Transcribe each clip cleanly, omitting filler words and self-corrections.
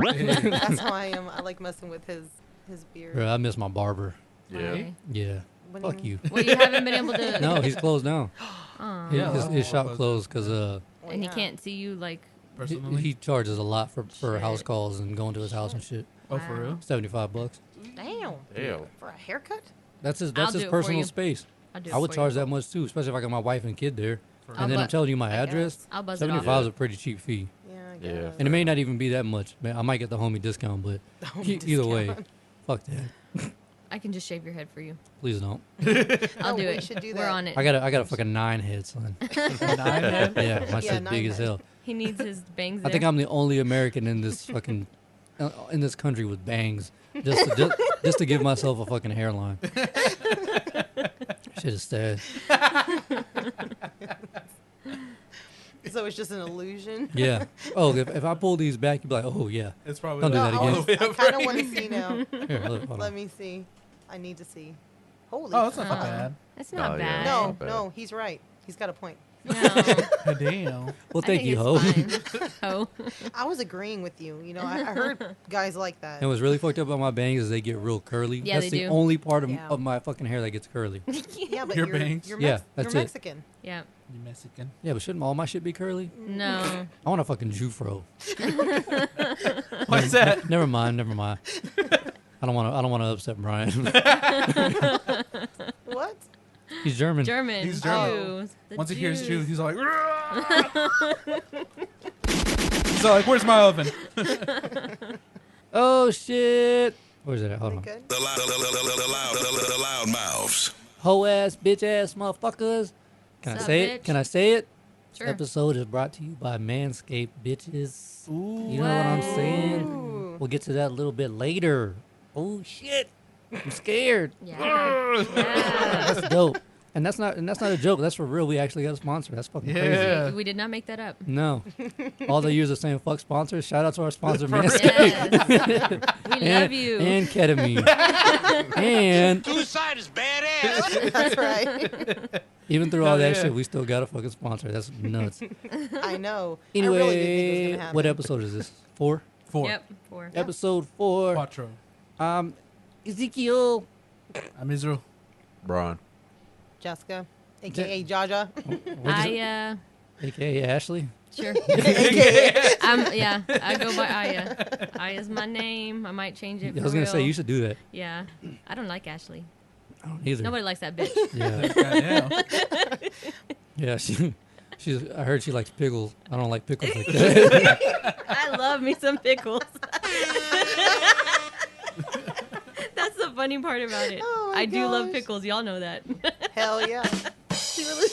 That's how I am. I like messing with his beard. Bro, I miss my barber. Yeah. Yeah. Fuck you. Well, you haven't been able to. No, he's closed down. His shop closed because And he can't see you like. Personally. he charges a lot for house calls and going to his house and shit. Oh, for real? $75. Damn. Damn. For a haircut? That's his I'll do it for personal you. space. I'll do it I would for charge you. that much too, especially if I got my wife and kid there. I'll And then I'm bu- telling you my I address. guess. I'll buzz it off. 75 is a pretty cheap fee. Yeah, I Yeah. guess. And it may not even be that much. Man, I might get the homie discount, but either way, fuck that. I can just shave your head for you. Please don't. I'll do we it. should do We're that. on it. I got a fucking 9 head, son. 9 head? Yeah, my shit's 9 big as head. hell. He needs his bangs. I think there. I'm the only American in this fucking in this country with bangs, just to give myself a fucking hairline. Shit is sad. So it's just an illusion? Yeah. Oh, if I pull these back, you'd be like, oh yeah. It's probably Don't do that No, again. I kind of want to see now. Here, look, hold Let on. me see. I need to see. Holy Oh, that's not fuck. bad. That's not Oh, yeah. bad. No, bad. no, he's right. He's got a point. No. Damn. Well, I thank think you, it's ho. fine. Ho. I was agreeing with you. You know, I heard guys like that. And what's really fucked up about my bangs is they get real curly. Yeah, That's they the do. only part Yeah. of my fucking hair that gets curly. Yeah, but Your you're, bangs? you're, Yeah, Mex- that's you're it. Mexican. Yeah. You Mexican. Yeah, but shouldn't all my shit be curly? No. I want a fucking Jufro. What's that? Never mind. I don't want to upset Brian. What? He's German. German. He's German. Jews. The Once he hears Jews. Jews, he's all like, he's all like, where's my oven? Oh shit! Where's it at? Hold on. Good? The Loudmoufs. Hoe ass, bitch ass motherfuckers. Can I Sup, say it? bitch? Can I say it? Sure. This episode is brought to you by Manscaped, bitches. Ooh. You know what I'm saying? Ooh. We'll get to that a little bit later. Oh shit! I'm scared. Yeah. Yeah. That's dope. And that's not a joke. That's for real. We actually got a sponsor. That's fucking crazy. Yeah. We did not make that up. No. All they use is saying fuck sponsors. Shout out to our sponsor, For real. Manscaped. Yes. We love you. And ketamine. And Suicide is badass. That's right. even through all Hell that yeah. shit, we still got a fucking sponsor. That's nuts. I know. Anyway, I really didn't think it was gonna happen. what episode is this? 4? 4. Yep. 4. Episode 4. Quattro. Ezekiel. I'm Israel. Brian. Jessica, a.k.a. Jaja. AKA Ashley. Sure. a.k.a. Yeah, I go by Aya. Aya's my name. I might change it. I was going to say, you should do that. Yeah. I don't like Ashley. I don't either. Nobody likes that bitch. Yeah. Goddamn. Yeah, she's. I heard she likes pickles. I don't like pickles like that. I love me some pickles. That's the funny part about it. Oh my I do love gosh. pickles. Y'all know that. Hell yeah. She really-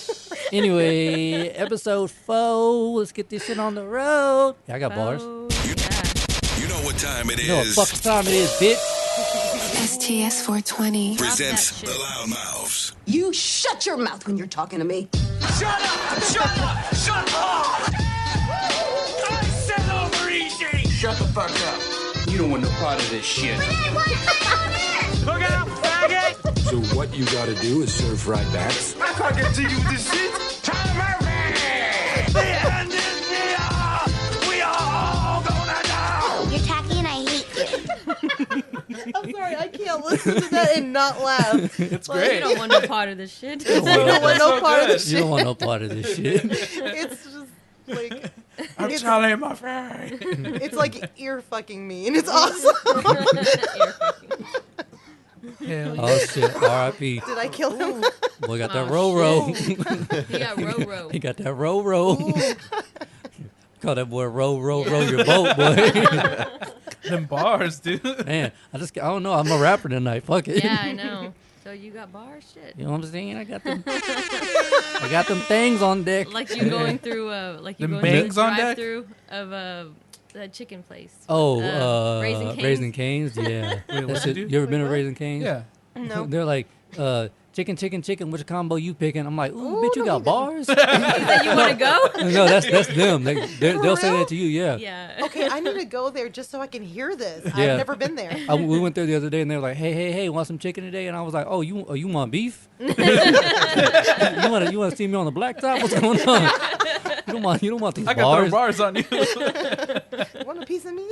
Anyway, episode 4. Let's get this shit on the road. Yeah, I got bars. Oh, yeah. You know what time it You know what is. fucking time it is, bitch. STS 420. Presents Drop the that Loudmoufs. You shut your mouth when you're talking to me. Shut up! Shut up! Shut up! I said over easy! Shut the fuck up. You don't want no part of this shit. Look out, faggot! So what you gotta do is serve right backs. I can't get to you this shit! Time Murphy! The end is near! We are all gonna know! You're tacky and I hate you. I'm sorry, I can't listen to that and not laugh. It's Like, great. You don't want no part of this shit. I don't want no so part of good. this You shit. don't want no part of this shit. It's just like I'm it's- Charlie Murphy. it's like ear fucking me, and it's awesome. Hell yeah. Oh shit! R.I.P. Did I kill him? Boy got that Oh, row row. He got row. He got that row row. Call that boy row your boat, boy. Them bars, dude. Man, I don't know. I'm a rapper tonight. Fuck it. Yeah, I know. So you got bars, shit. You know what I'm saying? I got them things on deck. Like you going through, like you Them going through bangs the on deck? drive-through of the chicken place. Oh, Raising Cane's. Cane's. Yeah. Wait, That what'd shit- you do? you ever been to Wait, what? Raising Cane's? Yeah. No. They're like, chicken. Which combo you picking? I'm like, ooh, Ooh, bitch, you no, got bars? You said you want to go? No, that's them. They'll say real? that to you. Yeah. Yeah. Okay, I need to go there just so I can hear this. Yeah. I've never been there. We went there the other day and they were like, hey, want some chicken today? And I was like, oh, you want beef? you want to see me on the blacktop? What's going on? You don't want these I got bars. those bars on you. I want a piece of me?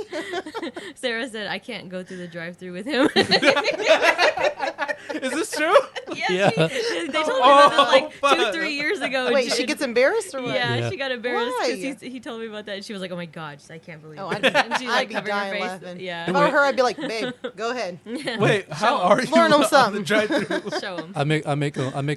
Sarah said, I can't go through the drive-thru with him. Is this true? Yeah. They told me about that like fuck. 2-3 years ago. Wait, she gets embarrassed or what? Yeah, Yeah. she got embarrassed because Why? he told me about that. And she was like, "Oh my god, I can't believe." Oh, it. I'd, And she I'd like be covered her dying face. laughing. Yeah, If I were her, I'd be like, babe, go ahead. Wait, how are you Learn 'em on something. the drive-thru? show him. I make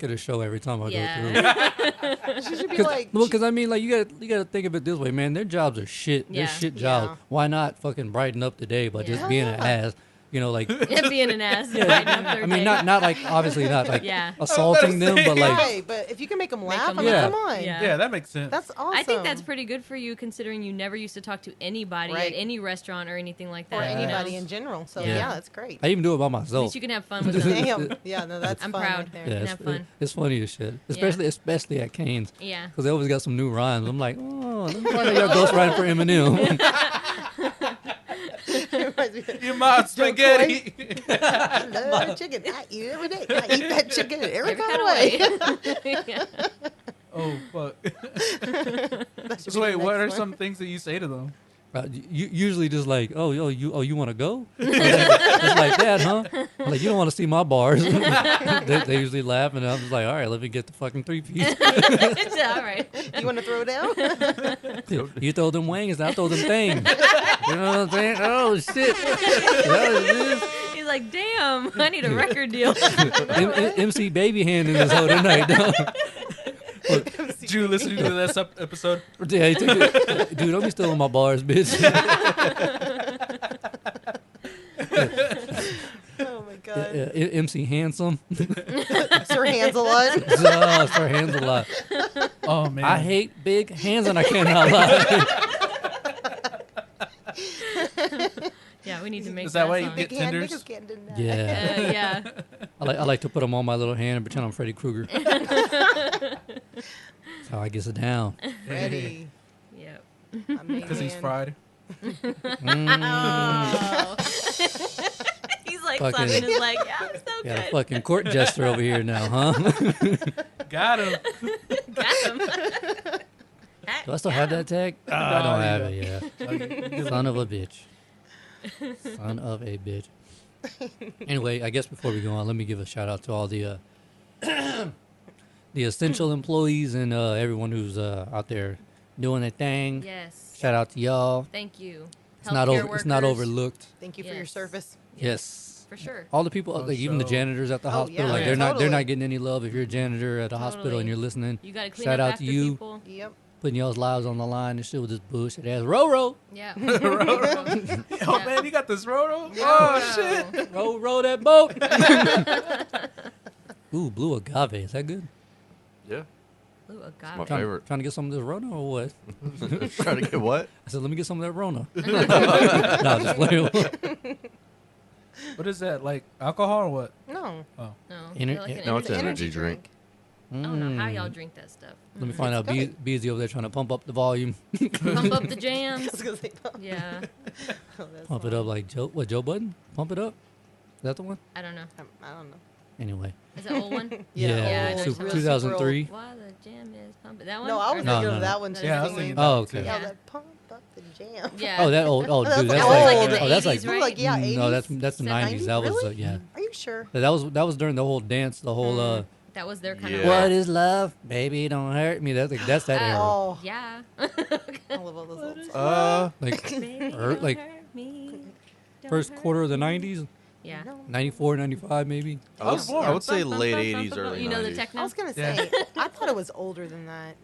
it a show every time I go through. Yeah, She should be like, Well, because I mean, like you gotta think of it this way, man. Their jobs are shit. They're Yeah. shit jobs. Yeah. Why not fucking brighten up the day by just Yeah. being an Yeah. ass? You know, like and being an ass. brighten up their I mean, day. not like obviously not like Yeah. assaulting them, but like right, but if you can make them laugh, I them mean, laugh. come on. Yeah. Yeah, that makes sense. That's awesome. I think that's pretty good for you, considering you never used to talk to anybody Right. at any restaurant or anything like that. Or you know? anybody in general. So, Yeah. yeah, that's great. I even do it by At myself. least you can have fun with them. Damn. Yeah, no, that's I'm fun proud. right there. Yeah, and it's, have fun. it's funny as shit, especially at Cane's, Yeah. because they always got some new rhymes. I'm like, oh, let me find out y'all ghostwriting for Eminem. Reminds me of Your mom's Joe spaghetti. I love chicken. I eat it every day. I eat that chicken every Every kind of way. way. Yeah. Oh fuck. That should be So wait, the what are next one. some things that you say to them? Usually just like, you want to go? It's like that, huh? I'm like, you don't want to see my bars. they usually laugh, and I'm just like, all right, let me get the fucking 3-piece. It's all right. You want to throw down? You throw them wings, I throw them things. You know what I'm saying? Oh shit! That was this. He's like, damn, I need a record deal. MC Baby Hand in this whole tonight. Did you listen to this episode? Yeah, he took it. Dude, don't be stealing my bars, bitch. Oh, my God. MC Handsome. Sir Hands-a-Lot. Sir Hands a lot. Oh man. I hate big hands and I cannot lie. Yeah, we need to make Is that why you song. get Big hand tenders? niggas can't deny. Yeah. Yeah. I like to put them on my little hand and pretend I'm Freddy Krueger. That's how I get it down. Ready. Yep. Because he's fried. Oh. He's like, Fucking- Simon is like, yeah, I'm so Got a good. fucking court jester over here now, huh? Got him. Got him. Do I still have that tag? I don't have it, yeah. Son of a bitch. Son of a bitch. Anyway, I guess before we go on, let me give a shout out to all the the essential employees and everyone who's out there doing their thing. Yes. Shout out to y'all. Thank you. It's not Healthcare it's not workers. overlooked. Thank you for your Yes. service. Yes. For sure. All the people, like even the so- janitors at the Oh, hospital, yeah, like yeah, they're totally. not getting any love. If you're a janitor at a hospital and Totally. you're listening, You got to clean shout up out after to you. people. Yep. Putting y'all's lives on the line and shit with this bullshit ass Roro. Yeah. Oh man, you got this roto? Oh shit. Row that boat. Ooh, blue agave. Is that good? Yeah. Ooh, My agave. favorite. Trying to get some of this Rona or what? Trying to get what? I said, let me get some of that Rona. No, just playing. What is that? Like alcohol or what? No. No, Ener- they're like an No, it's energy an energy drink. I don't know how y'all drink that stuff. Let me find out. good. Beezy over there trying to pump up the volume. Pump up the I jams. was gonna say, oh, Yeah. that's Pump it up like Joe Budden? Pump it up? Is that the one? I don't know. I don't know. Anyway. Is that old one? Yeah, I know super- it's 2003. Why the jam is pumping? That one? No, I was Or No, thinking no, of no. that one. Yeah, I was too. thinking Oh, that okay. too. Yeah, Yeah. that pump up the jam. Yeah. Oh, that old. Oh, dude, that's That was like. like in the Oh, that's 80s, like. right? Like, yeah, 80s. No, that's the 90s. That was Really? yeah. Are you sure? That was during the whole dance. The whole That was their kind Yeah. of. what is love, baby? Don't hurt me. That's that era. Oh, Yeah. I love all those old Like Baby, like don't hurt me. Don't first hurt quarter of the me. 90s, Yeah. 94, 95 maybe. I would say late 80s, early You know the 90s. techno? I was gonna Yeah. say, I thought it was older than that.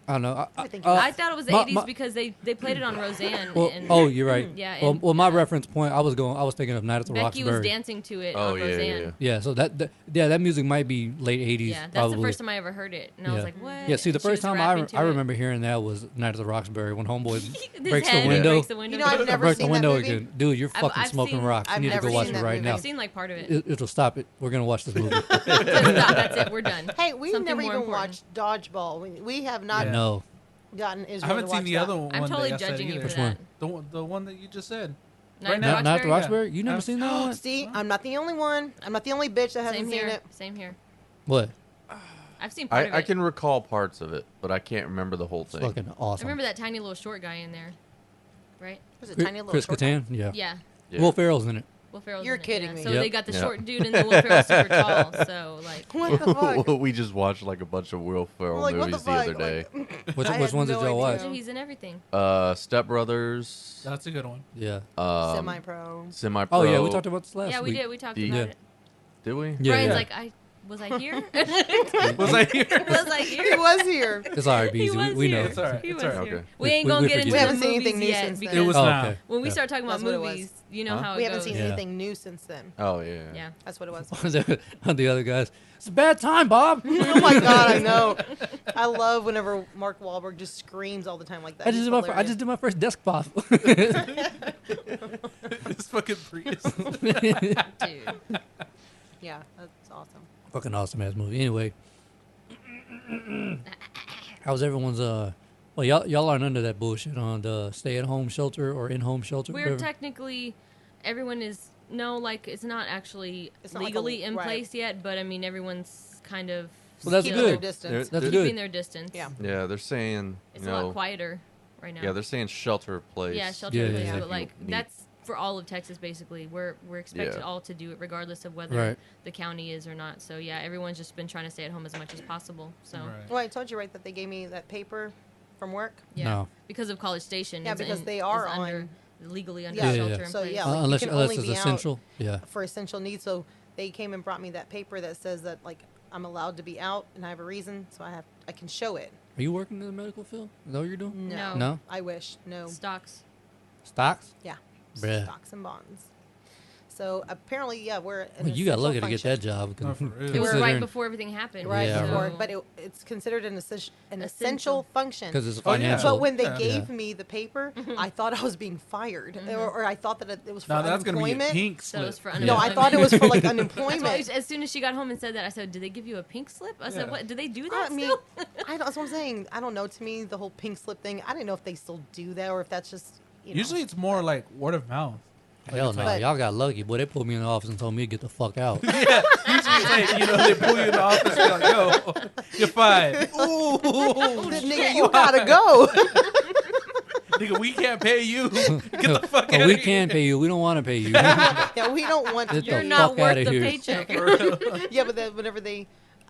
I don't know. I think I thought it was the my- 80s my- because they played it on Roseanne. Well, and oh, you're right. Yeah, Well, and, well, my reference point, I was thinking of Night at the Becky was Roxbury. dancing to it Oh, on yeah, Roseanne. yeah. Yeah, so that music might be late 80s. Yeah, that's probably. the first time I ever heard it, and I was Yeah. like, "What?" Yeah, see, the And she first was time rapping to I it. remember hearing that was Night at the Roxbury when Homeboy His breaks the head window. breaks the window. You know, I've never breaks the seen window that movie. again. Dude, you're I've- fucking I've smoking seen- rocks. You I've need to never go watch seen it that right movie. now. I've seen like part of it. It'll stop it. We're gonna watch this movie. Stop, that's it. We're done. Hey, we've Something never more even important. watched Dodgeball. We have not Yeah. No. gotten I Israel haven't to seen watch the that. other one. I'm totally that I said judging you either. for Which that. one? The one that you just said. Night Right at now- the Not at the Roxbury? Roxbury? You never I've- seen that one? See, I'm not the only one. I'm not the only bitch that hasn't Same seen here. it. Same here. What? I've seen part of it. I can recall parts of it, but I can't remember the whole It's thing. fucking I awesome. remember that tiny little short guy in there. right? There's a Chris, tiny little Chris short guy. Kattan, yeah. Yeah. Yeah. Will Ferrell's in it. Will Ferrell's You're in it, kidding yeah. me. So Yep. they got the Yeah. short dude and the Will Ferrell super tall. So like, What the fuck? We just watched like a bunch of Will Ferrell Like, what movies the the fuck? other day. Which I ones had did no y'all watch? idea. he's in everything. Step Brothers. That's a good one. Yeah. Semi-pro. Semi-pro. Oh yeah, we talked about this last Yeah, we week. did. We talked The- about Yeah. it. Did we? Yeah, Brian's yeah. like, was I here? Was I here? Was I He here? was here. It's all right, He BZ. was We know. here. It's all right. He It's was all right. here. Okay. We ain't We- gonna we get forget. into We the haven't seen movies anything new yet since then. because It was Oh, now. okay. when we Yeah. start talking about That's what it was. movies, you know Huh? how it We haven't goes. seen Yeah. anything new since then. Oh yeah. Yeah. That's what it was. The other guys. It's a bad time, Bob. Oh my god, I know. I love whenever Mark Wahlberg just screams all the time like that. I just He's did my hilarious. did my first desk pop. This fucking Prius. Dude. Yeah, that's awesome. Fucking awesome ass movie. Anyway, how's everyone's Well, y'all aren't under that bullshit on the stay-at-home shelter or in-home shelter. We're whatever. technically, everyone is it's not actually It's not like legally a- in right. place yet, but I mean everyone's kind of Well, that's Keeping good. their distance. That's keeping good. their distance. Yeah. Yeah, they're saying It's you a know. lot quieter right now. Yeah, they're saying shelter place. Yeah, shelter Yeah, in place, yeah, yeah. but like If you need- that's for all of Texas basically. We're expected Yeah. all to do it regardless of whether Right. the county is or not. So yeah, everyone's just been trying to stay at home as much as possible. So Right. Well, I told you right that they gave me that paper from work. yeah, No. because of College Station. Yeah, is because in- they are is under, on- legally under Yeah, yeah, shelter yeah. in So, place. yeah, like, you unless can unless only it's be out essential. Yeah. for essential needs. So they came and brought me that paper that says that like I'm allowed to be out and I have a reason, so I can show it. Are you working in the medical field? Is that what you're doing? No. No. I wish. No. Stocks. Stocks? Yeah. Bruh. Stocks and bonds. So apparently, yeah, we're an Well, you got essential lucky to get function. that job. No, for real. It was considering- right before everything happened. Right Yeah, before, right. but it's considered an essential Essential. function. because it's Oh, yeah. financial. But when they Yeah. gave me the paper, I thought I was being fired, or I thought that it was for Now that's gonna be a unemployment. pink So slip. it's for Yeah. No, I unemployment. thought it was for like That's why unemployment. as soon as she got home and said that, I said, "Did they give you a pink slip?" I said, Yeah. "What? Do they do that I mean, still?" that's what I'm saying. I don't know. To me, the whole pink slip thing, I didn't know if they still do that or if that's just Usually it's more like word of mouth. Hell no, But- y'all got lucky. Boy, they put me in the office and told me to get the fuck out. Usually it's like, they pull you in the office and they're like, yo, you're fired. Ooh, nigga, you gotta go. nigga, we can't pay you. Get the fuck Oh, out we of here. can pay you. We don't want to pay you. Yeah, we don't want to. Get do You're the it. not fuck worth outta the here. paycheck. Yeah, but then whenever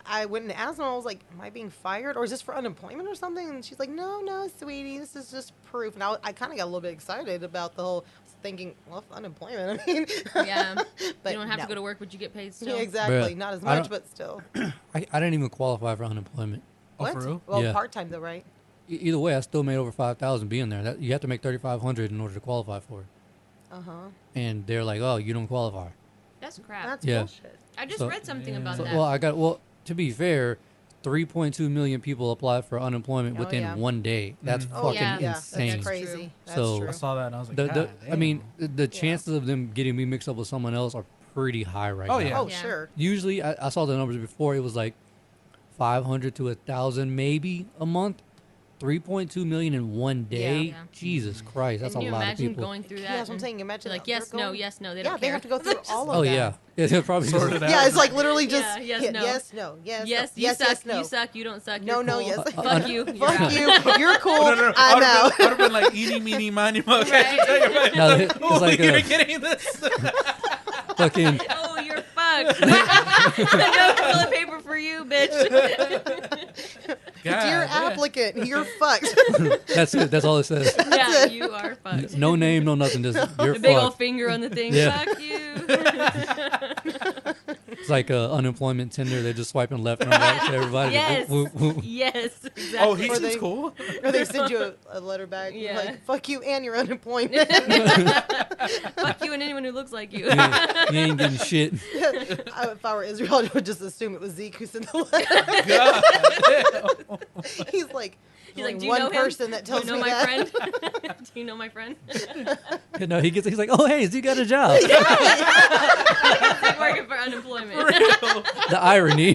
I went and asked them, I was like, "Am I being fired, or is this for unemployment or something?" And she's like, "No, sweetie, this is just proof." And I kind of got a little bit excited about the whole thinking, "Well, unemployment. I mean, Yeah, but you don't have no. to go to work, but you get paid Yeah, still. exactly. Bruh, Not as I much, don't- but still. I didn't even qualify for unemployment. Oh, What? for real? Well, Yeah. part time though, right? Either way, I still made over 5,000 being there. You have to make 3,500 in order to qualify for it. Uh huh. And they're like, "Oh, you don't qualify." That's crap. That's Yeah. bullshit. I just So- read something Yeah. about So, that. well, to be fair, 3.2 million people applied for unemployment Oh, within yeah. one day. That's Mhm. Oh fucking yeah, yeah, insane. that's crazy. That's So- true. I saw that and I was like, The, God I mean, damn. the chances of them getting me mixed up with someone else are pretty high right Oh, now. yeah. Oh Yeah. sure. Usually, I saw the numbers before. It was like 500 to 1,000 maybe a month. 3.2 million in one day. Yeah. Jesus Christ, that's Can a you lot of imagine people. going through that? Yeah, that's what I'm and saying. Imagine be like, they're yes, no, going- yes, no. They Yeah, don't they care. have to go through all of Oh that. yeah, they're probably Sort it out. Yeah, it's like literally just Yeah, yes, hit no. yes, no, yes, Yes, no, you yes, suck. yes, no. You suck. You don't suck. No, You're no, cool. yes. Fuck you. You're Fuck out. you. You're cool. No, I'm out. I would have been like, eeny, meeny, miny, mo. Right. No, it's like you're a- getting this. fucking. Oh, you're fucked. No toilet paper for you, bitch. Dear applicant, you're fucked. That's it. That's all it says. Yeah, you are fucked. No name, no nothing. Just you're A big old fucked. finger on the thing. Yeah. Fuck you. It's like unemployment Tinder. They're just swiping left and right to everybody. Yes. Woo, woo, woo. Yes. Exactly. Oh, he Or seems they- cool. Or they send you a letter back Yeah. like, fuck you and your unemployment. Fuck you and anyone who looks like you. You ain't getting shit. If I were Israel, I would just assume it was Zeke who sent the letter. God. He's like, He's like, do you one know him? person that Do you tells know me my that. friend? Do you know my friend? No, he's like, "Oh hey, you got a job." He's like working for unemployment. The irony.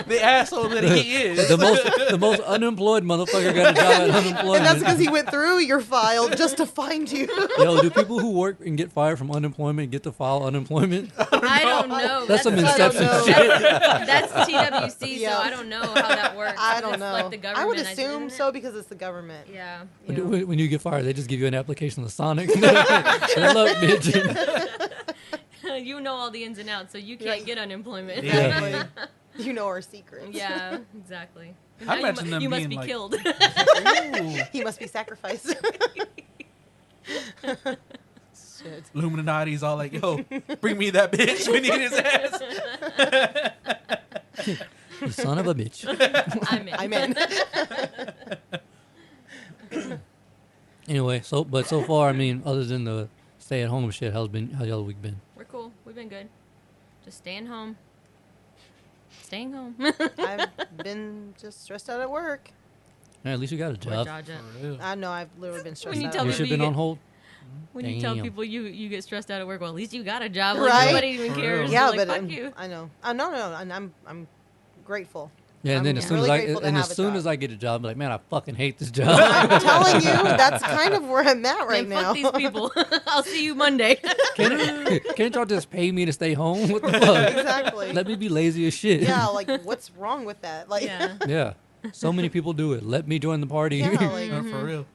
the asshole that he is. the most unemployed motherfucker got a job at unemployment. And that's because he went through your file just to find you. Yo, do people who work and get fired from unemployment get to file unemployment? I don't know. That's some Inception know. shit. That's TWC, Yeah. so I don't know how that works. I don't It's know. Like the government, I would isn't assume it? so because it's the government. Yeah. You know? When you get fired, they just give you an application to Sonic. Good luck, bitch. You know all the ins and outs, so you can't Right. get unemployment. Exactly. You know our secrets. Yeah, exactly. And I now imagine them you must being be like- killed. Ooh. He must be sacrificed. Shit. Illuminati's all like, yo, bring me that bitch. We need his ass. You son of a bitch. I'm in. Anyway, so far, I mean, other than the stay-at-home shit, how's y'all week been? We're cool. We've been good. Just staying home. Staying home. I've been just stressed out at work. Yeah, at least you got a Poor job. Jaja. I know I've literally been stressed When you out. tell You at people should have been you on get- hold. When you tell Damn. people you get stressed out at work, well, at least you got a job. Right? Like, nobody even For cares. real. Yeah, Like, but fuck you. I know. No, and I'm grateful. Yeah, and then I'm as soon really as grateful to as have a soon job. as I get a job, I'm like, man, I fucking hate this job. I'm telling you, that's kind of where I'm at right Man, now. fuck these people. I'll see you Monday. Can't y'all just pay me to stay home? What the fuck? Exactly. Let me be lazy as shit. Yeah, like what's wrong with that? Like, yeah. Yeah. So many people do it. Let me join the party. yeah, like For real.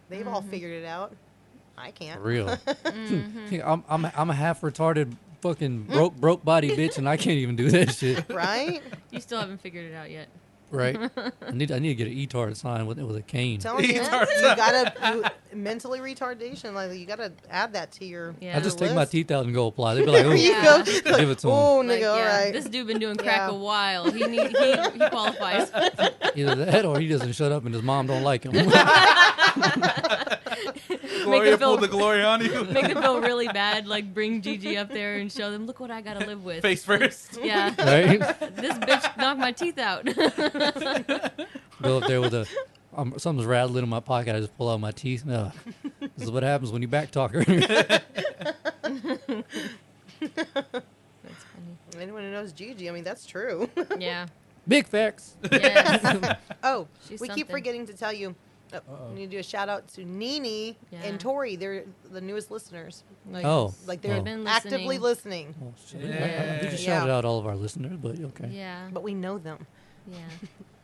they've all figured it out. I can't. For real. Mm-hmm. I'm a half retarded fucking broke body bitch, and I can't even do that shit. Right? You still haven't figured it out yet. Right? I need to get an e-tard sign with a cane. Telling you, you gotta mentally retardation. Like you gotta add that to your. Yeah. I just your take my list. teeth out and go apply. They'd be like, oh, There you Yeah. go. give it to him. Oh, Like, nigga, all yeah, right. this dude been doing crack Yeah. a while. He qualifies. Either that or he doesn't shut up and his mom don't like him. Gloria feel- pulled the glory on you. Make them feel really bad. Like bring Gigi up there and show them, look what I gotta live with. Face first. Yeah. Right? This bitch knocked my teeth out. Go up there with something's rattling in my pocket. I just pull out my teeth. Ugh. This is what happens when you back talker. That's funny. Anyone who knows Gigi, I mean that's true. Yeah. Big facts. Yes. Oh, She's we keep something. forgetting to tell you. We need to do a shout out to Nini Yeah. and Tori. They're the newest listeners. Like, Oh. like they're Oh. Been actively listening, Oh, shit. Yeah. We just Yeah. shouted out all of our listeners, but okay. Yeah. but we know them. Yeah.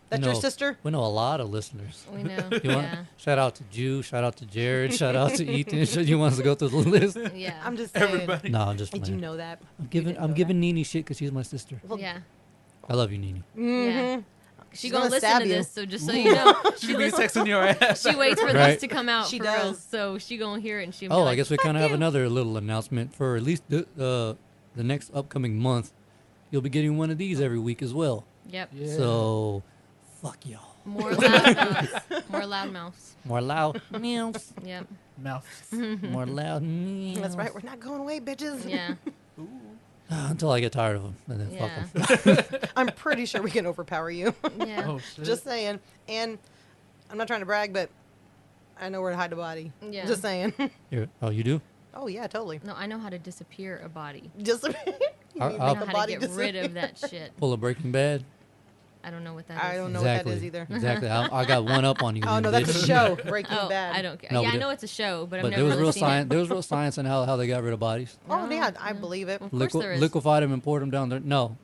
That's your sister. We know a lot of listeners. We know. You want Yeah. shout out to Jew, shout out to Jared, shout out to Ethan. You want us to go through the list? Yeah. I'm just saying. Everybody. No, I'm just Did you playing. know that? I'm giving Nene shit because she's my sister. Well, Yeah. I love you, Nene. Yeah. She's She's gonna gonna listen stab to you. this, so just so you know, She be texting your ass. she waits for Right. this to come out She for real, does. so she gonna hear it and she. Oh, I guess we kind of have another little announcement for at least the next upcoming month. You'll be getting one of these every week as well. Yep. So, fuck y'all. More loudmouths. More loudmouths. More loud meows. Yep. Mouth. More loud meows. That's right. We're not going away, bitches. Yeah. Until I get tired of them, and then Yeah. fuck them. I'm pretty sure we can overpower you. Yeah. Oh shit. Just saying. And I'm not trying to brag, but I know where to hide the body. Yeah. Just saying. Oh, you do? Oh yeah, totally. No, I know how to disappear a body. Just. I'll- I I'll- know the how to body get rid of that shit. Pull a Breaking Bad. I don't know what that is. I don't know Exactly. what that is either. Exactly. I got one up on you. Oh no, then, that's a bitch. show. Breaking Oh, Bad. I don't care. No, yeah, but I it- know it's a show, but I've But never there was really real seen science. it. There was real science in how they got rid of bodies. Oh yeah, I yeah. believe it. Of course there is. Liquefied them and poured them down there. No,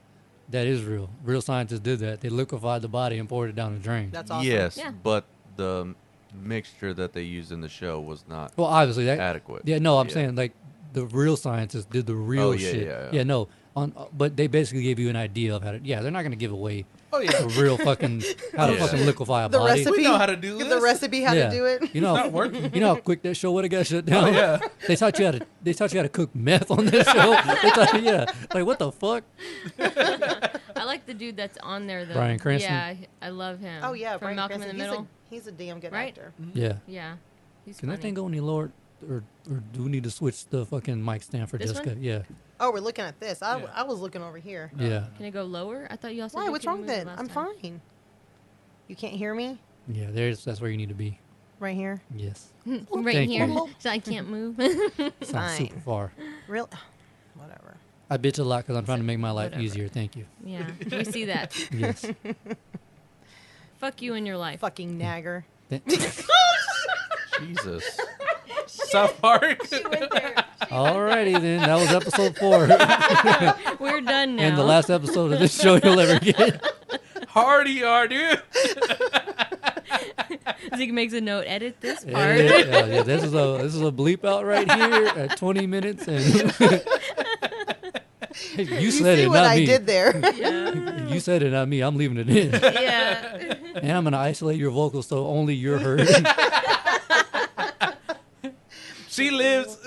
that is real. Real scientists did that. They liquefied the body and poured it down the drain. That's awesome. Yes, Yeah. but the mixture that they used in the show was not Well, obviously that. adequate. Yeah, no, I'm Yeah. saying like the real scientists did the real Oh, yeah, shit. yeah. no. But they basically gave you an idea of how to. Yeah, they're not gonna give away Oh yeah. the real fucking how to Yeah. fucking liquefy a The body. recipe. We know how to do The this. recipe how to do it. You know, not working. you know how quick that show would have got shut down. Oh, yeah. They taught you how to cook meth on this show. They taught you, yeah, like what the fuck? I like the dude that's on there though. Bryan Cranston? Yeah, I love him. Oh yeah, from Bryan Malcolm Cranston. in the Middle. He's a damn good Right? actor. Yeah. Yeah, he's Can funny. that thing go any lower, or do we need to switch the fucking mic stand for This Jessica? one? Yeah, Oh, we're looking at this. Yeah. I was looking over here. yeah, Can it go lower? I thought you also. Why? said What's can wrong you with move it? last I'm time. fine. You can't hear me yeah. That's where you need to be. right here. Yes. Right Thank here, you. so I can't move. Sounds Fine. super far. Real. Whatever. I bitch a lot because I'm trying to make my life Whatever. easier. Thank you. Yeah, we see that. Yes. Fuck you in your life. Fucking nagger. Jesus. South Park. She went there. Alrighty then. That was episode 4. We're done now. And the last episode of this show you'll ever get. Hardy are, dude. Zeke makes a note. Edit this part. Yeah, this is a bleep out right here at 20 minutes. And you said see it, what not I me. did there. Yeah. You said it, not me. I'm leaving it in. Yeah. And I'm going to isolate your vocals so only you're heard. She lives.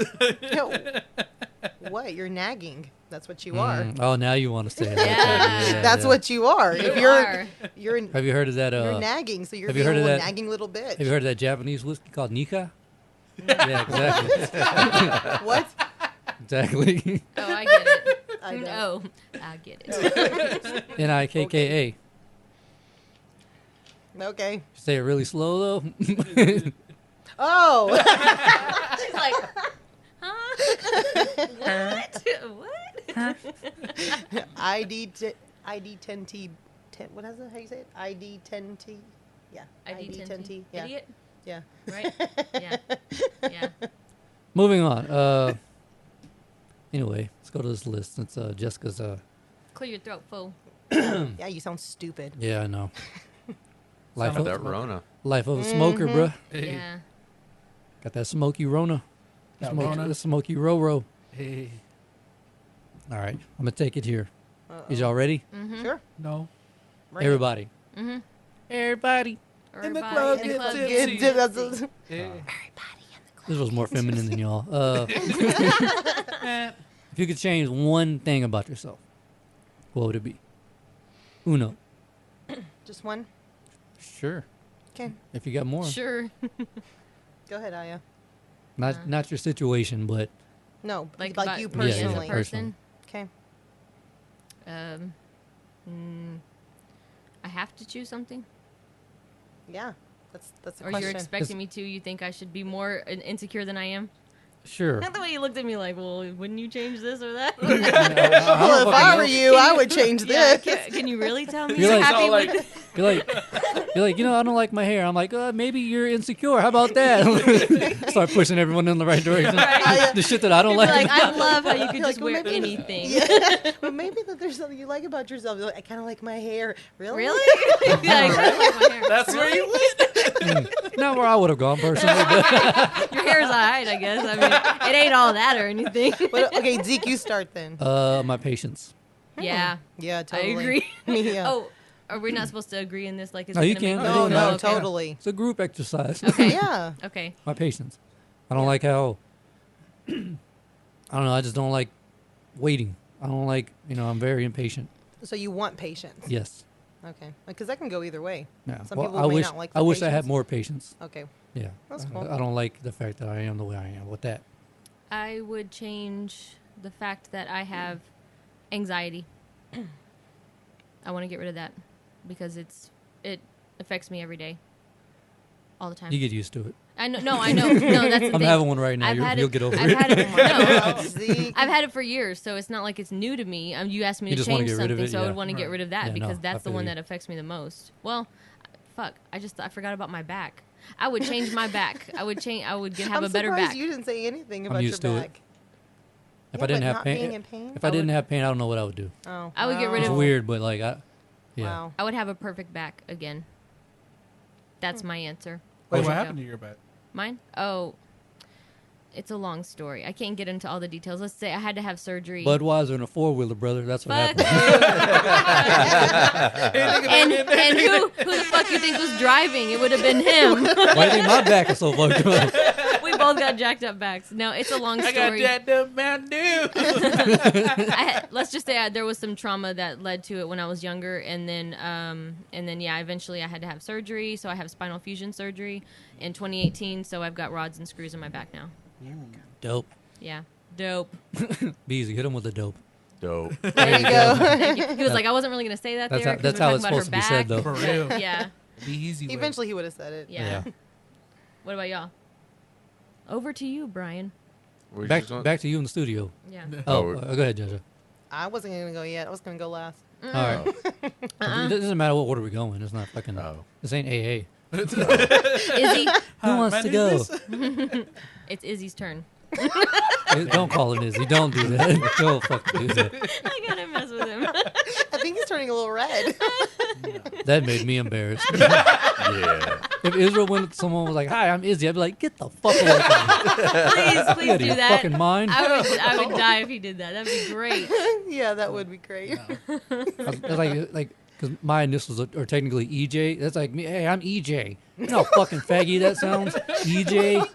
What? You're nagging. That's what you are. Oh, now you want to say it. Yeah. That's what you are. If are. you're Have you heard of that? you're nagging, so you're have you being heard a of little that- nagging little bitch. Have you heard of that Japanese whiskey called Nika? Yeah, exactly. What? Exactly. Oh, I get it. I don't. Oh, I get it. Nikka. Okay. Say it really slow though. Oh. She's like, huh? What? ID 10T. What is it? How you say it? ID 10T. Yeah. ID 10T. Yeah. Idiot? Yeah. Right? Yeah. Yeah. Moving on. Anyway, let's go to this list since Jessica's. Clear your throat, fool. Yeah, you sound stupid. Yeah, I know. Life Life of of, that Rona. life of a smoker, bruh. Yeah. Got that smoky Rona. That Smoky, Rona? the smoky Ro. Hey. All right, I'm gonna take it here. Is y'all ready? Sure. No. Right. Everybody. Mm-hmm. Everybody. In the Everybody club in the club gets gets tipsy. That's- Hey. This was more feminine than y'all. If you could change one thing about yourself, what would it be? Uno. Just one. Sure. Okay. If you got more. Sure. Go ahead, Aya. Not your situation, but No, Like like about you me as a personally. person. Okay. I have to choose something? Yeah. That's a Or question. you're expecting me to? You think I should be more insecure than I am? sure. Not the way you looked at me like, well, wouldn't you change this or that? Well, if I were you, I would change Yeah, this. can you really tell me You're you're like- happy So, like- with You're like, I don't like my hair. I'm like, maybe you're insecure. How about that? Start pushing everyone in the right direction. Right. The shit that I don't You'd be like. I love how you could You're just like, well, wear maybe- anything. Yeah. But maybe that there's something you like about yourself. You're like, I kind of like my hair. Really? Really? Like, I like my hair. That's where you went. Not where I would have gone personally. But, Your hair's alright, I guess. I mean, it ain't all that or anything. But, okay, Zeke, you start then. my patience. yeah, Yeah, I totally. agree. Yeah. Oh, are we not supposed to agree in this? Like, is No, it you gonna can't. make It No, doesn't no, matter. totally. It's a group exercise. Okay. Yeah. Okay. My patience. I don't like how. I don't know. I just don't like waiting. I don't like. I'm very impatient. So you want patience. Yes. Okay. Because that can go either way. Yeah. Some Well, people I may wish. not like I the wish I had patience. more patience. Okay. Yeah. That's cool. I don't like the fact that I am the way I am with that. I would change the fact that I have anxiety. I want to get rid of that because it affects me every day, all the time. You get used to it. I know. No, I know. No, that's the I'm thing. having one right now. I've had You'll it- get over I've it. had it. No, Zeke. I've had it for years, so it's not like it's new to me. You asked me You to just wanna change get rid of something, it, so I yeah. would want to get rid of that Yeah, no, because I that's the feel one you. that affects me the most. Well, fuck. I forgot about my back. I would change my back. I would change. I would have I'm a better surprised back. you didn't say anything I'm about your used to it. back. If Yeah, I didn't but have not pain, being in pain? if I didn't have pain, I don't know what I would do. Oh. I would get rid It's of- weird, but like yeah. Wow. I would have a perfect back again. That's my answer. Wait, There what you happened go. to your back? Mine? Oh, it's a long story. I can't get into all the details. Let's say I had to have surgery. Budweiser and a 4-wheeler, brother. That's what Fuck happened. and who the fuck you think was driving? It would have been him. Why do you think my back is so fucked up? We both got jacked up backs. No, it's a long I got story. jacked up Mountain Dew. Let's just say there was some trauma that led to it when I was younger, and then yeah, eventually I had to have surgery. So I have spinal fusion surgery in 2018. So I've got rods and screws in my back now. Dope. Yeah, dope. Beezy, hit him with the dope. Dope. There you go. Thank you. He was like, I wasn't really gonna say that That's there. how- 'cause that's we're how talking it's about her supposed to be said, back. though. For real. Yeah, The easy way. Eventually he would have said it. yeah. What about y'all? Over to you, Brian. We're Back just gonna- back to you in the studio. Yeah. Oh, we're- go ahead, Jaja. I wasn't gonna go yet. I was gonna go last. All right. It doesn't matter what order we're going. It's not fucking. This ain't AA. Izzy, Who wants to go? it's Izzy's turn. Don't call him Izzy. Don't do that. Don't fucking do that. I gotta mess with him. I think he's turning a little red. That made me embarrassed. Yeah. If Israel went, someone was like, "Hi, I'm Izzy," I'd be like, "Get the fuck away from me!" Please do that. Fucking mind. I would die if he did that. That'd be great. Yeah, that would be great. That's like, because my initials are technically EJ. That's like me. Hey, I'm EJ. You know how fucking faggy that sounds? EJ.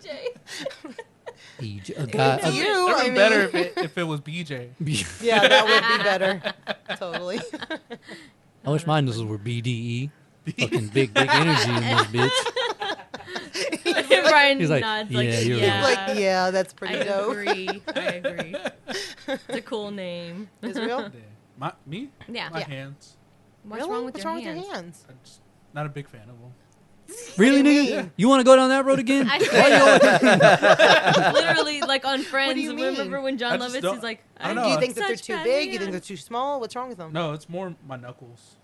EJ. A guy. It's you. That'd I be mean, better if it was BJ. yeah, that would be better. Totally. I wish my initials were BDE. Fucking big energy in this bitch. Brian He's like, nods yeah, like, you're yeah. right. Like, yeah, that's pretty I dope. agree. I agree. It's a cool name. Israel? Me? Yeah. My Yeah. hands. What's Really? wrong with What's your wrong hands? with your hands? I'm just not a big fan of them. Really, What do you nigga? mean? You want to go down that road again? Literally, like on Friends. do you mean? Remember when John I just Lovitz don't- is like, I don't know. Do you think that they're Such too bad big? You think hands. they're too small? What's wrong with them? No, it's more my knuckles.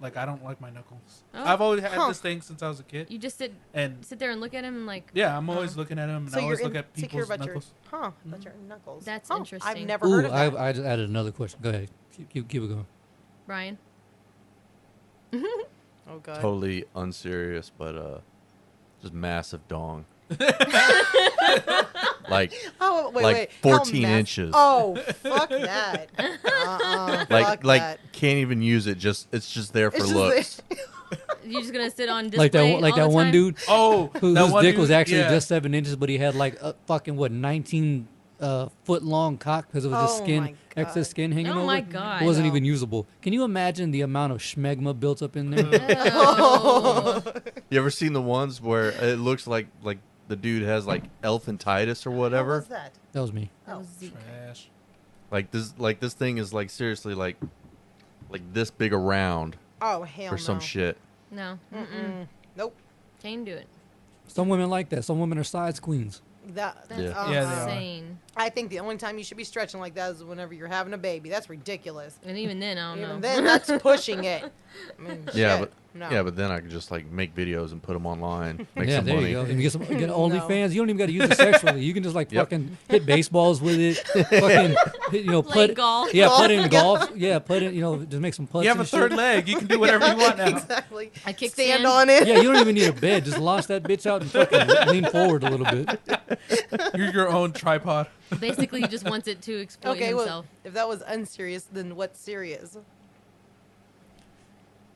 Like, I don't like my knuckles. Oh. I've always had Huh. this thing since I was a kid. you just sit And there and look at him and like, yeah, I'm always looking at them, and So I always you're look at insecure people's about knuckles. your, about your knuckles. That's I've interesting. never Ooh, heard of that. I just added another question. Go ahead. Keep it going. Brian. Oh god. Totally unserious, but just massive dong. Like Oh wait, like wait. 14 How inches. Oh, fuck that. like fuck like can't even use it. It's just there for It's just looks. You're just gonna sit on display Like that all the one time? dude Oh, whose that one dick dude, was actually yeah. just 7 inches, but he had like a fucking 19 foot long cock because it was just Oh skin, my excess God. skin hanging over. Oh my God. It wasn't No. even usable. Can you imagine the amount of schmegma built up in there? Oh. You ever seen the ones where it looks like the dude has like elephantitis or What whatever? was that? That was me. That was Zeke. Trash. Like this thing is like seriously like this big around Oh hell or some no. shit. No. Nope. Can't do it. Some women like that. Some women are size queens. That's That's Yeah. Yeah, they are. insane. I think the only time you should be stretching like that is whenever you're having a baby. That's ridiculous. And even then, I don't Even know. then, that's pushing it. I mean, Yeah, shit. but No. but then I could just like make videos and put them online, make Yeah, some there money. you go. And you get OnlyFans. You don't even got to use it sexually. You can just like Yep. fucking hit baseballs with it. Fucking, Play put golf. Yeah, Golf, put in yeah. golf. Yeah, put in. Just make some putts. You have a and third shit. leg. You can do whatever you want now. Exactly. I kick Stand sand. on it. Yeah, you don't even need a bed. Just launch that bitch out and fucking lean forward a little bit. You're your own tripod. Basically, he just wants it to exploit Okay, himself. well, if that was unserious, then what's serious?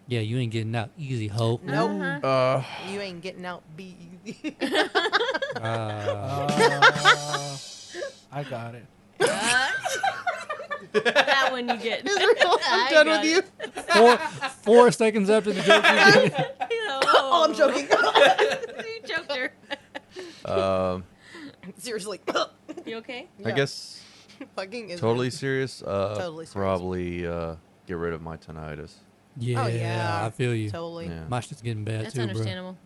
Yeah, you ain't getting out easy, hoe. Nope. Uh, You ain't getting out be easy. I got it. That one you get. I'm I done got with you. It. 4 seconds after the joke, you did it. Oh, I'm joking. You choked her. Seriously. You okay? I Yeah. guess Fucking is totally serious. Totally serious. Probably get rid of my tinnitus. Yeah, Oh, yeah. I feel you. Totally. Yeah. My shit's getting bad That's too, understandable.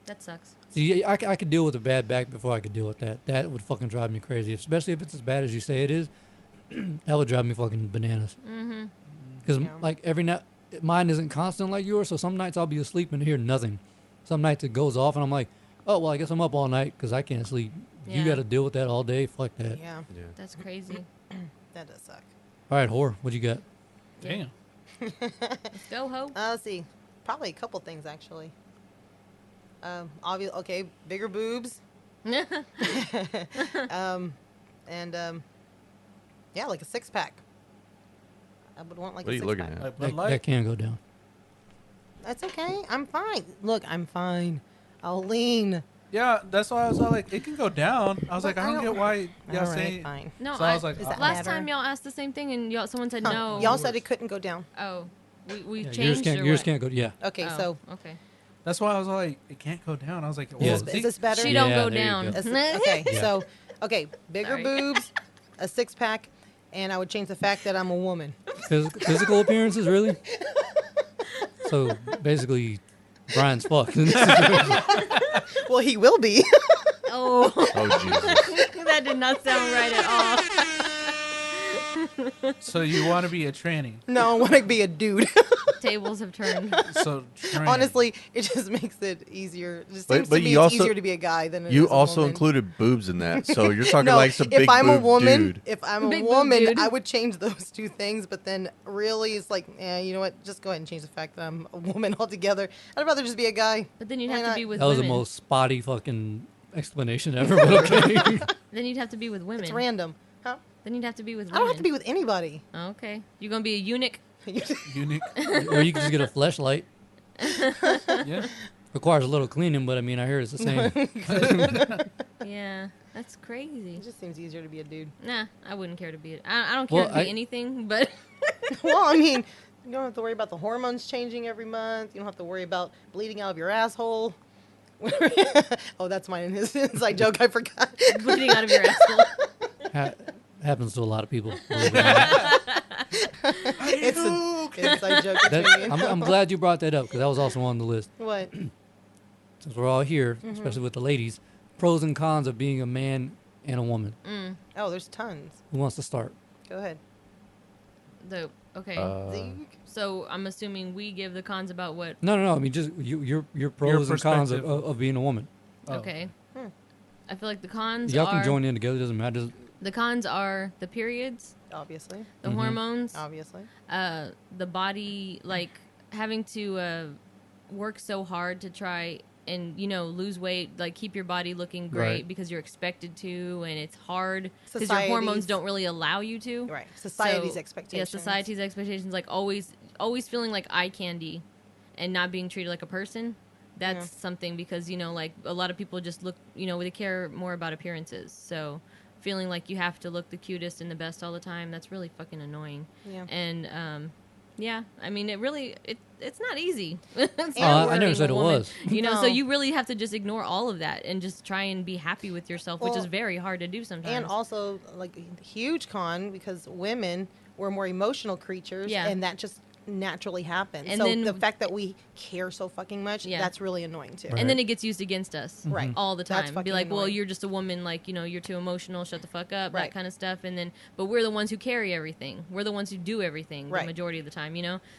That sucks. bro. See, I could deal with a bad back before I could deal with that. That would fucking drive me crazy, especially if it's as bad as you say it is. That would drive me fucking bananas. Mm-hmm. Because Yeah. like every night, mine isn't constant like yours. So some nights I'll be asleep and hear nothing. Some nights it goes off and I'm like, oh well, I guess I'm up all night because I can't sleep. You Yeah. got to deal with that all day. Fuck that. Yeah, Yeah. That's crazy. that does suck. All right, whore, what you got? Damn. Let's go, ho. Let's see. Probably a couple things actually. Okay, bigger boobs. Yeah, like a 6-pack. I would want like What are a you 6-pack. looking at? Like Bud That Light. can go down. That's okay. I'm fine. Look, I'm fine. I'll lean. Yeah, that's why I was all like, it can go down. I was like, I don't get why y'all All say. right, fine. No, So I was like, Does that last matter? time y'all asked the same thing and someone said Huh. no. Y'all said it couldn't go down. Oh, we Yeah, changed yours or can't what? go. Yeah. Okay, Oh, so okay. That's why I was like, it can't go down. I was like, Yeah. well, is this better? She Yeah, don't go there you down. go. Okay, Yeah. so bigger Sorry. boobs, a 6-pack, and I would change the fact that I'm a woman. Physical appearances, really? So basically, Brian's fucked. Well, he will be. Oh, Oh Jesus! that did not sound right at all. So you want to be a tranny? No, I want to be a dude. Tables have turned. So tranny. Honestly, it just makes it easier. It just But- seems but to me you it's also- easier to be a guy than it is You a also woman. included boobs in that, so you're talking No, like some big if I'm a boob woman, dude. if I'm a Big boob woman, dude. I would change those two things. But then, really, it's like, you know what? Just go ahead and change the fact that I'm a woman altogether. I'd rather just be a guy. But then you'd Why have to not? be with That was the women. most spotty fucking explanation ever, but okay. Then you'd have to be with women. It's random, huh? Then you'd have to be with I women. don't have to be with anybody. Okay. You're going to be a eunuch? Unique. Or you can just get a fleshlight. Yeah. Requires a little cleaning, but I mean, I hear it's the same. Yeah. That's crazy. It just seems easier to be a dude. Nah, I wouldn't care to be it. I don't care Well, to be I- anything, but Well, I mean, you don't have to worry about the hormones changing every month. You don't have to worry about bleeding out of your asshole. Oh, that's my inside joke. I forgot. bleeding out of your asshole. Happens to a lot of people. believe it or not. It's an inside joke. That- between me and I'm glad you brought that up because that was also on the list. What? Since we're all here, Mm-hmm. especially with the ladies, pros and cons of being a man and a woman. Oh, there's tons. Who wants to start? Go ahead. Okay. Zeke? So I'm assuming we give the cons about what? No. I mean, just your pros and cons of, perspective. of being a woman. Oh. Okay. I feel like the cons Y'all are can join in together. Doesn't matter. the cons are the periods, Obviously. the hormones, Obviously. the body, like having to work so hard to try and lose weight, like keep your body looking great Right. because you're expected to, and it's hard because your Society's- hormones don't really allow you to. Right. Society's So, expectations. Yeah, society's expectations, like always feeling like eye candy, and not being treated like a person. That's something because like a lot of people just look, they care more about appearances. So feeling like you have to look the cutest and the best all the time, that's really fucking annoying. Yeah. And yeah, I mean, it's not easy. It's I hard never being said a it woman, was. No. So you really have to just ignore all of that and just try and be happy with yourself, which Well, is very hard to do sometimes. And also, like, a huge con because women were more emotional creatures, Yeah. and that just naturally happens. And so then- the fact that we care so fucking much, Yeah. that's really annoying too. And then it gets used against us, Right. all the That's time. Be fucking like, well, annoying. you're just a woman, like you're too emotional. Shut the fuck up, Right. that kind of stuff. And then, but we're the ones who carry everything. We're the ones who do everything Right. the majority of the time.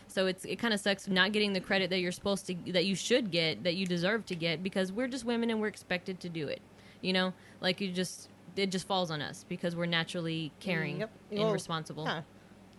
So it kind of sucks not getting the credit that you're supposed to, that you should get, that you deserve to get, because we're just women and we're expected to do it. Like it just falls on us because we're naturally caring Yep. and Well, responsible. yeah,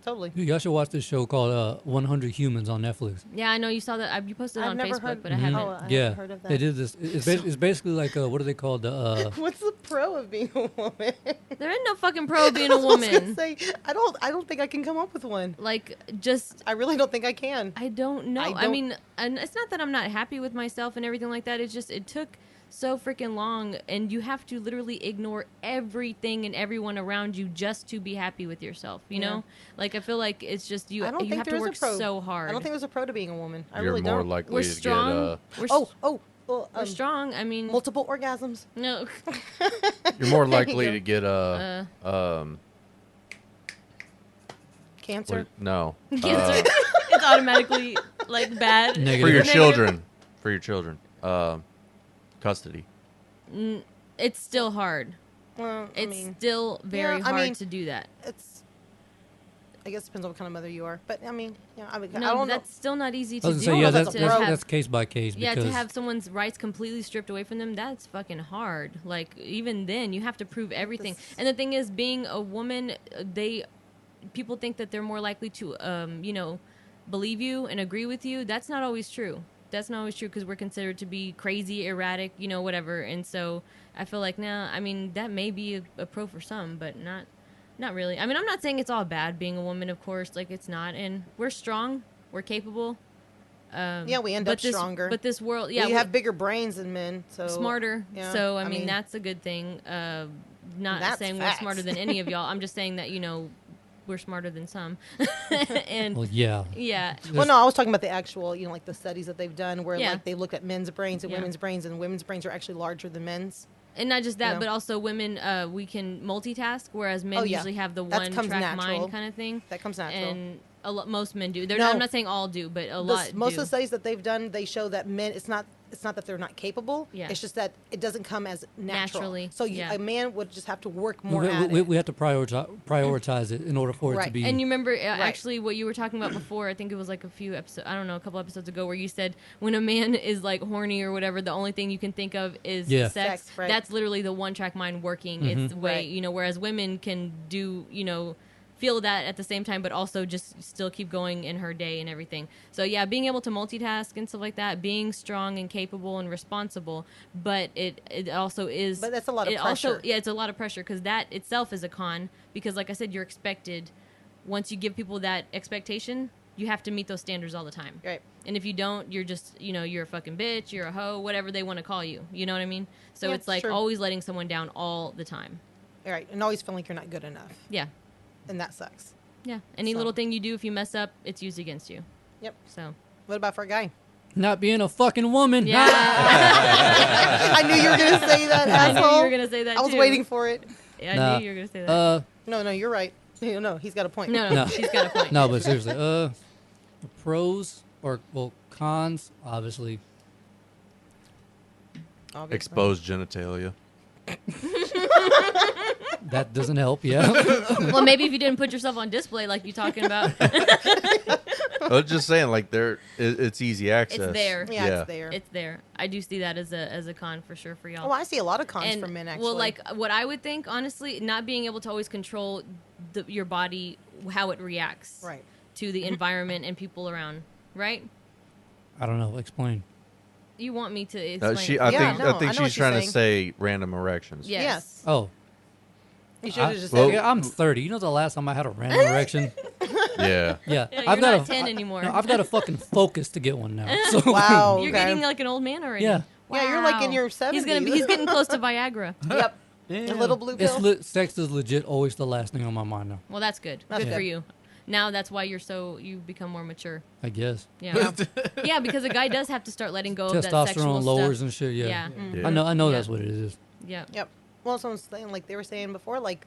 totally. You guys should watch this show called 100 Humans on Netflix. Yeah, I know you saw that. You posted it I've on never Facebook, heard- but I Mhm. haven't. Oh, I yeah, haven't heard of they that. did this. It's basically like what are they called? What's the pro of being a woman? There ain't no fucking pro being a I was gonna woman. say, I don't think I can come up with one. Like, just I really don't think I can. I don't know. I I don't- mean, and it's not that I'm not happy with myself and everything like that. It's just it took so freaking long, and you have to literally ignore everything and everyone around you just to be happy with yourself. You know, like I feel like it's just you. I don't You think have there to is work a pro. so hard. I don't think there's a pro to being a woman. I You're really more don't. likely We're to strong. get Well, we're strong. I mean, multiple orgasms. no. you're more There you likely go. to get Cancer. no Cancer. It's automatically like bad. Negative. for your Negative. children custody. It's still hard. Well, I It's mean, still very yeah, I hard mean, to do that. it's. I guess it depends on what kind of mother you are, but I mean, yeah, I No, don't know. that's still not easy I to was do. gonna say, yeah, that's that's a pro. that's case by case. Yeah, because to have someone's rights completely stripped away from them, that's fucking hard. Like, even then, you have to prove everything. And the thing is, being a woman, people think that they're more likely to, believe you and agree with you. That's not always true. That's not always true because we're considered to be crazy, erratic, whatever. And so I feel like, I mean, that may be a pro for some, but not really. I mean, I'm not saying it's all bad being a woman, of course. Like, it's not. And we're strong. We're capable. Yeah, we end but up this, stronger. But this world, Yeah, yeah, we have bigger brains than men, so smarter. Yeah, So I mean, that's a good thing. Not That's saying facts. we're smarter than any of y'all. I'm just saying that we're smarter than some. And well, yeah. yeah, Well, no, I was talking about the actual, like the studies that they've done where Yeah. like they looked at men's brains and Yeah. women's brains, and women's brains are actually larger than men's. and not just that, Yeah. but also women, we can multitask, whereas men Oh, yeah. usually have the That one comes track natural. mind kind of thing. That comes natural. And most men do. No. I'm not saying all do, but a lot Most do. of the studies that they've done, they show that men, it's not it's not that they're not capable. Yeah. It's just that it doesn't come as natural. Naturally, So yeah. a man would just have to work more at we, it. we have to prioritize it in order for it to Right. be. And you remember actually what you were talking about before? I think it was like a couple episodes ago, where you said when a man is like horny or whatever, the only thing you can think of is sex. Sex, right. That's literally the one-track mind working. Mm-hmm. It's the way Right. whereas women can do feel that at the same time, but also just still keep going in her day and everything. So yeah, being able to multitask and stuff like that, being strong and capable and responsible, but it also is. But that's a lot of it pressure. Also, yeah, it's a lot of pressure because that itself is a con. Because like I said, you're expected. Once you give people that expectation, you have to meet those standards all the time. Right. And if you don't, you're just you're a fucking bitch, you're a hoe, whatever they want to call you. You know what I mean? So Yeah, it's like true. always letting someone down all the time. Right. And always feeling like you're not good enough. Yeah. And that sucks. Yeah. Any So- little thing you do, if you mess up, it's used against you. Yep. So. What about for a guy? Not being a fucking woman. Yeah. I knew you were going to say that, I asshole. knew you were gonna say that. I was too. waiting for it. Yeah, I Nah. knew you were gonna say that. No, you're right. No, he's got a point. No, she's got a point. No, but seriously, the pros or cons, obviously. Obviously. Exposed genitalia. That doesn't help. Yeah. Well, maybe if you didn't put yourself on display like you're talking about. I was just saying, like it's easy access. It's there. Yeah, it's there. It's there. I do see that as a con for sure for y'all. Oh, I see a lot of cons And, for men, actually. well, like what I would think, honestly, not being able to always control your body, how it reacts Right. to the environment and people around, right? I don't know. Explain. You want me to explain? I Yeah, think no, I think I know what she's you're trying to saying. say random erections. Yes. Oh. You should have just well- said Yeah, I'm 30. You know the last time I had a random erection? Yeah. Yeah. Yeah, I've you're got not 10 anymore. No, I've got to fucking focus to get one now. So, Wow. You're okay. getting like an old man already. Yeah. Yeah, you're like in Wow. your 70s. He's getting close to Viagra. Yep. Damn. A little blue pill. Sex is legit always the last thing on my mind now, Well, that's good. That's good good. for you. Now that's why you become more mature. I guess. Yeah. Yeah, because a guy does have to start letting go of that sexual Testosterone lowers stuff. and shit. Yeah. Yeah. Yeah. I know Yeah. that's what it is. Yeah. Yep. Well, someone was saying, like they were saying before, like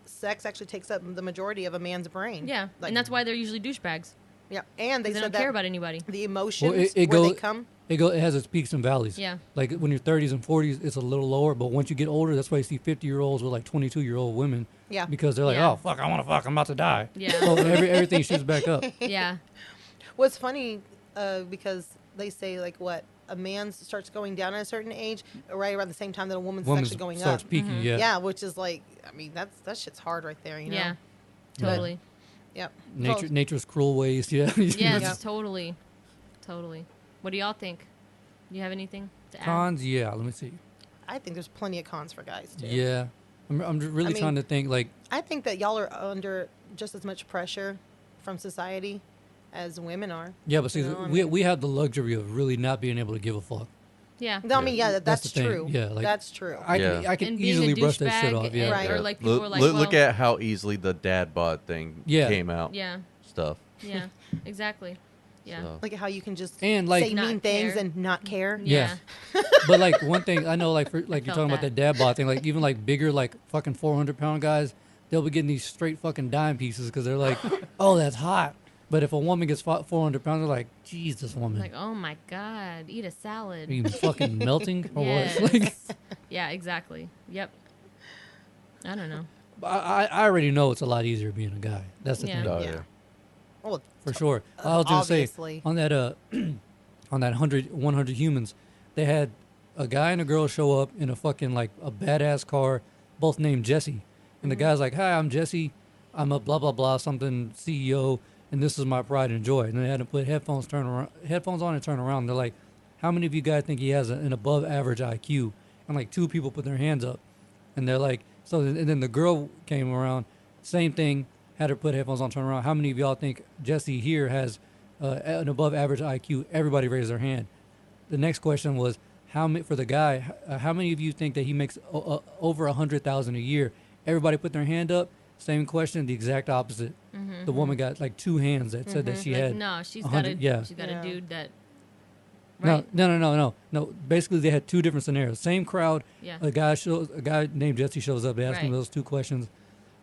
sex actually takes up the majority of a man's brain. Yeah. Like, And that's why they're usually douchebags. Yeah. And they They said don't that care about anybody. the emotions Well, it where goes. they come. It has its peaks and valleys. Yeah. Like when you're 30s and 40s, it's a little lower. But once you get older, that's why you see 50-year-olds with like 22-year-old women. Yeah. Because they're like, Yeah. oh fuck, I want to fuck, I'm about to die. Yeah. So everything shoots back up. Yeah. What's funny, because they say like what a man starts going down at a certain age, right around the same time that a woman's Woman actually going starts up. peaking. Yeah. Yeah, which is like, I mean, that shit's hard right there. You know. Yeah. Totally. Yep. Nature's cruel ways. Yeah. Yes, Yep. totally. Totally. What do y'all think? Do you have anything to add? Cons. Yeah. Let me see. I think there's plenty of cons for guys too. Yeah. I'm really I mean- trying to think like. I think that y'all are under just as much pressure from society as women are. Yeah, but see, You know, I we mean- have the luxury of really not being able to give a fuck. Yeah. I mean, yeah, that's the thing. true. Yeah, like, that's true. I Yeah. can And being easily a brush that shit douchebag off. Yeah. and- Right. Or like people were like, look well, at how easily the dad bod thing Yeah. came out. Yeah. Stuff. Yeah. Exactly. Yeah. So. Look at how you can just And, like- say Not mean things care. and not care. Yeah. But like one thing I know, like you're Felt talking about that. that dad bod thing. Like even like bigger, like fucking 400-pound guys, they'll be getting these straight fucking dime pieces because they're like, oh, that's hot. But if a woman gets 400 pounds, they're like, Jesus, woman, Like, oh my God, eat a salad. are you fucking melting or Yes. what? Like, Yeah, exactly. Yep. I don't know. I already know it's a lot easier being a guy. That's the Yeah. thing. Oh, Yeah. yeah. Well, For sure. I was gonna say obviously. on that on that 100 humans, they had a guy and a girl show up in a fucking like a badass car, both named Jesse. And the guy's like, "Hi, I'm Jesse. I'm a blah blah blah something CEO, and this is my pride and joy." And they had to put headphones on and turn around. They're like, "How many of you guys think he has an above average IQ?" And like 2 people put their hands up, and they're like, so. And then the girl came around, same thing. Had her put headphones on, turn around. How many of y'all think Jesse here has an above average IQ? Everybody raised their hand. The next question was, for the guy, how many of you think that he makes over $100,000 a year? Everybody put their hand up. Same question, the exact opposite. The woman got like 2 hands that said that she Like, had. no, she's got 100 yeah. she's got Yeah. a dude that. Right. No. Basically, they had 2 different scenarios. Same crowd. Yeah. A guy named Jesse shows up. They ask him Right. those 2 questions.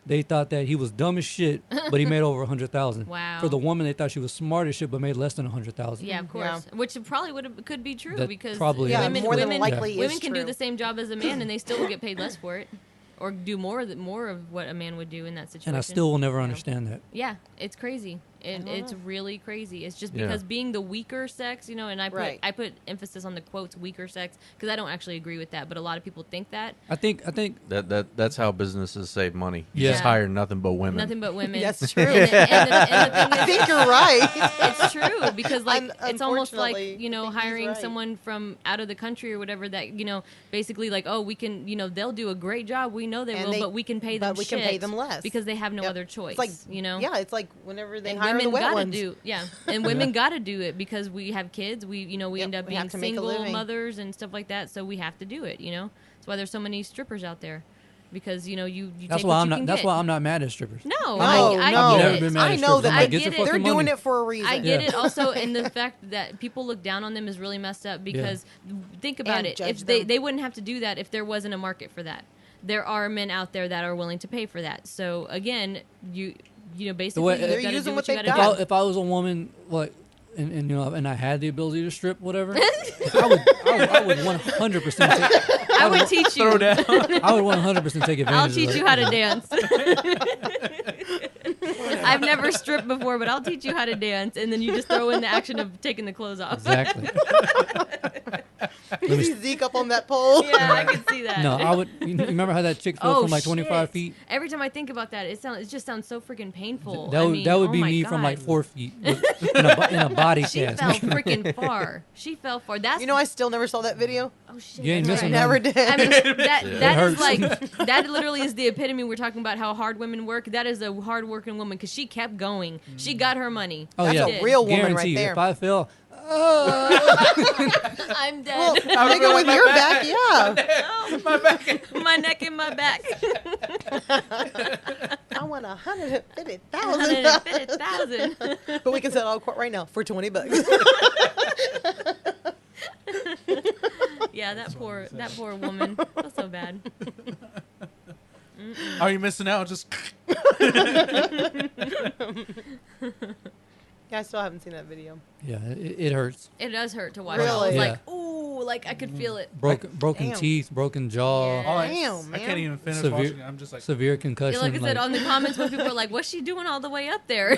they thought that he was dumb as shit, but he made over 100,000. Wow. For the woman, they thought she was smart as shit, but made less than 100,000. Yeah, of course. Which probably could be true That because probably is. more than likely women is can do true. the same job as a man and they still will get paid less for it, or do more of what a man would do in that situation. And I still will never understand that. Yeah, it's crazy. It's really crazy. It's just Yeah. because being the weaker sex, you know, and Right. I put emphasis on the quotes weaker sex because I don't actually agree with that, but a lot of people think that. I think That's how businesses save money. You Yeah. just hire nothing but women. Nothing but women. That's true. And the thing I is, think you're right. it's true because like it's almost like, Unfortunately, you know, I think he's hiring right. someone from out of the country or whatever that, you know, basically like, oh, we can, you know, they'll do a great job, we know they And will, they- but we can pay them but we can pay them less. because they have no Yep. other choice. It's like, you know. Yeah, it's like whenever they And hire the women wet gotta ones. do, and women gotta do it because we have kids. We, you know, we Yep, end up we being have to make a single living. mothers and stuff like that. So we have to do it. You know, that's why there's so many strippers out there, because you know you that's take why what I'm you not. can That's get. why I'm not mad at strippers. No, No, I no. I've get never it. been mad I at know strippers. that I'm I like, get get the it. fucking They're doing money. it for a reason. I get Yeah. it also, and the fact that people look down on them is really messed up because think about And it. judge If them. they wouldn't have to do that if there wasn't a market for that. There are men out there that are willing to pay for that. So again, you know basically way- you They're gotta using do what what you they've gotta got. do. If I was a woman, like, and you know, and I had the ability to strip, whatever, I would 100%. I would teach you. Throw down. I would 100% take advantage. I'll of teach that. you how to dance. I've never stripped before, but I'll teach you how to dance, and then you just throw in the action of taking the clothes off. Exactly. You see Zeke up on that pole. Yeah, I can see that. No, I would. You remember how that chick fell Oh, from like 25 shit. feet? Every time I think about that, it just sounds so freaking painful. That would oh be my me from like God. 4 feet in a body She cast. fell freaking far. She fell far. That's You know, I still never saw that video. oh shit. You ain't that's missing right. Never nothing. did. I mean, that It is hurts. like that literally is the epitome. We're talking about how hard women work. That is a hard working woman because she kept going. She got her money. Oh That's yeah, a real woman right Guarantee. there. If I fell, I'm dead. Well, nigga, with your back, yeah. My back. My neck and my back. I want 150,000. 150,000. But we can settle out of court right now for $20. Yeah, that poor woman. That's so bad. Are you missing out? Just Yeah, I still haven't seen that video. yeah, it hurts. It does hurt to watch. Really? I was Yeah. like, ooh, like I could feel it. Broken Damn. teeth, broken jaw, Yeah. Damn, I man. can't even finish Severe- watching it. I'm just like, severe concussion. Yeah, like I said, on the comments when people are like, "What's she doing all the way up there?"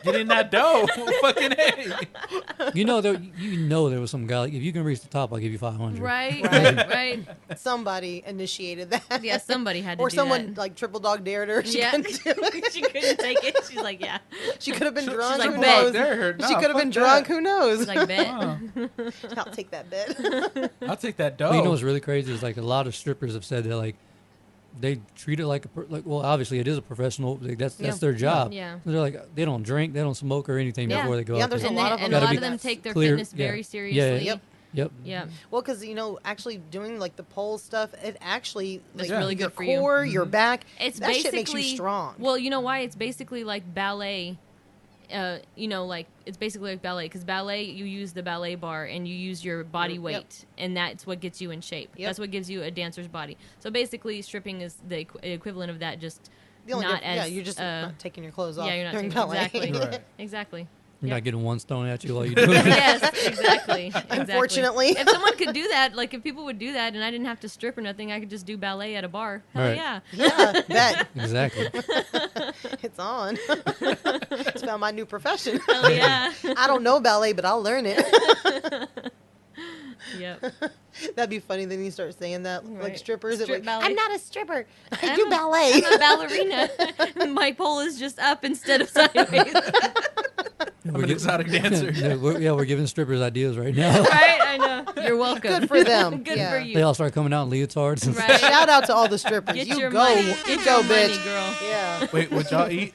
get in that dough. Fucking A. you know there was some guy. Like, if you can reach the top, I'll give you 500. right. Somebody initiated that. Yeah, somebody had to Or do someone that. like triple dog dared her. She Yeah, couldn't do it. she couldn't take it. She's like, yeah. She could have been drunk. like, who bet. knows? There, She could have been drunk. Who knows? She's like, bet. I'll take that bet. I'll take that dough. But you know what's really crazy is like a lot of strippers have said that like they treat it like well obviously it is a professional like, that's their job. Yeah. They're like they don't drink, they don't smoke or anything Yeah. before they go Yeah, out there. there's And, a lot they, of them and a gotta lot be of them take their clear- fitness yeah. very Yeah, seriously. Yep. Yep. Yeah. Well, because actually doing like the pole stuff, it actually It's like, really your good for you. core, your back. It's that basically shit makes you strong. Well, you know why? It's basically like ballet. You know, like it's basically like ballet because ballet you use the ballet bar and you use your body Yep. weight and that's what gets you in shape. Yep. That's what gives you a dancer's body. So basically, stripping is the equivalent of that. Just The only not diff- yeah, as you're just not taking your clothes off. yeah, you're not during taking, ballet. exactly Right. exactly. You're Yeah. not getting one stone at you while you do it. Yes, exactly. Unfortunately. If someone could do that, like if people would do that and I didn't have to strip or nothing, I could just do ballet at a bar. Hell Right. yeah. Yeah, bet. Exactly. It's on. It's about my new profession. Hell yeah. I don't know ballet, but I'll learn it. Yep. That'd be funny. Then you start saying that like Right. strippers. It's Strip like, ballet. I'm not a stripper. I I'm do a- ballet. I'm a ballerina. My pole is just up instead of sideways. I'm an exotic dancer. we're giving strippers ideas right now. Right? I know. You're welcome. Good for them. Good Yeah. for They you. all start coming out in leotards. And Right. Shout out to all the strippers. Get you your go. money. You Get go, your money, bitch. girl. Yeah. Wait, would y'all eat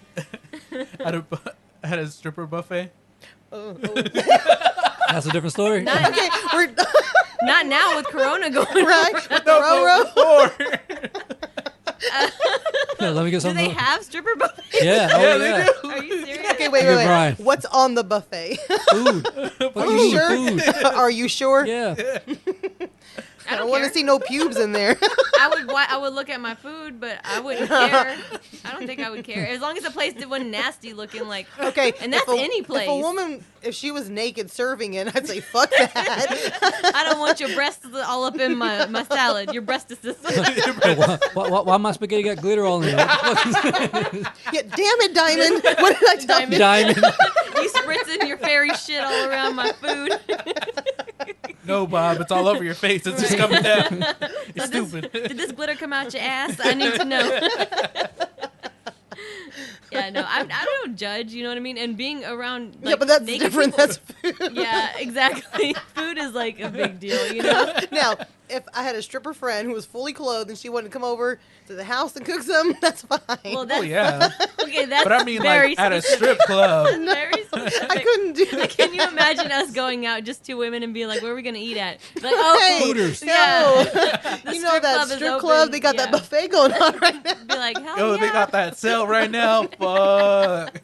at a stripper buffet? Oh, That's a different story. okay, we're Not now with Corona going. right. With the Roro. Yeah, let me get Do something. they have stripper buffets? Yeah, Yeah, oh, they yeah. do. Are you serious? Okay, wait. Good Brian. What's on the buffet? Food. Are you sure? Food. Are you sure? Yeah. I don't want to see no pubes in there. I would look at my food, but I wouldn't care. I don't think I would care as long as the place wasn't nasty looking. Like okay, and that's any place. If a woman, if she was naked serving it, I'd say fuck that. I don't want your breasts all up in my salad. Your breast is why my spaghetti got glitter all in it? Yeah, damn it, Diamond. What did I tell you? Diamond. You spritzing your fairy shit all around my food. No, Bob, it's all over your face. It's just coming down. It's stupid. Did this glitter come out your ass? I need to know. Yeah, no, I don't judge, you know what I mean? And being around, like, yeah, but that's naked different. people, That's food. yeah, exactly. Food is like a big deal, you know? Now, if I had a stripper friend who was fully clothed and she wanted to come over to the house and cook some, that's fine. Well, that's, yeah. Okay, that's but I mean, very like, at a specific. strip club. Very specific. I couldn't do that. Can you imagine us going out, just two women, and being like, where are we going to eat at? Like, oh, Hey, Hooters. Yeah. No. The You know strip that club is strip club? open. They got that Yeah. buffet going on right now. Be like, hell Yo, yeah. they got that sale right now. Fuck.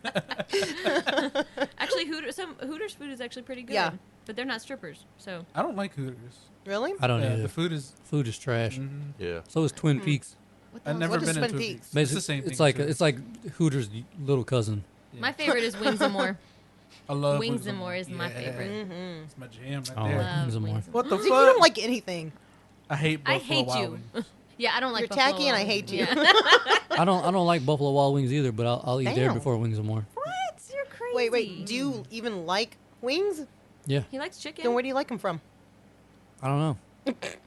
Actually, Hooters food is actually pretty good. Yeah. But they're not strippers, so. I don't like Hooters. Really? I don't Yeah, either. the food is. Food is trash. Yeah. So is Twin Peaks. What the I've hell never What is been Twin into Peaks? Peaks. It's the same thing. It's like too. it's like Hooters' little cousin. My favorite is Wings and More. I love Wings and More is my Yeah. favorite. It's my jam right Oh, there. Love Wings and More. Wings and What the See, fuck? you don't like anything. I hate I Buffalo hate Wild you. Wings. Yeah, I don't like You're Buffalo tacky and I Wild hate Wings. you. Yeah. I don't like Buffalo Wild Wings either, but I'll eat there Damn. before Wings and More. What? You're crazy. Wait. Do you even like wings? Yeah, He likes chicken. Then where do you like them from? I don't know.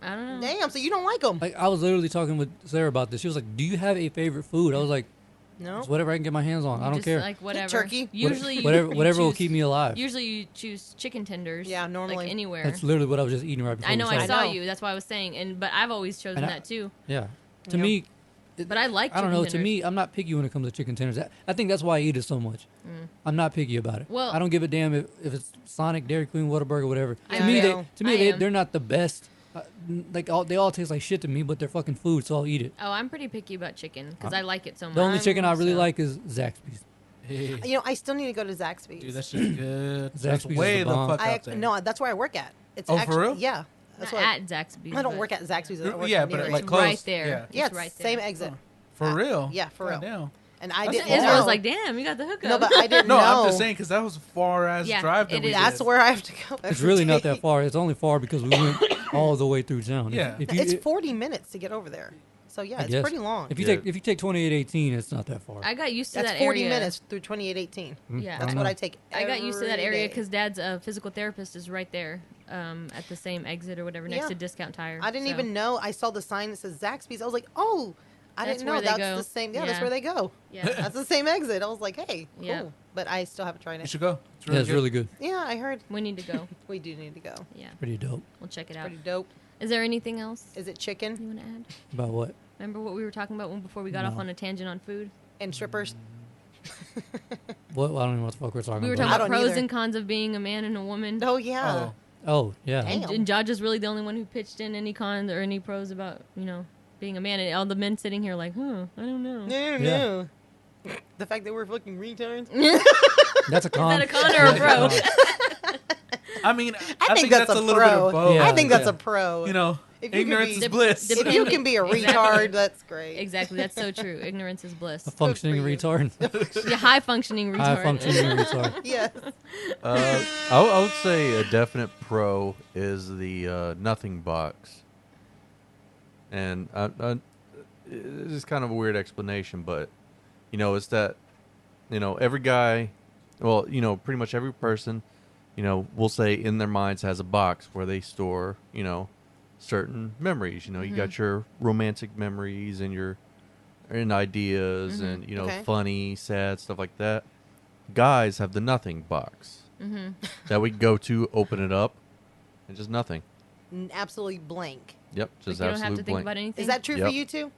I don't know. Damn, so you don't like them? Like I was literally talking with Sarah about this. She was like, "Do you have a favorite food?" I was like, No. "It's whatever I can get my hands on. I don't Just care. Like whatever. Turkey? Usually, whatever you whatever will choose- keep me alive." Usually, you choose chicken tenders. Yeah, normally. Like anywhere. That's literally what I was just eating right before. I know. we I started. saw know. you. That's why I was saying. But I've always chosen And that too. Yeah. To Yep. me, But I like. I don't chicken know. tenders. To me, I'm not picky when it comes to chicken tenders. I think that's why I eat it so much. I'm not picky about it. Well- I don't give a damn if it's Sonic, Dairy Queen, Whataburger, whatever. I To me, know. they're not the best. Like they all taste like shit to me, but they're fucking food, so I'll eat it. Oh, I'm pretty picky about chicken because I like it so much. The only chicken I really so- like is Zaxby's. Hey, You know, I still need to go to Zaxby's. dude, that's just good. Zaxby's That's is way the the bomb. fuck out there. No, that's where I work at. It's Oh, for actually, real? Yeah. That's Not what at Zaxby's. I don't but work at Zaxby's. I work Yeah, near but it. like it's close. right there. Yeah. Yeah, It's right there. same exit. For real? Yeah, for real. Goddamn. And I That's didn't far. Israel's know. like, damn, you got the hookup. No, but I didn't No, know. I'm just saying because that was a far ass Yeah, drive that it we is. did. That's where I have to go. It's every really not day. that far. It's only far because we went all the way through town. Yeah. If you, It's 40 minutes to get over there. So yeah, I it's guess. pretty long. If you Yeah. take 2818, it's not that far. I got used to That's that 40 area. minutes through 2818. Yeah. That's I what know. I take. I got used to that every area day. because Dad's physical therapist is right there at the same exit or whatever next Yeah. to Discount Tire. I didn't so. even know. I saw the sign that says Zaxby's. I was like, oh, I That's didn't know where they that's go. the same. Yeah, that's Yeah. where they go. Yeah. That's the same exit. I was like, hey, cool. Yeah. But I still haven't tried You it. should go. It's Yeah, it's really good. Yeah, I heard We need to go. we do need to go. Yeah. Pretty dope. We'll check it out. Pretty dope. Is there anything else Is it chicken you want to add? About what? Remember what we were talking about before we got off No. on a tangent on food? and strippers? What? I don't even know what the fuck we're talking We were about. talking I about don't pros either. and cons of being a man and a woman. Oh yeah. Oh. Oh yeah. Damn. And Judge is really the only one who pitched in any cons or any pros about, being a man. And all the men sitting here like, I don't know. No, Yeah. no. The fact that we're fucking retards. That's a con. Is that a con or a pro? I mean, I think that's a a little bit pro. of both. Yeah. I think that's yeah. a pro. You know, If you could ignorance be- is bliss. If you can be a retard, that's great. Exactly. That's so true. Ignorance is bliss. A functioning for you. retard. Yeah, high functioning retard. High functioning retard. Yes. I would say a definite pro is the nothing box. And it's kind of a weird explanation, but it's that every guy, well, pretty much every person, we'll say in their minds has a box where they store, certain memories. You got your romantic memories and ideas and Okay. funny, sad stuff like that. Guys have the nothing box that we go to, open it up, and just nothing. Absolutely blank. Yep, Like, just you don't absolute have to think blank. about anything. Is that true for Yep. you too?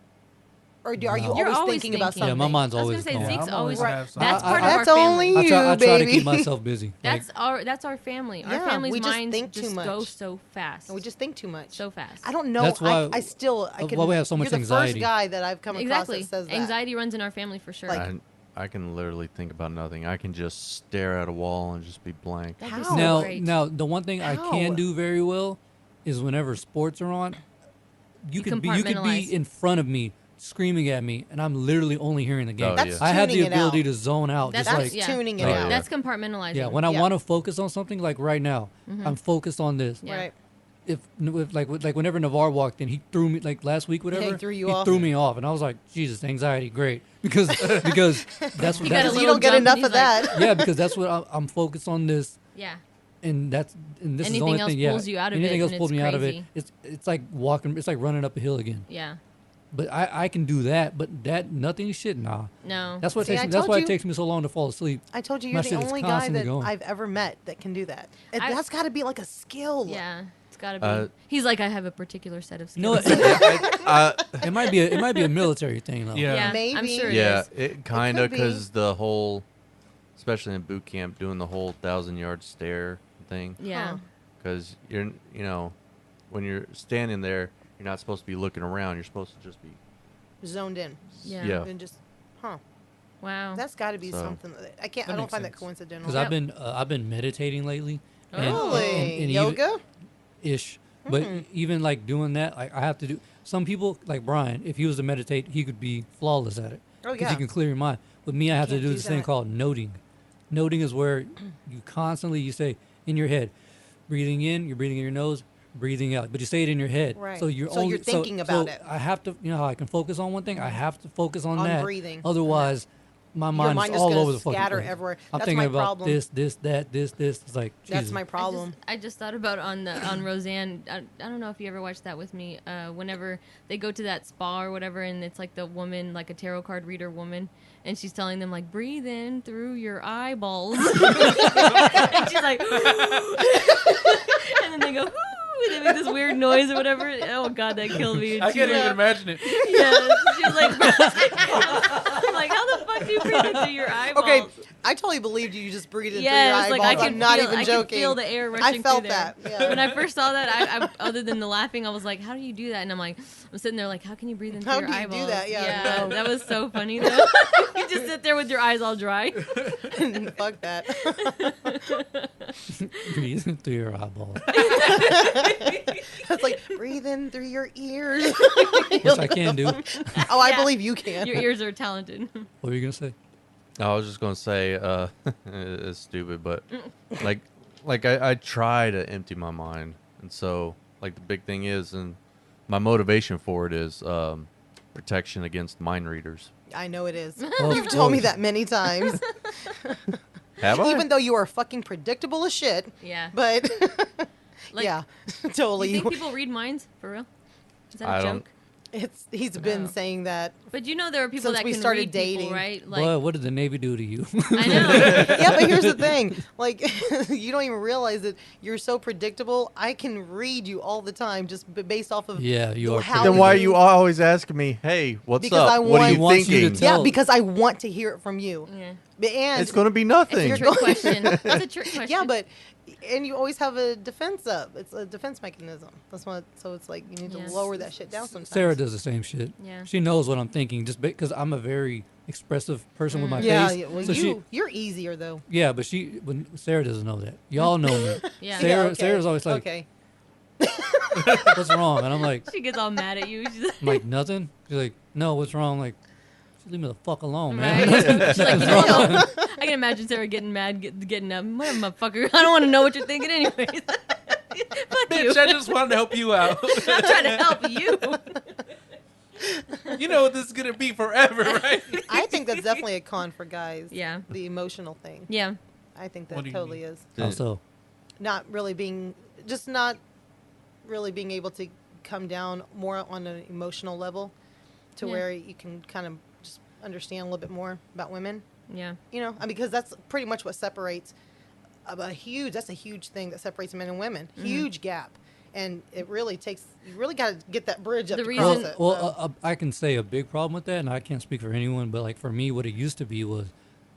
Or are you No. always, You're always thinking about thinking. something? Yeah, my mind's I was always gonna say going. Zeke's I'm always. always have That's something. part That's of our only family. you, I try to baby. keep myself busy. Like, That's our family. Our Yeah, family's we just minds think too just much. go so fast. And we just think too much. so fast. I don't know. That's why- I still. I that's can, why we have so much you're the anxiety. first guy that I've come across Exactly. that says that. Anxiety runs in our family for sure. Like- I can literally think about nothing. I can just stare at a wall and just be blank. That'd be How? so now, great. now the one thing I How? can do very well is whenever sports are on, you could be in front of me screaming at me, and I'm literally only hearing the game. That's I have the tuning it ability out. to zone out. That's just like tuning it out. That's compartmentalizing. Yeah, when I want to focus on something, like right now, I'm focused on this. Yeah. Right. If like whenever Navarre walked in, he threw me like last week, whatever. he threw you he off. threw me off, and I was like, Jesus, anxiety, great, because that's what got a You little don't get jump enough and of he's like- that. yeah, because that's what I'm focused on this, Yeah. and this is Anything the only else thing. pulls you out of it, anything else and pulls it's me out of it. crazy. It's like walking. It's like running up a hill again. Yeah. But I can do that, but that nothing shit, nah. No. That's what See, takes I me. That's told why you- it takes me so long to fall asleep. I told you My you're shit the is only guy constantly that going. I've ever met that can do that. I- That's got to be like a skill. Yeah. It's got to be. He's like, I have a particular set of No, skills. it might be a military thing though. Yeah. yeah. Maybe. I'm sure Yeah, it is. it kind of could be. because the whole, especially in boot camp, doing the whole 1,000-yard stare thing. Yeah. Huh. Because when you're standing there, you're not supposed to be looking around. You're supposed to just be. Zoned in. Yeah. Yeah. And just, Wow. That's got to be So- something. I can't. That I don't makes find that sense. coincidental. Because I've been meditating lately. Really? and Yoga? ish. But even like doing that, I have to do. Some people like Brian, if he was to meditate, he could be flawless at it. Oh, Because yeah. he can clear your mind. But me, I have to Can't do do this thing that. called noting. Noting is where you constantly you say in your head, breathing in, you're breathing in your nose, breathing out. But you say it in your head. Right. So you're So only you're thinking about it. I have to. You know how I can focus on one thing. I have to focus on that. breathing. Otherwise, my Your mind mind is is all gonna over the fucking scatter place. everywhere. I'm That's thinking my about problem. this, that. It's like That's Jesus. my problem. I just thought about on Roseanne. I don't know if you ever watched that with me. Whenever they go to that spa or whatever, and it's like the woman, like a tarot card reader woman, and she's telling them like, breathe in through your eyeballs, and she's like, and then they go, "Ooh," and they make this weird noise or whatever. Oh God, that killed me. And I she can't was even imagine it. Yeah, she's like, I'm like, how the fuck do you breathe in through your eyeballs? Okay, I totally believed you just breathed in Yeah, through it's your like eyeballs. I'm not even I joking. could feel the air rushing I felt through there. that. Yeah. When I first saw that, I other than the laughing, I was like, how do you do that? And I'm sitting there like, how can you breathe in through How your do you do eyeballs? that? Yeah, no. that was so funny though. You just sit there with your eyes all dry. Fuck that. Breathing through your eyeballs. It's like breathe in through your ears. Which I can do. Oh, I Yeah. believe you can. Your ears are talented. What were you gonna say? I was just gonna say, it's stupid, but like I try to empty my mind, and so like the big thing is, and my motivation for it is protection against mind readers. I know it is. Of You've told me course. that many times. Have I? Even though you are fucking predictable as shit. Yeah. But Like, yeah, Do totally. you think people read minds for real? Is that a I joke? don't- He's been Oh. saying that. But you know there are people Since that we can started read people, dating. right? Like, Boy, what did the Navy do to you? I know. Yeah, but here's the thing. Like, you don't even realize that you're so predictable. I can read you all the time just based off of Yeah, you are how Then why are you you always asking me, "Hey, what's Because up? I What are want- you wants you to thinking?" tell- Yeah, because I want to hear it from you. Yeah. And It's going to be It's nothing. a trick question. It's a trick question. yeah, but and you always have a defense up. It's a defense mechanism. That's what. So it's like you need Yes. to lower that shit down sometimes. Sarah does the same shit. Yeah. She knows what I'm thinking just because I'm a very expressive person with my Yeah, face. yeah, well, so you're easier though. yeah, but when Sarah doesn't know that. Y'all know me. Yeah. Sarah, okay. Sarah's always like, okay. "What's wrong?" And I'm like, She gets all mad at you. She's "Nothing." She's like, "No, what's wrong?" I'm like, "Just leave me the fuck alone, man." right? She's like, you know, I can imagine Sarah getting mad, getting up. What a motherfucker! I don't want to know what you're thinking, anyways. Fuck you. Bitch, I just wanted to help you out. I'm trying to help you. You know what this is gonna be forever, right? I think that's definitely a con for guys. Yeah. The emotional thing. Yeah. I think What that do you totally mean? is. Also, Not really being able to come down more on an emotional level to Yeah. where you can kind of just understand a little bit more about women. Yeah. You know, because that's pretty much what separates that's a huge thing that separates men and women. Mm-hmm. Huge gap. And it really takes, you really got to get that bridge up The to reason- cross it. well, I can say a big problem with that, and I can't speak for anyone, but like for me, what it used to be was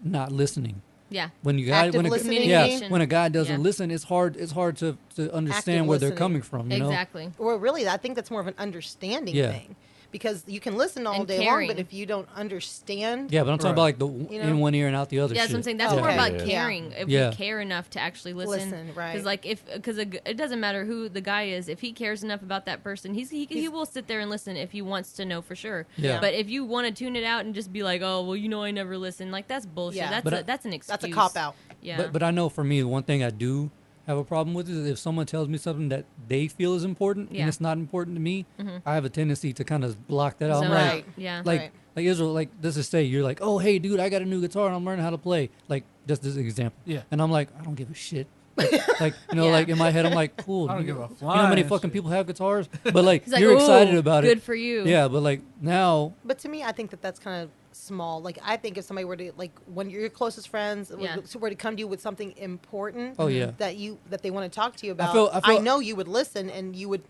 not listening. Yeah. When you guy, Active when a, listening, yeah, you mean? when a guy doesn't Yeah. listen, it's hard to understand Active where they're listening. coming from. You know? Exactly. Well, really, I think that's more of an understanding Yeah. thing. because you can listen all And day long, caring. but if you don't understand, Yeah, but I'm talking about like the You know? in one ear and out the other. Yeah, that's shit. what I'm saying. That's Oh, more okay. about Yeah. caring. If Yeah. we care enough to actually listen. right. Because like because it doesn't matter who the guy is. If he cares enough about that person, he will sit there and listen if he wants to know for sure. Yeah. But if you want to tune it out and just be like, oh well, I never listen. Like that's bullshit. Yeah. That's an excuse. that's a cop out. Yeah. But I know for me, the one thing I do have a problem with is if someone tells me something that they feel is important Yeah. and it's not important to me, I have a tendency to kind of block that out. I'm Zone like, out. Yeah. like, Right. like Israel, like let's just say you're like, oh hey dude, I got a new guitar and I'm learning how to play. Like just this example. Yeah. And I'm like, I don't give a shit. Like Yeah. like in my head, I'm like, cool. I don't you give a know how many flying fucking shit. people have guitars? But like, He's like, you're excited "Ooh, about it. good for you." Yeah, but like now, But to me, I think that's kind of small. Like, I think if somebody were to, like, when your closest friends Yeah. were to come to you with something important Oh, yeah. that they want to talk to you about, I feel- know you would listen and you would,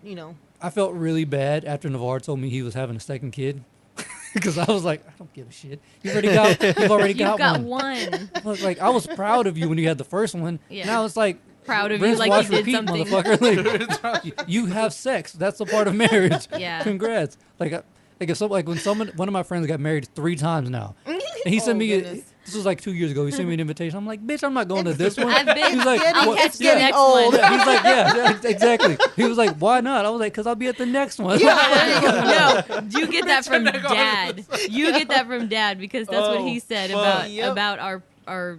I felt really bad after Navarre told me he was having a second kid. Because I was like, I don't give a shit. You've already You've got one. Like I was proud of you when you had the first one. Yeah. Now it's like Proud of you, rinse, like wash, you did repeat, something. motherfucker. Like, you have sex. That's a part of marriage. Yeah. Congrats. Like when one of my friends got married 3 times now, and he sent Oh, me. goodness. This was like 2 years ago. He sent me an invitation. I'm like, bitch, I'm not going to this one. I've been. He's like, I'll "What?" catch the Yeah. next old. one. Yeah, he's like, yeah, exactly. He was like, why not? I was like, because I'll be at the next one. No, you get that from Dad. You get that from Dad because that's what he said fuck. about our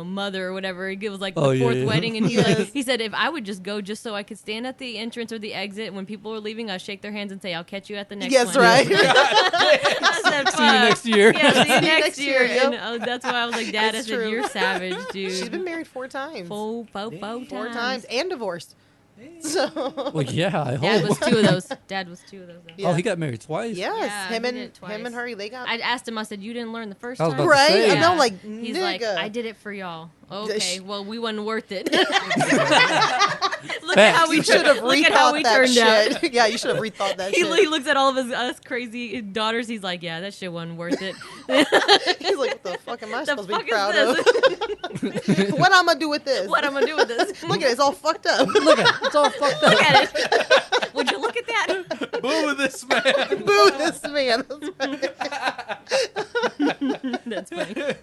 mother or whatever. It was like the Oh, yeah, fourth yeah. wedding, and Yes. he said if I would just go just so I could stand at the entrance or the exit when people were leaving, I'd shake their hands and say, "I'll catch you at the next yes, one." right. I said, See you next year. Yeah, see you See you next next year. year, yep. And that's why I was like, Dad, It's I said, true. you're savage, dude. She's been married 4 times. Four 4 times and divorced. So Well, yeah, I Dad hope. was 2 of those. Dad was 2 of those. Though. Yeah. Oh, he got married twice. yes, Yeah, him he and did it twice. him and her, they got I asked him. I said, "You didn't learn the first I was time, about to right. say. I know, like He's nigga. like, I did it for y'all. Okay, well, we wasn't worth it. Look Facts. at how we You should have look at how we rethought that turned out. shit. Yeah, you should have rethought that He shit. looks at all of us crazy daughters. He's like, "Yeah, that shit wasn't worth it." He's like, what the fuck am I The supposed to fuck be is proud this? of? What I'm gonna do with this? What I'm gonna do with this? Look at it, it's all fucked up. Look at it. It's all fucked up. Look at it. Would you look at that? Boo this man. Boo this man. That's funny.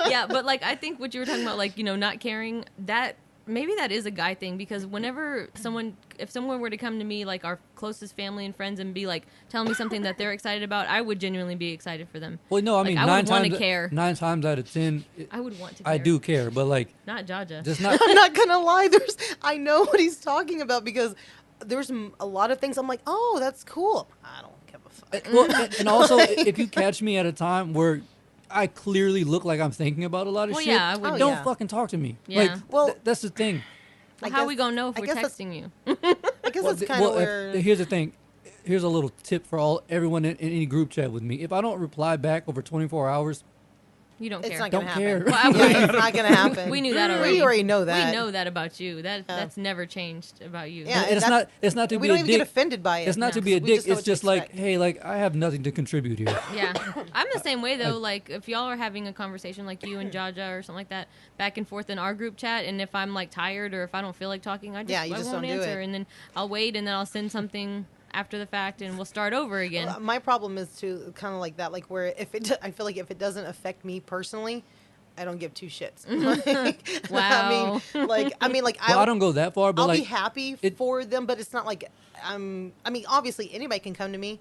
Yeah, but like I think what you were talking about, like not caring, that maybe that is a guy thing because whenever if someone were to come to me, like our closest family and friends, and be like telling me something that they're excited about, I would genuinely be excited for them. Well, no, I Like, mean, I nine would wanna times care. 9 times out of 10, I would want to. Care. I do care, but like, Not Jaja. just not. I'm not gonna lie. I know what he's talking about because there's a lot of things I'm like, oh, that's cool. I don't give a fuck. Well, and also, if you catch me at a time where I clearly look like I'm thinking about a lot of Well, shit, yeah, I would. Oh, don't yeah. fucking talk to me. Yeah. Like, Well- that's the thing. I How guess- we gonna know if I we're guess that's- texting you? I guess that's kind of where. Here's the thing. Here's a little tip for everyone in any group chat with me. If I don't reply back over 24 hours, You don't It's care. not gonna Don't happen. care. Well, I Yeah, it's not gonna happen. We knew that already. We already know that. We know that about you. That's never changed about you. Yeah, and it's that's- not. It's not to we be a don't even get dick. offended by it. It's not to No. be a We dick. know It's what to just like, expect. hey, like I have nothing to contribute here. Yeah, I'm the same way though. Like if y'all are having a conversation like you and Jaja or something like that, back and forth in our group chat, and if I'm like tired or if I don't feel like talking, I Yeah, you I just won't don't do answer, it. and then I'll wait, and then I'll send something after the fact, and we'll start over again. My problem is to kind of like that, like where I feel like if it doesn't affect me personally, I don't give 2 shits. Like, Wow. I mean, like Well, I don't go that far, but I'll like be happy for them, but it's not like I mean, obviously anybody can come to me,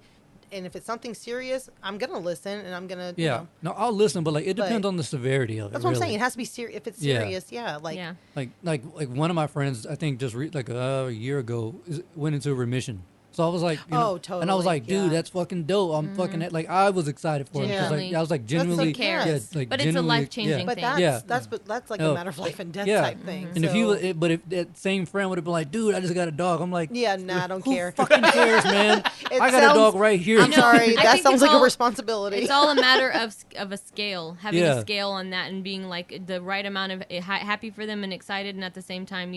and if it's something serious, I'm gonna listen and I'm gonna you yeah, know, no, I'll listen, but like it depends But- on the severity of it. that's what I'm really. saying. It has to be serious. If it's Yeah. serious, yeah, like yeah. Like one of my friends, I think just like a year ago, went into remission. So I was like, you know, Oh, and I was totally, like, dude, yeah. that's fucking dope. I'm fucking like I was excited for him because Genuinely. like I was like so genuinely, cares. yeah, like But it's a genuinely- life-changing yeah. But thing. that's Yeah. that's like No, a matter of life and death yeah. type thing. And if he So- was, but if that same friend would have been like, dude, I just got a dog, I'm like, yeah, nah, I don't who care. fucking cares, man? It I got sounds- a dog right here. I'm sorry, I that think sounds it's like a all- responsibility. It's all a matter of a scale, having Yeah. a scale on that, and being like the right amount of happy for them and excited, and at the same time,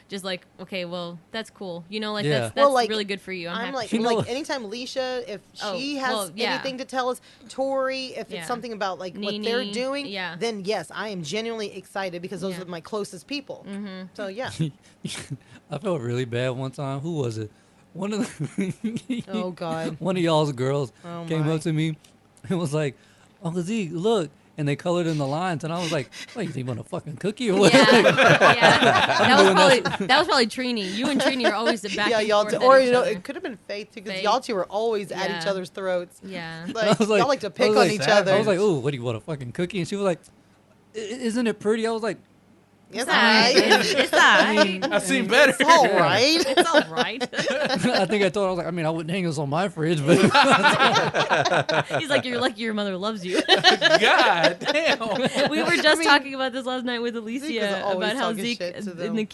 just like, okay, well, that's cool, like Yeah. that's Well, like, really good for you. I'm happy. like, You know- like anytime Leisha, if Oh, she has well, yeah. anything to tell us, Tori, if Yeah. it's something about like what they're Nene, doing, yeah. then yes, I am genuinely excited because those Yeah. are my closest people. Mm-hmm. So yeah, I felt really bad one time. Who was it? one of the Oh God. one of y'all's girls Oh, came my. up to me and was like, Uncle Zeke, look. And they colored in the lines, and I was like, "What, you think you want a fucking cookie or what?" Yeah, that was probably Trini. You and Trini are always the back. Yeah, and y'all. forth at Or each other. it could have been Faith too, because Faith. y'all two were always at each Yeah. other's throats. Yeah. And Like, y'all like to I pick was on like, each other. I was like, "Oh, what do you want, a fucking cookie?" And she was like, "Isn't it pretty?" I was like, It's It's alright. It's alright. I've seen better. It's all right. It's all right. I think I told her, I was like, I mean, I wouldn't hang this on my fridge, but He's like, you're lucky your mother loves you. God damn. We were just talking about this last night with Alicia always about how talking Zeke shit to them. and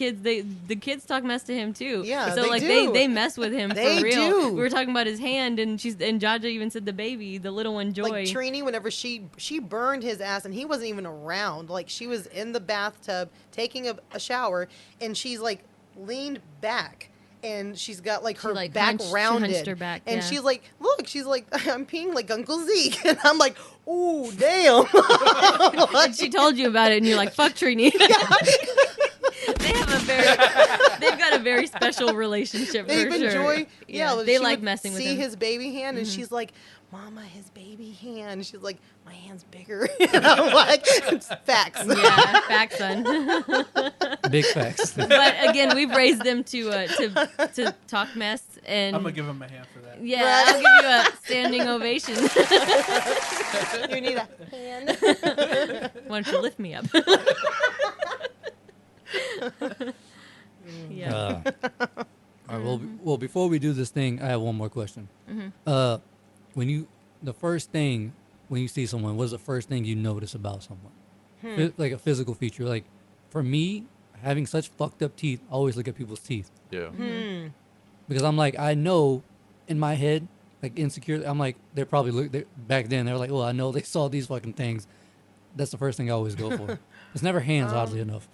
the kids talk mess to him too. Yeah, so they like do. they mess with him They for real. do. We were talking about his hand, and Jaja even said the baby, the little one, Joy. Like Trini, whenever she burned his ass, and he wasn't even around. Like she was in the bathtub taking a shower, and she's like leaned back, and she's got like her like, back she rounded, hunched her back, and yeah. she's like, "Look," she's like, "I'm peeing like Uncle Zeke," and I'm like, "Ooh, damn!" And she told you about it, and you're like, "Fuck Trini." They've got a very special relationship. They for sure. enjoy, yeah. they she like would messing with see him. his baby hand, and she's like, "Mama, his baby hand." She's like, "My hand's bigger." And I'm like, "It's facts." Yeah, facts, son. big facts. But again, we've raised them to talk mess, and I'm gonna give him a hand for that. yeah, Right. I'll give you a standing ovation. You need a hand. Why don't you lift me up? Yeah. All right, well, before we do this thing, I have one more question. Mm-hmm. The first thing when you see someone, what's the first thing you notice about someone? Like a physical feature. Like for me, having such fucked up teeth, I always look at people's teeth Yeah. because I'm like, I know in my head, like insecure. I'm like, they're probably back then. They're like, oh, I know they saw these fucking things. That's the first thing I always go for. It's never hands, oddly enough,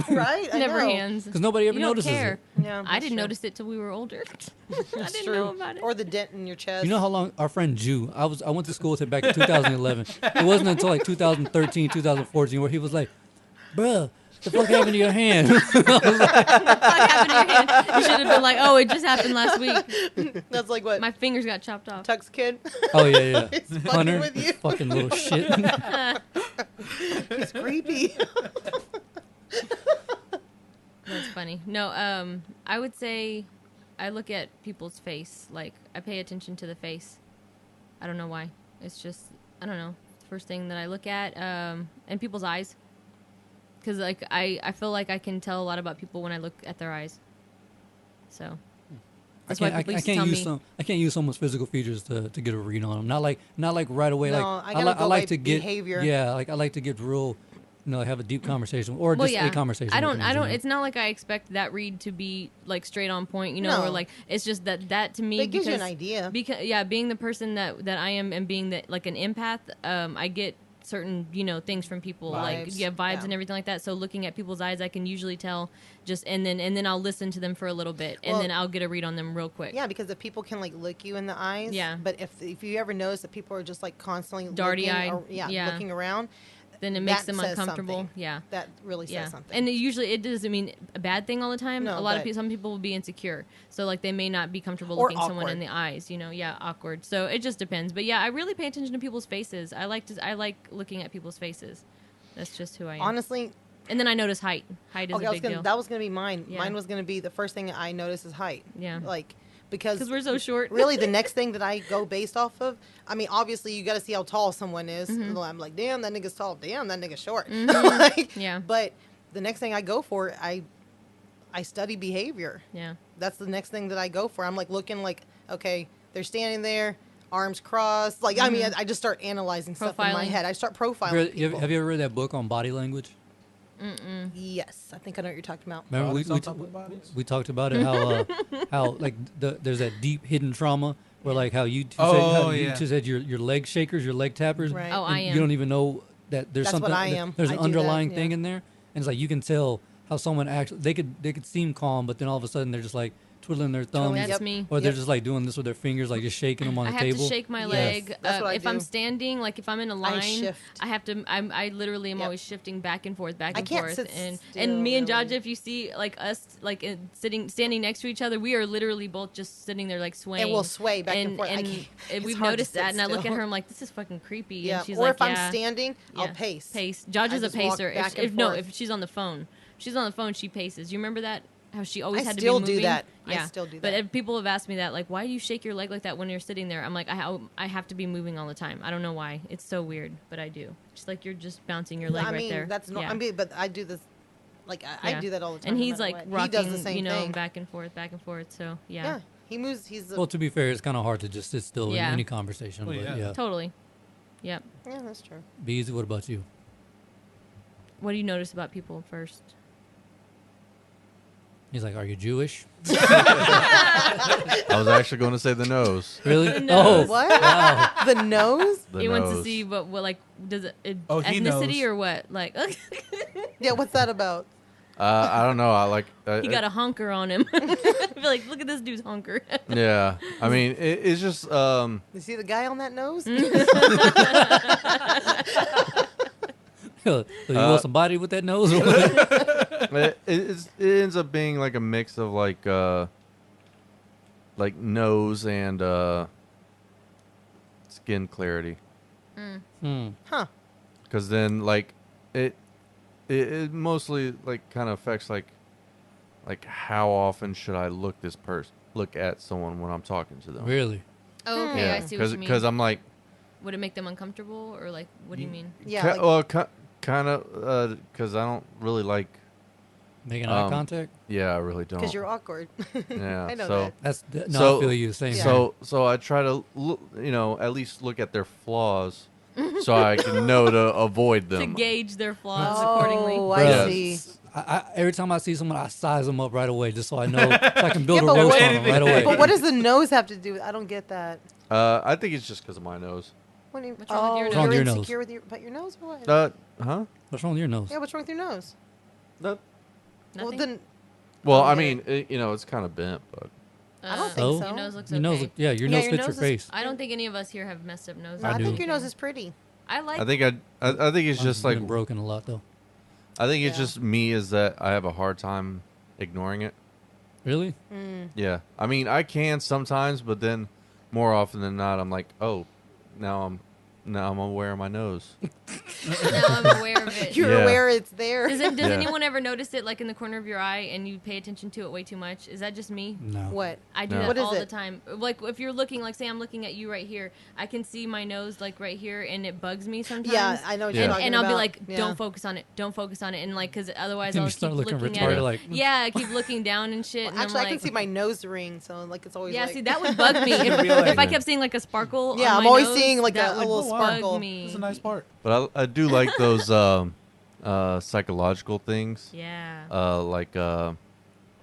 Right? I Never know. hands. because nobody ever You don't notices care. it. Yeah, I that's didn't true. notice it till we were older. I That's didn't true. know about it. Or the dent in your chest. You know how long our friend Jew, I went to school with him back in 2011. It wasn't until like 2013, 2014 where he was like, bruh, the fuck happened to your hand? What happened to your hand? You should have been like, oh, it just happened last week. That's like what My fingers got chopped off. Tuck's kid. Oh, yeah. He's fucking Hunter, with you. fucking little shit. It's creepy. That's funny. No, I would say I look at people's face. Like, I pay attention to the face. I don't know why. It's just, I don't know. It's the first thing that I look at. And people's eyes. Because, like, I feel like I can tell a lot about people when I look at their eyes. So, that's why people used to tell me. I can't use someone's physical features to get a read on them. Not like right away. No, like I gotta go like by to get behavior. Yeah, like I like to get real, have a deep conversation or Well, just a conversation. I with don't. them in general. It's not like I expect that read to be like straight on point, No. or like it's just that to me But it gives you an because- idea. Because being the person that I am and being that like an empath, I get certain things from people like Vibes. vibes Yeah. and everything like that. So looking at people's eyes, I can usually tell and then I'll listen to them for a little bit and Well, then I'll get a read on them real quick. Yeah, because if people can like look you in the eyes. Yeah. But if you ever notice that people are just like constantly Darty-eyed. looking, Yeah. looking around, Then it makes that them says uncomfortable. something. Yeah. that really says something. And it doesn't mean a bad thing all the time. No, a lot of but- people, some people will be insecure, so like they may not be comfortable Or looking someone in awkward. the eyes. Awkward. So it just depends. But yeah, I really pay attention to people's faces. I like looking at people's faces. That's just who I am. Honestly, and then I notice height. Height is okay, a big deal. that was gonna be mine. Yeah. Mine was gonna be the first thing I noticed is height. Yeah. Like because Because we're so short. really, the next thing that I go based off of, I mean, obviously you got to see how tall someone is. Mm-hmm. I'm like, damn, that nigga's tall. Damn, that nigga's short. Like, Yeah. But the next thing I go for, I study behavior. Yeah. That's the next thing that I go for. I'm like looking like, okay, they're standing there, arms crossed. Like, I mean, I just start analyzing stuff in my Mm-hmm. Profiling. head. I start profiling Have people. you ever read that book on body language? Yes, I think I know what you're talking about. Remember Bodies on top of bodies? we talked about it how like there's that deep hidden trauma where like how you two Oh, said, you yeah. two said your leg shakers, your leg tappers. Right. Oh, and I am. You don't even know that there's That's something. what I am. There's I an do that, underlying yeah. thing in there, and it's like you can tell how someone actually they could seem calm, but then all of a sudden they're just like twiddling their thumbs. That's Yep. me. Or they're just like doing this with their fingers, like just shaking them on I the have table. to shake my Yes. leg. That's what I if I'm do. standing, like if I'm in a line, shift. I have to. I literally am Yep. always shifting back and forth, back I and can't forth. sit And still, me and really. Jaja, if you see like us like standing next to each other, we are literally both just sitting there like swaying. And we'll sway back and forth. I can't- it's we've hard to noticed sit that, and I look at still. her, I'm like, this is fucking creepy. Yeah. And she's Or like, if I'm yeah. standing, I'll Yeah. pace. Jaja's a just walk pacer. back If and no, forth. if she's on the phone, she paces. You remember that? How she always I had to still be do moving. that. I Yeah. still do But that. if people have asked me that, like, why do you shake your leg like that when you're sitting there? I'm like, I have to be moving all the time. I don't know why. It's so weird, but I do. Just like you're just bouncing your leg I right mean, there. that's no. Yeah. I mean, but I do this. Like I Yeah. do that all the time. And no he's matter like what. rocking, He does the same thing. back and forth. So yeah. Yeah. He moves. He's. Well, to be fair, it's kind of hard to just sit still Yeah. in any conversation. Well, but yeah. yeah. Totally. Yep. yeah, that's true. Bees, what about you? What do you notice about people first? He's like, are you Jewish? I was actually going to say the nose. Really? The nose. What? Wow. The nose? The He nose. wants to see what like does it Oh, he ethnicity knows. or what? Like Yeah. What's that about? I don't know. I like. he got a honker on him. I feel like, look at this dude's honker. Yeah. I mean, it's just. You see the guy on that nose? So you want somebody with that nose? Or what? it ends up being like a mix of like nose and skin clarity. Huh. Because then like it mostly like kind of affects like how often should I look at someone when I'm talking to them. Really? Oh, okay, I see what you mean. Because I'm like. Would it make them uncomfortable, or like, what do you mean? Yeah. Like, Kind of because I don't really like. Making eye contact? Yeah, I really don't. because you're awkward. Yeah, I know so that. I feel you. Same. So I try to at least look at their flaws, so I can know to avoid them. To gauge their flaws accordingly. Oh, I Yes. see. I every time I see someone, I size them up right away just so I know so I can build Yeah, a but roast what- on them right away. But what does the nose have to do with? I don't get that. I think it's just because of my nose. What do you, What's wrong with your oh, nose? What's wrong with you're your nose? insecure with about your nose or what? Huh? What's wrong with your nose? Yeah, what's wrong with your nose? No. Well, Nothing? then Well, I Okay. mean, it's kind of bent, but I don't think So? so. Your nose looks Your okay. nose, your Yeah, nose your fits nose your is- face. I don't think any of us here have messed up noses. No, I I think do. your nose is pretty. I like. I think I think it's just I've like been broken a lot though. I think it's Yeah. just me is that I have a hard time ignoring it. Really? Yeah, I mean I can sometimes, but then more often than not, I'm like, oh, now I'm aware of my nose. now I'm aware of it. You're Yeah. aware it's there. Does Yeah. anyone ever notice it like in the corner of your eye and you pay attention to it way too much? Is that just me? No. What? I do No. that What is all the it? time. Like if you're looking, like say I'm looking at you right here, I can see my nose like right here, and it bugs me sometimes. Yeah, I know what Yeah. you're talking And I'll be about. like, Yeah. don't focus on it, and like, because otherwise Then I'll you start keep looking looking retarded, at it. like- Yeah, I keep looking down and shit. Well, and actually, I'm I like, can see my nose ring, so like it's always yeah, like. see that would bug me if, if I kept seeing like a sparkle. Yeah, on I'm my always nose, seeing, like, that a would little bug sparkle. me. It's a nice part. But I do like those psychological things. Yeah. Like kind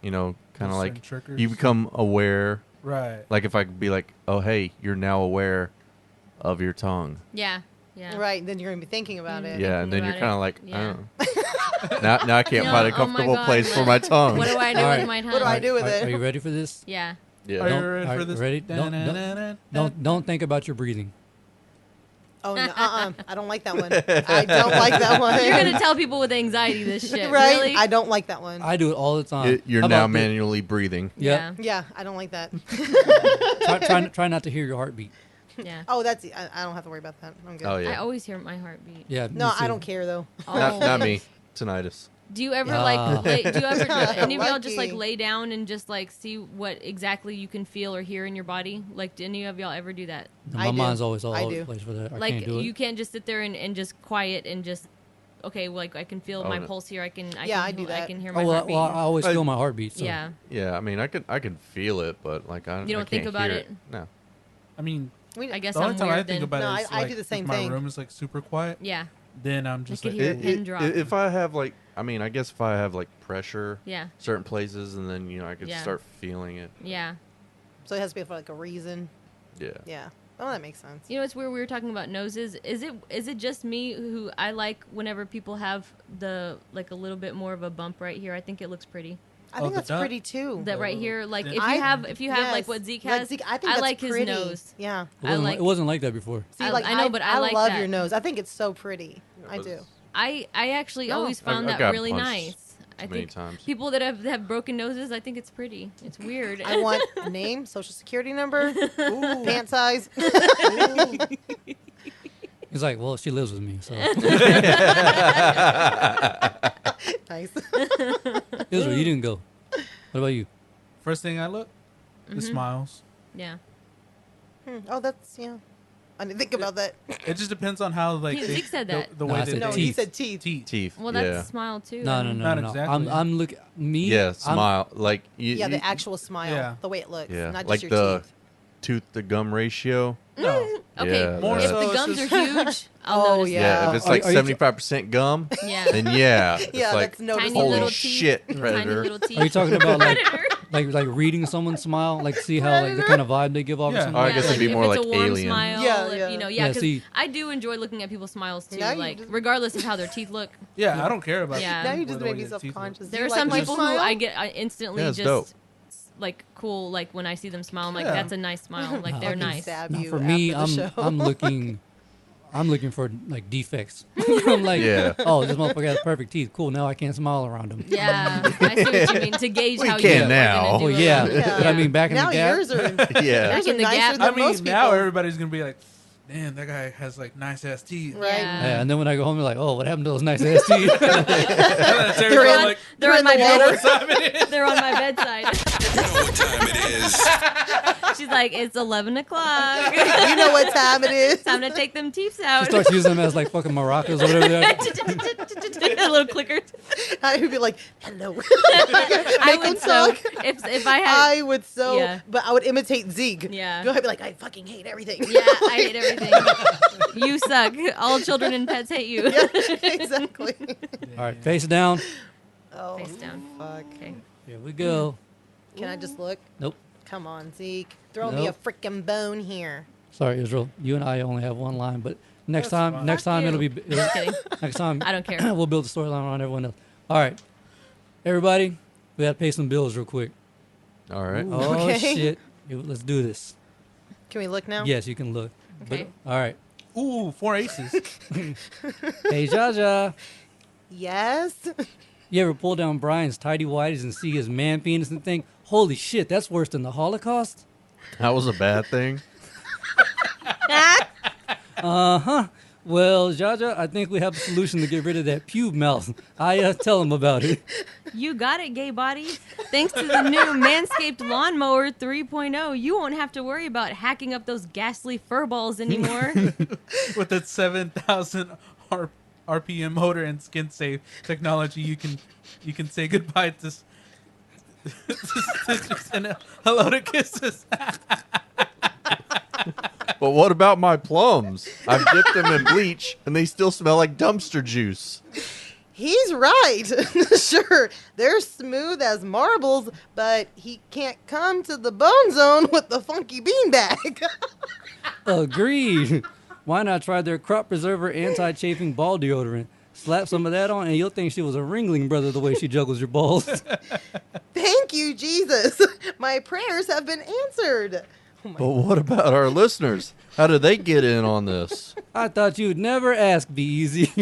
of Those like certain triggers. you become aware. Right. Like if I could be like, oh hey, you're now aware of your tongue. Yeah. Yeah. Right, then you're gonna be thinking about it. Yeah, and then you're about kind it. of like, Yeah. now I can't You find a know, oh my comfortable God, place for like, my tongue. What do I do All with right. my tongue? What do I do with it? Are you ready for this? Yeah. Yeah. Are you Don't- ready all for right, this? ready? Don't think about your breathing. Oh no, I don't like that one. I don't like that one. You're gonna tell people with anxiety this shit, right? Really? I don't like that one. I do it all the time. You're How now about this? manually breathing. Yeah. Yeah, I don't like that. Try not to hear your heartbeat. Yeah. Oh, that's. I don't have to worry about that. I'm good. Oh I yeah. always hear my heartbeat. Yeah. No, me I too. don't care though. Not me. Tinnitus. Do you ever Ah. like do you ever do any of y'all just like Lucky. lay down and just like see what exactly you can feel or hear in your body? Like, do any of y'all ever do that? My I do. mind's always all I over do. the place for that. I Like, can't do it. you can't just sit there and just quiet and just okay, like I can feel Oh, my no. pulse here. I can Yeah, I can, do I that. can hear my Oh, well, heartbeat. I always feel my heartbeat. So. Yeah. Yeah, I mean, I can feel it, but like I You don't I think can't about hear it? No. I mean, I guess the only I'm time weird I think then. about No, it is I like, do the same if my thing. room is like super quiet. Yeah. Then I'm just could like, hear a pin drop. If I have like, I mean, I guess if I have like pressure, Yeah. certain places, and then I could Yeah. start feeling it. Yeah. So it has to be for like a reason. Yeah. Yeah. Oh, that makes sense. You know, it's where we were talking about noses. Is it just me who I like whenever people have the like a little bit more of a bump right here? I think it looks pretty. I think the that's duck? pretty too. That right here, like if you I- have like yes. what Zeke Like has, Zeke, I think I that's like his pretty. nose. Yeah. It wasn't like that before. See, I- like I know, but I like love that. your nose. I think it's so pretty. I do. I actually No. always found I've that got really punched nice. I many think times. people that have broken noses, I think it's pretty. It's weird. I want a name, social security number, pant size. He's like, well, she lives with me, so. Nice. Israel, you didn't go. What about you? First thing I look, the smiles. Yeah. Oh, that's I didn't think about that. It just depends on how like Zeke said that. the No, way I they said No, they- he teeth. said teeth. Teeth. Well, that's yeah. a smile too. No. Not exactly. I'm looking. Me. Yeah, I'm- smile. Like you, Yeah, the you- actual smile, Yeah. the way it looks, Yeah, not like just your the teeth. tooth to gum ratio. No. Okay. Yeah, More that- so If the it's gums are just- huge, I'll Oh, notice. yeah. Yeah, if it's like Are you- 75% gum, That. Yeah. then yeah, it's Yeah, like that's noticeable. Tiny holy little teeth. shit, Tiny predator. little teeth. Are you talking about like Predator. like reading someone's smile, like see how like the kind of vibe they give off? Or Yeah. something? Oh, I Yeah, guess it'd be if more it's like a warm Alien. smile. Yeah, if, yeah. You know, Yeah, because see- I do enjoy looking at people's smiles too. Now you Like just- regardless of how their teeth look. Yeah, I don't care about. Yeah. Now you where just the made way me the teeth look. self-conscious. There Do are you some like my people who smile? I instantly Yeah, it's just dope. like cool. Like when I see them smile, I'm like, Yeah. that's a nice smile. Like they're I can nice. stab No, you for me, after the show. I'm looking for like defects. I'm like, Yeah. oh, this motherfucker has perfect teeth. Cool, now I can't smile around him. Yeah, I see what you mean. To gauge We how can you now. are Oh gonna do yeah. it. Yeah. But I mean, back in now the gap. yours are Yeah. Back in the nicer gap. than I mean, most now people. everybody's gonna be like, "Damn, that guy has like nice ass teeth." Right. Yeah, and then when I go home, I'm like, oh, what happened to those nice ass teeth? That's They're everybody in- like, They're on my the water. bed. "What time it is?" They're on my bedside. You know what time it is. She's like, it's 11 o'clock. You know what time it is. Time to take them teeth She out. starts using them as like fucking maracas or whatever they are. A little clicker. I would be like, hello. I them would so talk. if I had I would so, Yeah. but I would imitate Zeke. Yeah. I'd be like, I fucking hate everything. yeah, I hate everything. You suck. All children and pets hate you. Yeah, exactly. All right, face down. Oh, Face down. fuck. Okay. Here we go. Can I just look? Nope. Come on, Zeke. Throw me a Nope. freaking bone here. Sorry, Israel. You and I only have one line, but next That's time, fine. next time you. it'll be Just kidding. next time. I don't care. We'll build a storyline around everyone else. All right, everybody, we gotta pay some bills real quick. All right. Oh Okay. shit! Let's do this. Can we look now? Yes, you can look. Okay. But, all right. Ooh, 4 aces. Hey, Jaja. Yes. You ever pull down Brian's tidy whities and see his man penis and think, holy shit, that's worse than the Holocaust? That was a bad thing. Uh-huh. Well, Jaja, I think we have a solution to get rid of that pube mouth. Tell him about it. You got it, gay body. Thanks to the new Manscaped Lawnmower 3.0, you won't have to worry about hacking up those ghastly fur balls anymore. With its 7,000 RPM motor and skin safe technology, you can say goodbye to stitches and hello to kisses. But what about my plums? I've dipped them in bleach, and they still smell like dumpster juice. He's right. Sure, they're smooth as marbles, but he can't come to the bone zone with the funky beanbag. Agreed. Why not try their crop preserver anti-chafing ball deodorant? Slap some of that on, and you'll think she was a Ringling brother the way she juggles your balls. Thank you, Jesus. My prayers have been answered. But what about our listeners? How do they get in on this? I thought you'd never ask, Be Easy.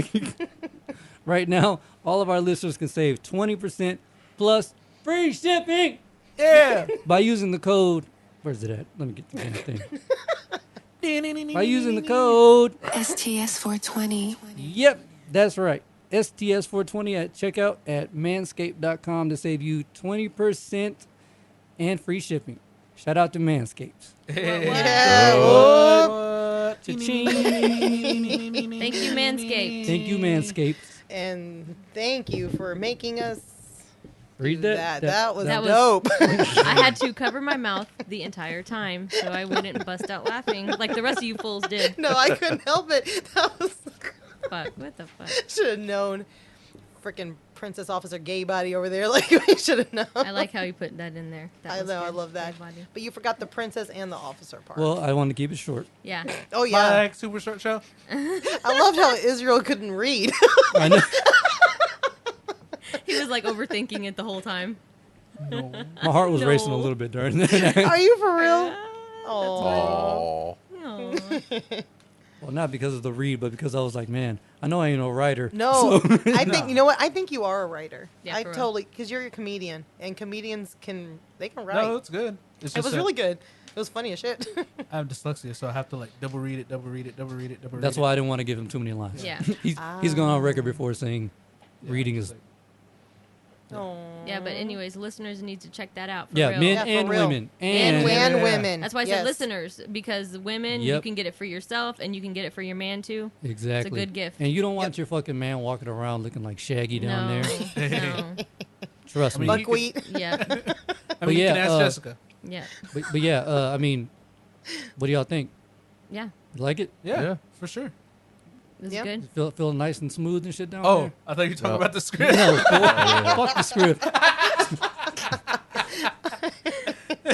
Right now, all of our listeners can save 20% plus free shipping. Yeah. By using the code. Where's it at? Let me get the damn thing. By using the code. STS420. Yep, that's right. STS420 at checkout at manscaped.com to save you 20% and free shipping. Shout out to Manscaped. Yeah. What? Cha-ching. Thank you, Manscaped. Thank you, Manscaped. And thank you for making us Read do that. That was That was- dope. I had to cover my mouth the entire time so I wouldn't bust out laughing like the rest of you fools did. No, I couldn't help it. That was Fuck, what the fuck? should have known. Freaking Princess Officer Gay Body over there. Like we should have known. I like how you put that in there. That I was know. I good. love that. Gay body. But you forgot the princess and the officer part. Well, I want to keep it short. Yeah. oh yeah. Like super short show. I loved how Israel couldn't read. I know. He was like overthinking it the whole time. No. My heart was racing a little bit during that. Are you for real? Oh. Oh. Well, not because of the read, but because I was like, man, I know I ain't no writer. No, so- I think you know what? I think you are a writer. Yeah, I for real. totally because you're a comedian, and comedians can write. No, it's good. It's It was just really good. It was funny as shit. I have dyslexia, so I have to like double read it. That's why I didn't want to give him too many lines. Yeah. He's gone on record before saying reading is. Yeah, but anyways, listeners need to check that out. For Yeah, real. men Yeah, for and real. women. and Yeah. women. That's why I Yes. said listeners, because women, you Yep. can get it for yourself and you can get it for your man too. Exactly. good gift. And you don't want your fucking man walking around looking like Shaggy down No, there. no. Trust I mean, me. you Buckwheat. Yeah, I mean, you yeah, can ask Jessica. yeah, But yeah, I mean, what do y'all think? yeah. You like it? Yeah, for sure. This is Yeah. good. Feel nice and smooth and shit down Oh, there? I thought you were talking No. about the script. No, fuck the script.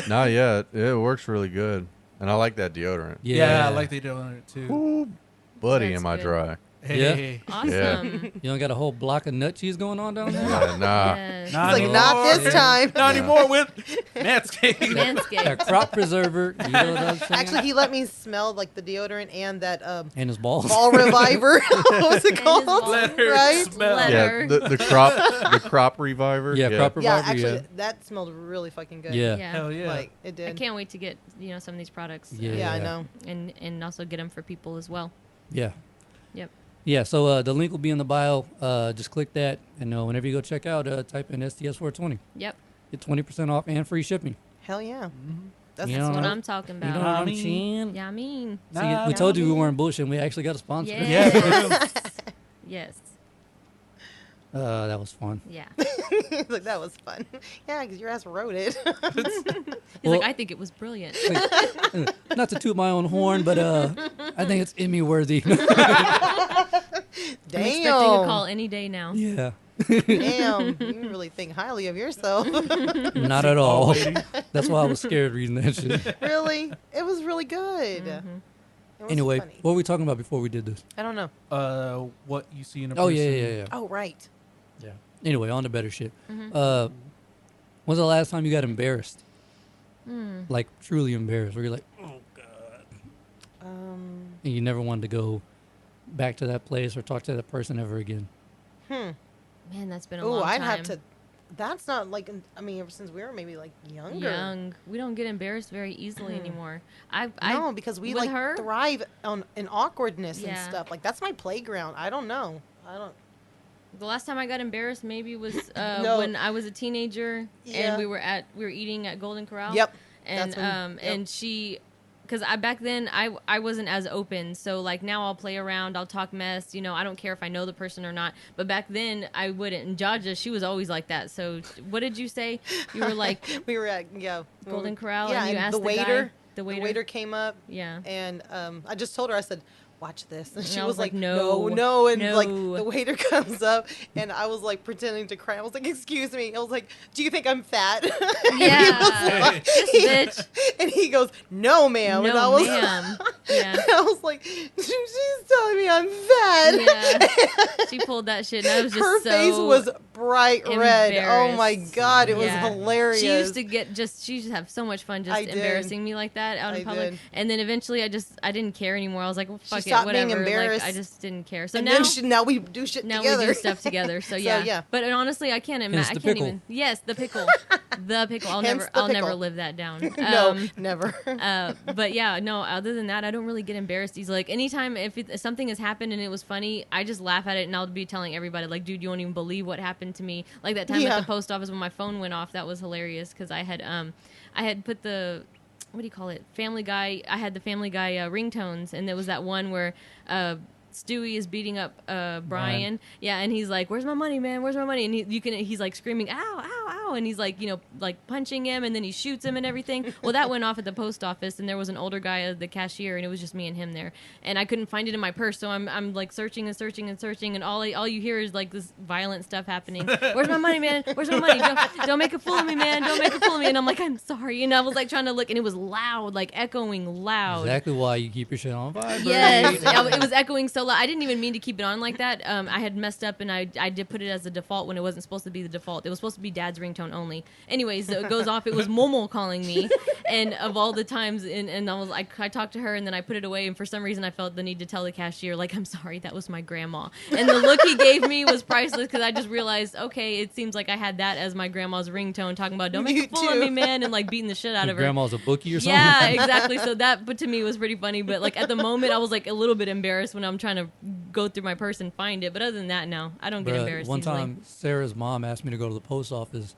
Nah, yeah, it works really good, and I like that deodorant. Yeah, I like they doing it too. Ooh, buddy, That's am I good. dry? Hey, Awesome. You don't got a whole block of nut cheese going on down there? Yeah, nah. Yes. Not It's like not this anymore. time. Not anymore with Manscaped. That Manscaped. crop preserver. You know what I'm saying? Actually, he let me smell like the deodorant and that and his balls. ball reviver. What was it And his called? balls. Let her Right? smell. Let- Yeah, the crop reviver. Yeah, crop Yeah, reviver. actually, Yeah. that smelled really fucking good. Yeah. Yeah. Hell yeah. Like it did. I can't wait to get some of these products. Yeah. Yeah, I know. And also get them for people as well. Yeah. Yep. Yeah, so the link will be in the bio. Just click that, and whenever you go check out, type in STS420. Yep. Get 20% off and free shipping. Hell yeah. That's You That's know, what no. I'm talking You know about. what I'm I mean- saying? Yeah, I mean. See, we told you we weren't bullshitting. We actually got a sponsor. Yes. Yeah. Yes. That was fun. Yeah. like that was fun. Yeah, because your ass wrote it. He's Well- like, I think it was brilliant. Not to toot my own horn, but I think it's Emmy worthy. Damn. I'm expecting a call any day now. Yeah. Damn. You really think highly of yourself. Not at all. That's why I was scared reading that shit. Really? It was really good. It was Anyway, funny. what were we talking about before we did this? I don't know. What you see in a Oh, person. yeah. Oh, right. Yeah. Anyway, on to better shit. Mm-hmm. When's the last time you got embarrassed? Like, truly embarrassed, where you're like, oh, God. And you never wanted to go back to that place or talk to that person ever again. Man, that's been a Oh, long I'd time. have to. That's not like. I mean, ever since we were maybe like younger. Young. We don't get embarrassed very easily anymore. No, because we with like her? thrive on in awkwardness and Yeah. stuff. Like that's my playground. I don't know. I don't. The last time I got embarrassed maybe was No. when I was a teenager Yeah. and we were eating at Golden Corral. Yep. And That's when- yep. and she, because back then I wasn't as open. So like now I'll play around, I'll talk mess. I don't care if I know the person or not. But back then I wouldn't. And Jaja, she was always like that. So what did you say? You were like We were at Golden Corral Yeah, and you asked the the waiter. guy- the waiter? The waiter came up. Yeah. And I just told her. I said, watch this. And she I was was like, like, no, no. And like no. the waiter comes up and I was like pretending to cry. I was like, excuse me. I was like, do you think I'm fat? And he Yeah. was like- This bitch. And he goes, no, ma'am. and I No, was, ma'am. Yeah. I was like, she's telling me I'm fat. Yeah. She pulled that shit and I was just Her so face was bright red. Oh my embarrassed. God, it was Yeah. hilarious. She used to have so much fun just I did. embarrassing me like that out in I public. did. And then eventually I didn't care anymore. I was like, well, fuck it, stopped whatever. being embarrassed. Like, I just didn't care. So and now now we do shit now together. we do stuff together. So yeah. yeah. But honestly, I can't Hence imagine. I the can't pickle. even. Yes, the pickle. The pickle. Hence the I'll never pickle. live that down. No, never. But yeah, no. Other than that, I don't really get embarrassed easily. Like anytime if something has happened and it was funny, I just laugh at it and I'll be telling everybody like, dude, you won't even believe what happened to me. Like that time Yeah. at the post office when my phone went off. That was hilarious because I had put the what do you call it? Family Guy. I had the Family Guy ringtones, and there was that one where Stewie is beating up Brian. Yeah, and he's like, "Where's my money, man? Where's my money?" And he's like screaming, "Ow, ow, ow!" And he's like, like punching him, and then he shoots him and everything. Well, that went off at the post office, and there was an older guy, the cashier, and it was just me and him there. And I couldn't find it in my purse, so I'm like searching and searching and searching, and all you hear is like this violent stuff happening. Where's my money, man? Where's my money? Don't make a fool of me, man! Don't make a fool of me! And I'm like, I'm sorry. And I was like trying to look, and it was loud, like echoing loud. Exactly why you keep your shit on vibrate. Yes, it was echoing so loud. I didn't even mean to keep it on like that. I had messed up, and I did put it as a default when it wasn't supposed to be the default. It was supposed to be Dad's ringtone ringtone only. Anyways, so it goes off. It was Momo calling me, and of all the times, and I was like, I talked to her, and then I put it away, and for some reason I felt the need to tell the cashier, like, I'm sorry, that was my grandma. And the look he gave me was priceless, because I just realized, okay, it seems like I had that as my grandma's ringtone, talking about don't make a fool of me, man, and like beating the shit out Your of her. grandma's a bookie or something? Yeah, exactly. So that, but to me, was pretty funny. But like at the moment, I was like a little bit embarrassed when I'm trying to go through my purse and find it. But other than that, no, I don't get embarrassed One easily. time, Sarah's mom asked me to go to the post office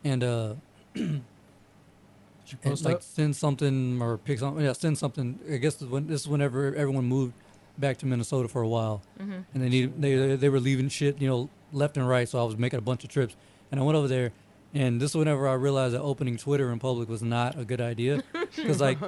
and and, like send something or pick something. Yeah, send something. I guess this is whenever everyone moved back to Minnesota for a while, and they were leaving shit, left and right. So I was making a bunch of trips, and I went over there. And this is whenever I realized that opening Twitter in public was not a good idea. Because, like,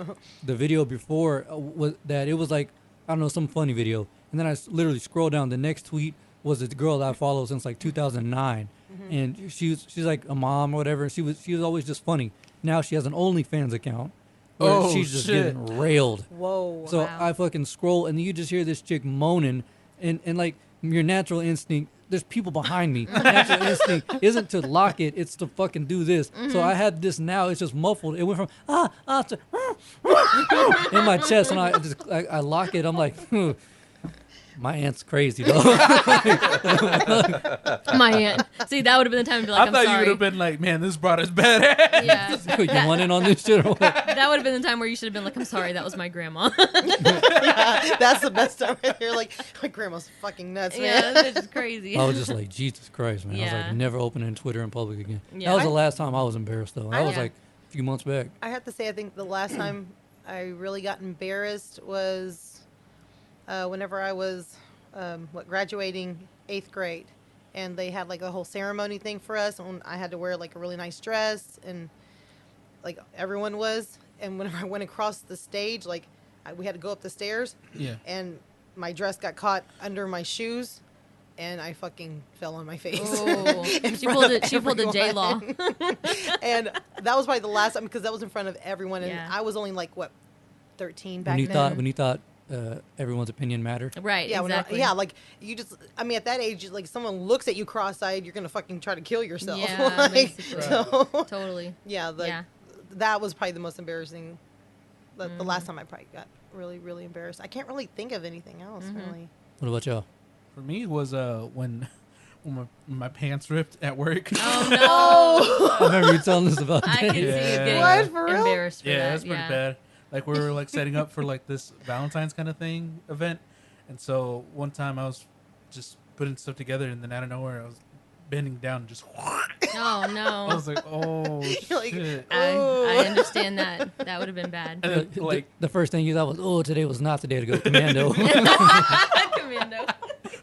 the video before was that it was, like, I don't know, some funny video. And then I literally scrolled down. The next tweet was a girl that I followed since, like, 2009. And she's like, a mom or whatever. She was always just funny. Now she has an OnlyFans account where she's just getting railed. Whoa. So I fucking scroll, and you just hear this chick moaning. And like, your natural instinct, there's people behind me. Natural instinct isn't to lock it, it's to fucking do this. So I had this now, it's just muffled. It went from to in my chest, and I lock it. I'm like, my aunt's crazy, though. My aunt. See, that would have been the time to be like, I'm thought sorry. you would have been like, man, this brought us badass. Yeah. You want in on this shit or what? That would have been the time where you should have been like, I'm sorry, that was my grandma. Yeah, that's the best time right there. Like, my grandma's fucking nuts, man. Yeah, this is crazy. I was just like, Jesus Christ, man. I was Yeah. like, never opening Twitter in public again. Yeah. That was the last time I was embarrassed, though. That was Yeah. like a few months back. I have to say, I think the last time I really got embarrassed was whenever I was graduating 8th grade, and they had like a whole ceremony thing for us, and I had to wear like a really nice dress, and like everyone was. And whenever I went across the stage, like we had to go up the stairs, and my dress got caught under my shoes, and I fucking fell on my face. Oh, she pulled a J Law. And that was probably the last time, because that was in front of everyone, and Yeah. I was only like 13 back When you then. thought everyone's opinion mattered. Right, Yeah, exactly. like you just, I mean, at that age, like someone looks at you cross-eyed, you're gonna fucking try to kill yourself. Yeah, Like, basically. so, Totally. yeah, that was probably the most embarrassing. The last time I probably got really, really embarrassed. I can't really think of anything else, really. What about y'all? For me, it was when my pants ripped at work. Oh I remember you telling us about no! I that. can see you getting What, for real? embarrassed for Yeah, that. that's pretty bad. Like, we were like setting up for like this Valentine's kind of thing event, and so one time I was just putting stuff together, and then out of nowhere I was bending down and just. Oh no! I was like, oh You're like, shit. I understand that. That would have been bad. And then, like, The first thing you thought was, oh, today was not the day to go commando. Commando.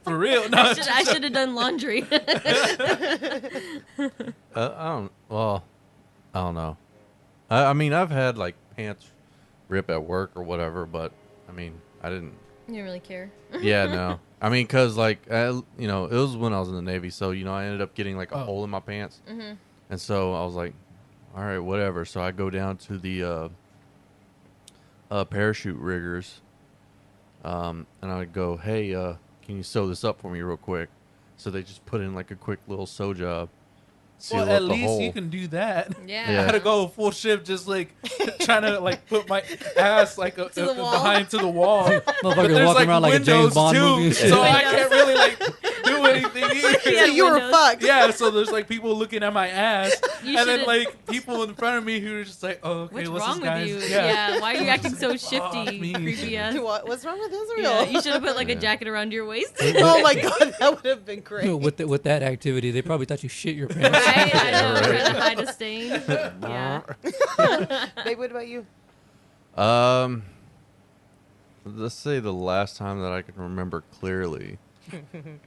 for real, no. I should have done laundry. I don't know. I mean, I've had like pants rip at work or whatever, but I mean, I didn't. You didn't really care. Yeah, no. I mean, cause like it was when I was in the Navy, so I ended up getting like a hole in my pants, and so I was like, all right, whatever. So I go down to the parachute riggers, and I go, hey, can you sew this up for me real quick? So they just put in like a quick little sew job. Seal Well, up at the least hole. you can do that. Yeah. I had to go full shift, just like trying to like put my ass like the wall. behind to the wall. But Motherfucker there's walking like around like a windows James Bond too, movie. and shit. so I can't really like do anything either. So you were windows. fucked. Yeah, so there's like people looking at my ass, You and then should've- like people in front of me who are just like, "Oh, okay, What's what's wrong this guy's?" with you? Yeah. Why are you acting so shifty, me. creepy ass? What's wrong with Israel? Yeah, you should have put like a Yeah. jacket around your waist. Oh my god, that would have been great. with that activity, they probably thought you shit your pants. Right? I know, right. trying to hide a stain. Yeah. Babe, what about you? Let's say the last time that I can remember clearly.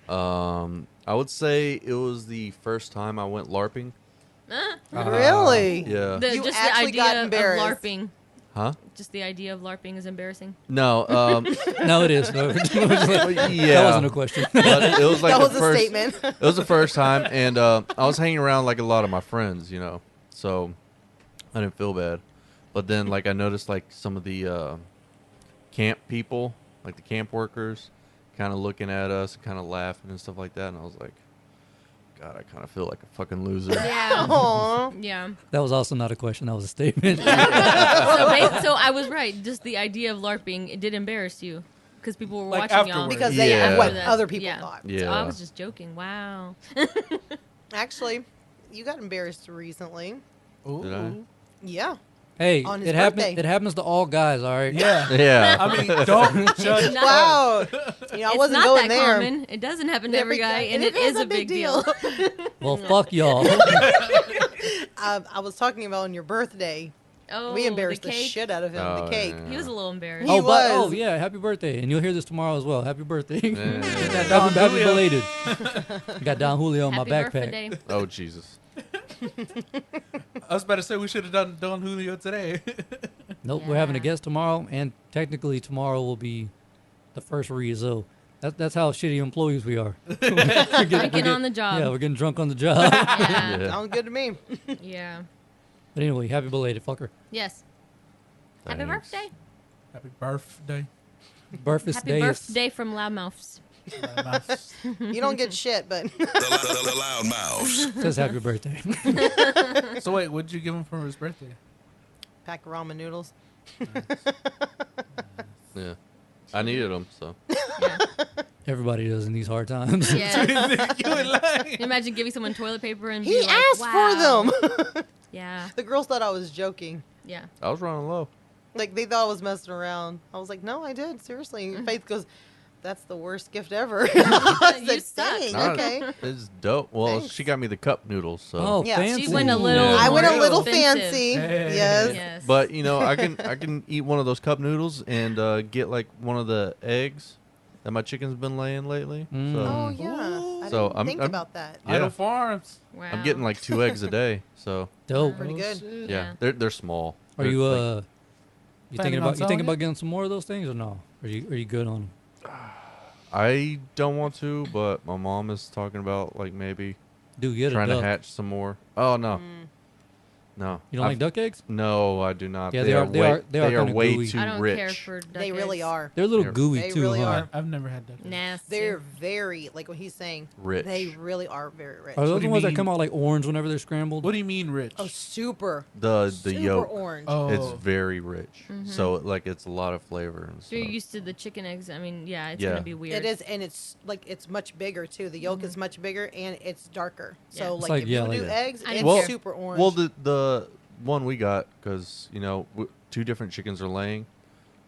I would say it was the first time I went LARPing. Really? Yeah. You Just the actually got idea of embarrassed. LARPing. Huh? Just the idea of LARPing is embarrassing. No. No, it is. No. Yeah. That wasn't a question. But it was like That the was a first, statement. It was the first time, and I was hanging around like a lot of my friends, so I didn't feel bad. But then, like, I noticed like some of the camp people, like the camp workers, kind of looking at us, kind of laughing and stuff like that, and I was like, God, I kind of feel like a fucking loser. Yeah. Aw. Yeah. That was also not a question. That was a statement. So I was right. Just the idea of LARPing, it did embarrass you because people were Like watching y'all. afterwards. Because Yeah. what That- other people yeah. thought. Yeah. So I was just joking. Wow. Actually, you got embarrassed recently. Ooh. Did I? Yeah. Hey, On his it happens. birthday. It happens to all guys. All right. Yeah. Yeah. I mean, don't judge. Not- Wow. You know, I it's wasn't not going that there. common. It doesn't happen to every guy, and it it is a big deal. Well, fuck y'all. I was talking about on your birthday. Oh, We embarrassed the cake? shit out of him. Oh, the cake. yeah. He was a little embarrassed. He Oh, was. yeah. Happy birthday, and you'll hear this tomorrow as well. Happy birthday. Yeah. Don happy Julio. belated. Got Don Julio on Happy my birthday. backpack. Oh Jesus. I was about to say we should have done Don Julio today. Nope, we're having a Yeah. guest tomorrow, and technically tomorrow will be the first read. So that's how shitty employees we are. Drinking on the job. Yeah, we're getting drunk on the job. Yeah. Yeah. Sounds good to me. Yeah. But anyway, happy belated, fucker. Yes. Happy Thanks. birthday. Happy birthday. Birthday Happy is birthday from Loudmoufs. Mouse. You don't get shit, but The Loudmoufs. says happy birthday. So wait, what'd you give him for his birthday? pack of ramen noodles. Yeah. I needed them, so. Yeah. Everybody does in these hard times. Yeah. You ain't lying. Can you imagine giving someone toilet paper and He be like, asked wow. for them. Yeah. The girls thought I was joking. Yeah. I was running low. Like, they thought I was messing around. I was like, no, I did. Seriously. Faith goes, that's the worst gift ever. I You said, suck. "Dang, Nah, okay. It's dope. Well, Thanks. she got me the cup noodles, so. Oh, Yeah, fancy. She went a little. Yeah. I went a more little expensive. fancy. Hey. Yes. Yes. But you know, I can eat one of those cup noodles and get like one of the eggs that my chicken's been laying lately. Mm. So Oh, yeah. I So didn't I'm- think I'm- about that. Yeah. Idle Farms. Wow. I'm getting like 2 eggs a day. So Dope. Pretty good. shit. yeah, Yeah. they're small. Are They're you like- you Planning thinking on about selling it? getting some more of those things or no? Are you good on them? I don't want to, but my mom is talking about like maybe Do get trying a to duck. hatch some more. Oh no, no. You don't like duck eggs? No, I do not. Yeah, they are kinda way gooey. too I don't rich. care for duck They really eggs. are. They're a little They're- gooey They too, really huh? are. I've never had that. Nasty. They're very, like what he's saying, Rich. they really are very rich. Are those do the you ones that mean? come out like orange whenever they're scrambled? What do you mean rich? Oh, super. The super yolk. orange. Oh, It's very rich. So like it's a lot of flavor and If you're stuff. used to the chicken eggs, I mean, yeah, it's Yeah. gonna be weird. It is, and it's like it's much bigger too. The yolk is much bigger and it's darker. Yeah. So It's like, like- if yeah, you like do that. eggs, I it's didn't care. super orange. Well, the one we got because you know 2 different chickens are laying,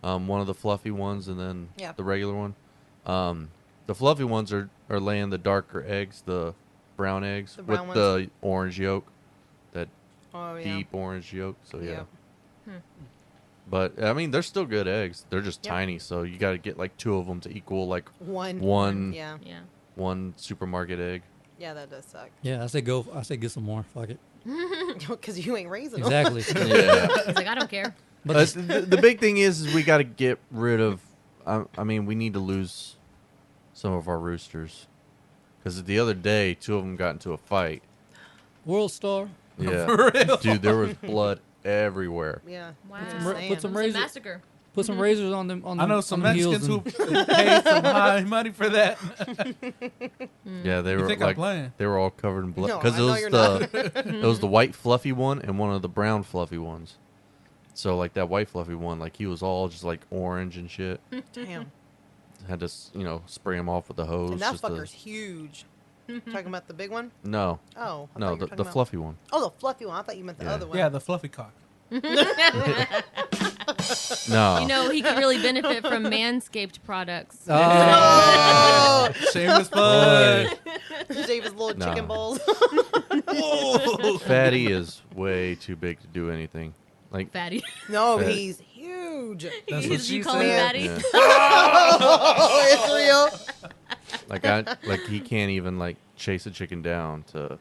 one of the fluffy ones and then Yeah. the regular one. The fluffy ones are laying the darker eggs, the brown eggs The with brown the orange yolk, that oh yeah. deep orange yolk. So yeah. Yep. But I mean, they're still good eggs. They're just Yep. tiny, so you got to get like 2 of them to equal like One. Yeah. yeah. one supermarket egg. Yeah, that does suck. Yeah, I say go. I say get some more. Fuck it. Because you ain't raising Exactly. Yeah. He's like, I don't care. But The big thing is we got to get rid of. I mean, we need to lose some of our roosters because the other day 2 of them got into a fight. World Star. Yeah, For real? dude, there was blood everywhere. them. Yeah. Wow. That's Put some insane. Put some It's a razors. massacre. Put some razors on them. On I know them- some on them Mexicans heels who and- pay some high money for that. Yeah, they You were think I'm like playing? they were all covered in blood No, because I it know was you're the it was the white fluffy one and one of the brown fluffy ones. So like that white fluffy one, like he was all just like orange and shit. Damn. Had to spray him off with the hose. And that just to- fucker's huge. Talking about the big one? No, Oh. I thought no, you were the talking about- fluffy one. Oh, the fluffy one. I thought you meant the Yeah. other one. Yeah, the fluffy cock. No, You know, he could really benefit from Manscaped products. Oh! Shameless plug. Shave his little No. chicken balls. Fatty is way too big to do anything. Like Fatty. No, Fat. he's huge. That's what Did she you call him said. Fatty? yeah. Oh, it's real. like he can't even like chase a chicken down to,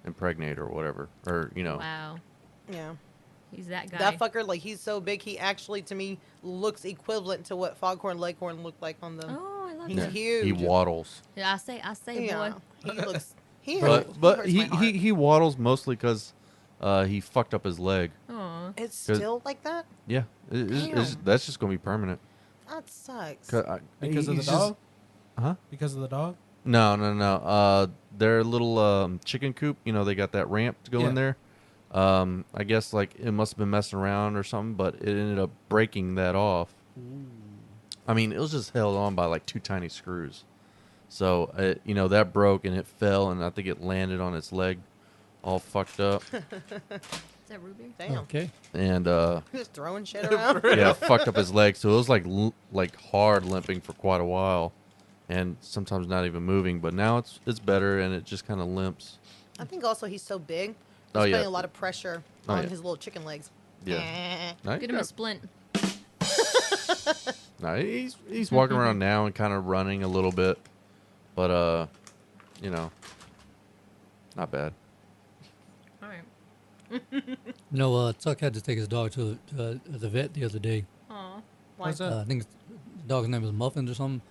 impregnate or whatever, or Wow. Yeah. He's that guy. That fucker, like, he's so big, he actually, to me, looks equivalent to what Foghorn Leghorn looked like on the... Oh, I love He's that. huge. he waddles. Yeah, I say, Yeah. boy. He looks... He But hurts he my heart. he waddles mostly because he fucked up his leg. Aw. It's 'Cause- still like that? Yeah, Damn. that's just gonna be permanent. That sucks. Because of the He's just- dog? Huh? Because of the dog? No. their little chicken coop. You know, they got that ramp to go in there. I guess like it must have been messing around or something, but it ended up breaking that off. Ooh. I mean, it was just held on by like 2 tiny screws. So, that broke and it fell, and I think it landed on its leg all fucked up. Is that Ruby? Damn. Okay. And just throwing shit around. Yeah, fucked up his leg. So it was like hard limping for quite a while, and sometimes not even moving. But now it's better, and it just kind of limps. I think also he's so big. He's yeah. putting a lot of pressure on his little chicken legs. Yeah. Get him a splint. No, he's walking around now and kind of running a little bit, but not bad. All right. Tuck had to take his dog to the vet the other day. Aw. Why's that? I think the dog's name is Muffins or something.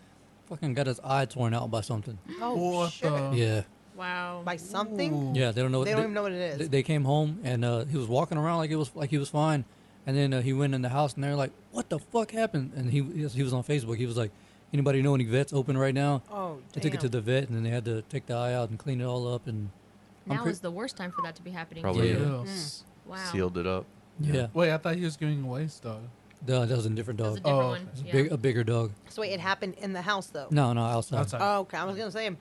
Fucking got his eye torn out by something. Oh, shit. Yeah. Wow. By something? Yeah, they don't know. They don't even know what it is. They came home and he was walking around like he was fine, and then he went in the house and they're like, "What the fuck happened?" And he was on Facebook. He was like, "Anybody know any vets open right now?" Oh, damn. They took it to the vet and then they had to take the eye out and clean it all up. And now is the worst time for that to be happening. Probably too. Wow. Wow. Sealed it up. Yeah. Wait, I thought he was giving away his dog. That was a different dog. That was a different one. It was a bigger dog. So wait, it happened in the house though? No, outside. Oh, okay. I was gonna say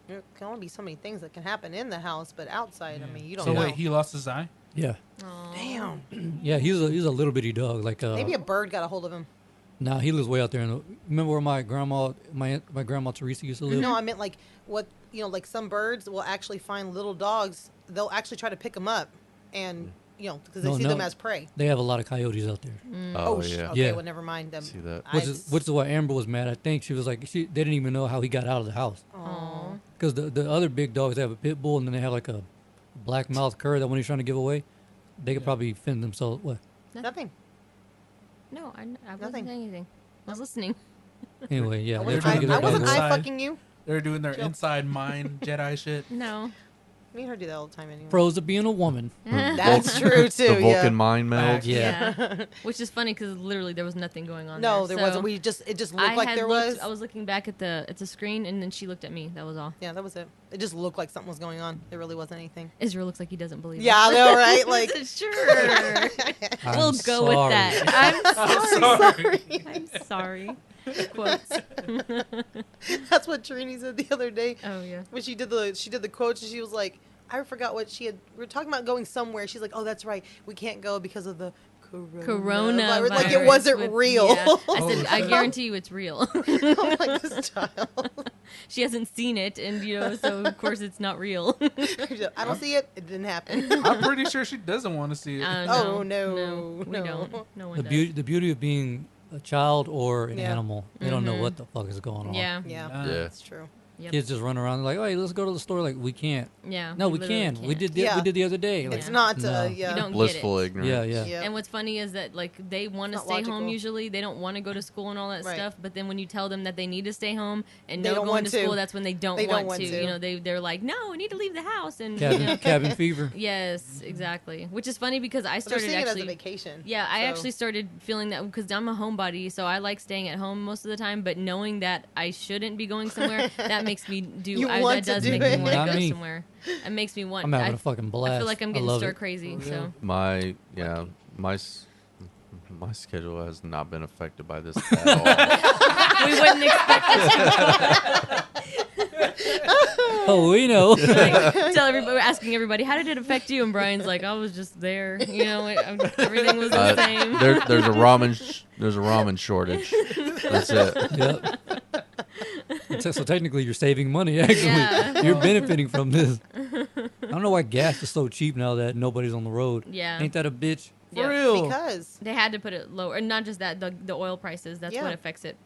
there can only be so many things that can happen in the house, but outside, I mean, you don't know. So wait, he lost his eye? Yeah. Damn. Yeah, he's a little bitty dog. Like Maybe a bird got a hold of him. Nah, he lives way out there. Remember where my grandma Teresa used to live? No, I meant like like some birds will actually find little dogs. They'll actually try to pick them up, and because they see them as prey. They have a lot of coyotes out there. Oh yeah. Okay, yeah. well, never mind them. See that? Which is why Amber was mad. I think she was like, they didn't even know how he got out of the house. Aww. Because the other big dogs, they have a pit bull, and then they have like a black mouth cur that when he's trying to give away, they could probably fend themselves. What? Nothing. No, I wasn't saying anything. I was listening. Anyway, yeah. I wasn't fucking you. They're doing their inside mind Jedi shit. No. Me and her do that all the time anyway. Pros of being a woman. That's true too. The Vulcan mind meld. Yeah. Which is funny because literally there was nothing going on. No, there wasn't. It just looked like there was. I was looking back at the screen and then she looked at me. That was all. Yeah, that was it. It just looked like something was going on. There really wasn't anything. Israel looks like he doesn't believe. Yeah, I know, right? Like sure. We'll go with that. I'm sorry. Quotes. That's what Trini said the other day. Oh yeah. When she did the quotes, and she was like, I forgot what she had. We were talking about going somewhere. She's like, oh, that's right. We can't go because of the Corona. Like it wasn't real. Yeah. I said, I guarantee you it's real. I'm like, this child. She hasn't seen it, and so of course it's not real. I don't see it. It didn't happen. I'm pretty sure she doesn't want to see it. No, we don't. No one does. The beauty of being a child or an animal, they don't know what the fuck is going on. Yeah, that's true. Yep. Kids just run around like, hey, let's go to the store. Like, we can't. Yeah. No, we can. We did the other day. Like, it's not. no. You don't blissful get it. ignorance. Yeah. And what's funny is that like they want to stay home usually. They don't want to go to school and all that stuff. But then when you tell them that they need to stay home and no going to school, that's when they don't want to. You know, they're like, no, we need to leave the house and cabin fever. Yes, exactly. Which is funny because I started actually actually as a vacation. Yeah, I actually started feeling that because I'm a homebody, so I like staying at home most of the time. But knowing that I shouldn't be going somewhere, that makes me do. That does make me want to go somewhere. It makes me want. I'm having a fucking blast. I feel like I'm getting stir crazy. Oh, So my schedule has not been affected by this at all. We wouldn't expect it. Oh, we know. Tell everybody, we're asking everybody, how did it affect you? And Brian's like, I was just there. You know, everything was the same. There's a ramen shortage. That's it. Yep. So technically, you're saving money. Actually, Yeah. You're benefiting from this. I don't know why gas is so cheap now that nobody's on the road. Yeah. Ain't that a bitch? For real? Because they had to put it lower, and not just that, the oil prices. That's what affects it.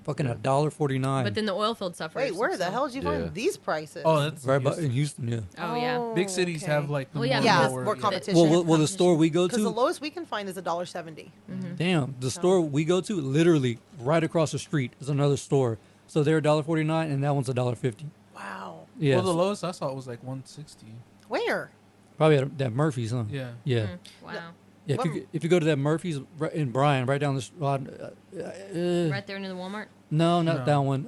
Fucking $1.49. But then the oil field suffers. Wait, where the hell did you find these prices? Oh, that's right in Houston. Yeah. Oh yeah. Big cities have like the more competition. Well, the store we go to, because the lowest we can find is $1.70. Damn, the store we go to, literally right across the street is another store. So they're $1.49 and that one's $1.50. Wow. Yeah. Well, the lowest I saw was like 160. Where? Probably at that Murphy's, huh? Yeah. Yeah. Wow. Yeah, if you go to that Murphy's in Bryan, right down the right there near the Walmart. No, not that one.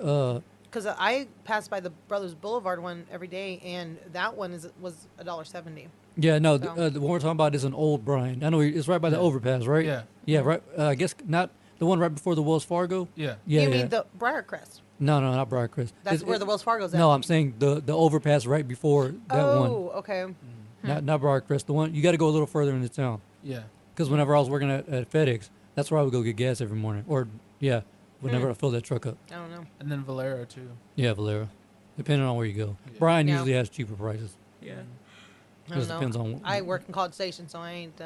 because I pass by the Brothers Boulevard one every day, and that one was $1.70. Yeah, no, So- the one we're talking about is an old Bryan. I know it's right by the overpass, right? Yeah. Yeah, right. I guess not the one right before the Wells Fargo. Yeah. Yeah, You yeah. mean the Briarcrest? No, not Briarcrest. That's where the Wells Fargo's at. No, I'm saying the overpass right before that one. Oh, okay. Not Briarcrest. The one you got to go a little further into town. Yeah. Because whenever I was working at FedEx, that's where I would go get gas every morning. Or whenever I fill that truck up. I don't know. And then Valero too. Yeah, Valero. Depending on where you go. Bryan Yeah. usually has cheaper prices. Yeah. I Just don't depends know. on. I work in College Station, so I ain't.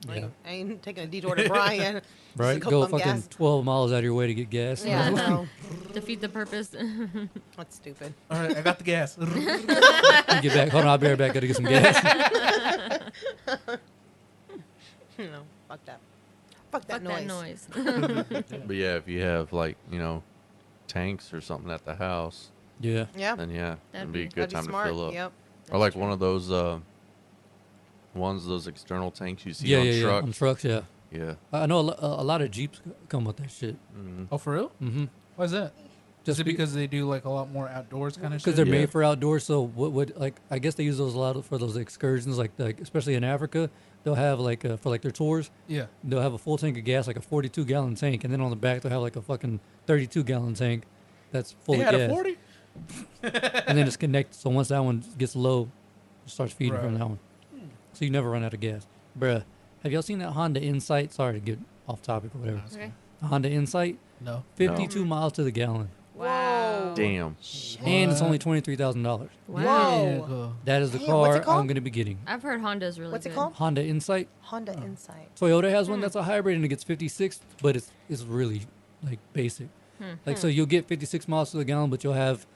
Yeah. I ain't taking a detour to Bryan. Right, Just to go pump fucking gas. 12 miles out of your way to get gas. Yeah, I know. Defeat the purpose. That's stupid. All right, I got the gas. You get back. Hold on, I'll be right back. Gotta get some gas. No, fuck that. Fuck that Fuck noise. that noise. But yeah, if you have like tanks or something at the house, Yeah. Yeah. then yeah, it'd be a That'd good be time smart. to fill up. Yep. Or like one of those those external tanks you see Yeah, on yeah, trucks. on trucks, yeah. Yeah. I know a lot of Jeeps come with that shit. Oh, for real? Mm-hmm. Why is that? Just Is it because they do like a lot more outdoors kind of shit? Because they're Yeah. made for outdoors, so what like I guess they use those a lot for those excursions, like especially in Africa, they'll have like for like their tours, Yeah. they'll have a full tank of gas, like a 42-gallon tank, and then on the back they'll have like a fucking 32-gallon tank that's full They of had gas, a 40? and then it's connected. So once that one gets low, it starts feeding from Right. that one, so you never run out of gas. Bruh, have y'all seen that Honda Insight? Sorry to get off topic or whatever. Okay. The Honda Insight, No. 52 miles to the gallon, Wow. Damn. and it's What? only $23,000. Whoa. That is the Damn, what's car it called? I'm going to be getting. I've heard Honda's really What's good. it called? Honda Insight. Honda Insight. Toyota has one that's a hybrid and it gets 56, but it's really like basic. Like so you'll get 56 miles to the gallon, but you'll have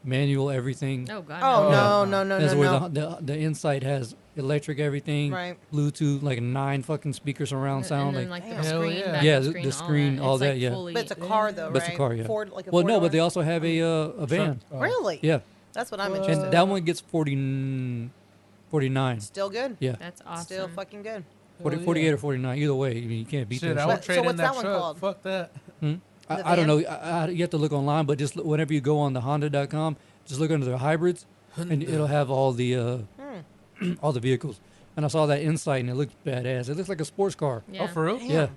manual everything. Oh God. Oh, no. no. That's where the Insight has electric everything, Right. Bluetooth, like 9 fucking speakers surround sound. And then Like, like Damn. the Hell screen. yeah. back Yeah, of the screen, all It's, that, like, yeah. fully- But it's a car, though, but it's right? a car, yeah. Ford, like a well, no, four-door? but they also have a van. Oh. Really? Yeah, That's what I'm What? interested and in. that one gets 49. Still good. Yeah, That's awesome. Still fucking good. 48 or 49. Either way, I mean, you can't beat Shit, that I shit. would trade what's in that that one truck. called? Fuck that. The I don't van? know. You have to look online, but just whenever you go on the Honda.com, just look under the hybrids, and it'll have all the all the vehicles. And I saw that Insight, and it looked badass. It looks like a sports car. Yeah. Oh, for real? Yeah,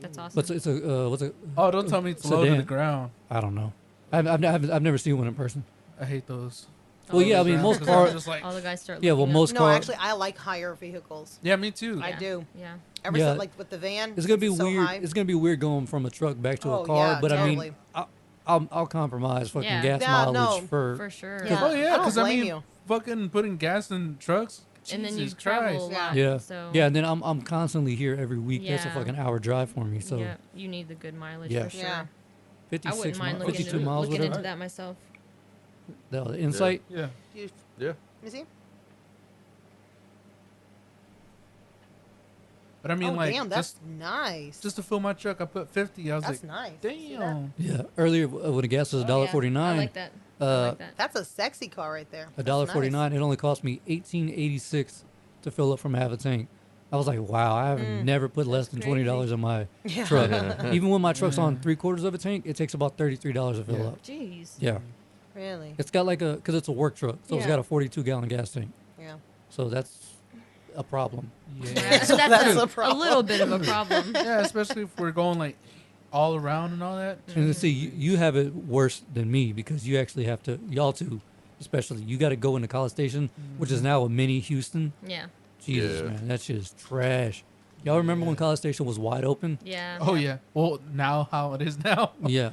That's awesome. but it's a what's it? Oh, don't tell me it's low to the Sedan. ground. I don't know. I've never seen one in person. I hate those. Well, yeah, I mean most cars. Just like, All the guys start. Yeah, well, looking most No, cars. actually, I like higher vehicles. yeah, me too. I do. Yeah. Ever Yeah. since, like with the van, It's gonna be so weird. high. It's gonna be weird going from a truck back to Oh, a car. yeah, but I totally. mean, I'll compromise fucking Yeah. gas Yeah, mileage no. For sure. Yeah. Oh, yeah, I don't because I blame mean, you. fucking putting gas in trucks. And then you Jesus travel Christ. a lot. Yeah, So yeah. And then I'm constantly here every week. That's a Yeah. fucking hour drive for me. So yeah, you need the good mileage Yeah. for sure. Yeah. I 56 wouldn't mind miles, looking, 52 miles, looking whatever. into that myself. The Insight. Yeah. You, Yeah. let me see. But I mean, Oh, like, damn, that's nice. just to fill my truck, I put 50. I was That's like, nice. See that? damn. Yeah. Earlier when the gas was Oh, yeah. $1.49. I like that. I like that. That's a sexy car right there. That's $1.49. nice. It only cost me $18.86 to fill up from half a tank. I was like, wow, I have never put less than $20 in my Yeah. truck. Even when my truck's on 3/4 of a tank, it takes about $33 to fill Yeah. up. Jeez. Yeah. Really? It's got like because it's a work truck, so it's Yeah. got a 42-gallon gas tank. Yeah. So that's a problem. Yeah. That's, That's a a problem. little bit of a problem. Yeah, especially if we're going like all around and all that. And then see, you have it worse than me because you actually have to, y'all two, especially, you got to go into College Station, which is now a mini Houston. Yeah. Jesus, Yeah. man, that shit is trash. Y'all remember when College Station was wide open? Yeah. Oh yeah. Well, now how it is now. Yeah.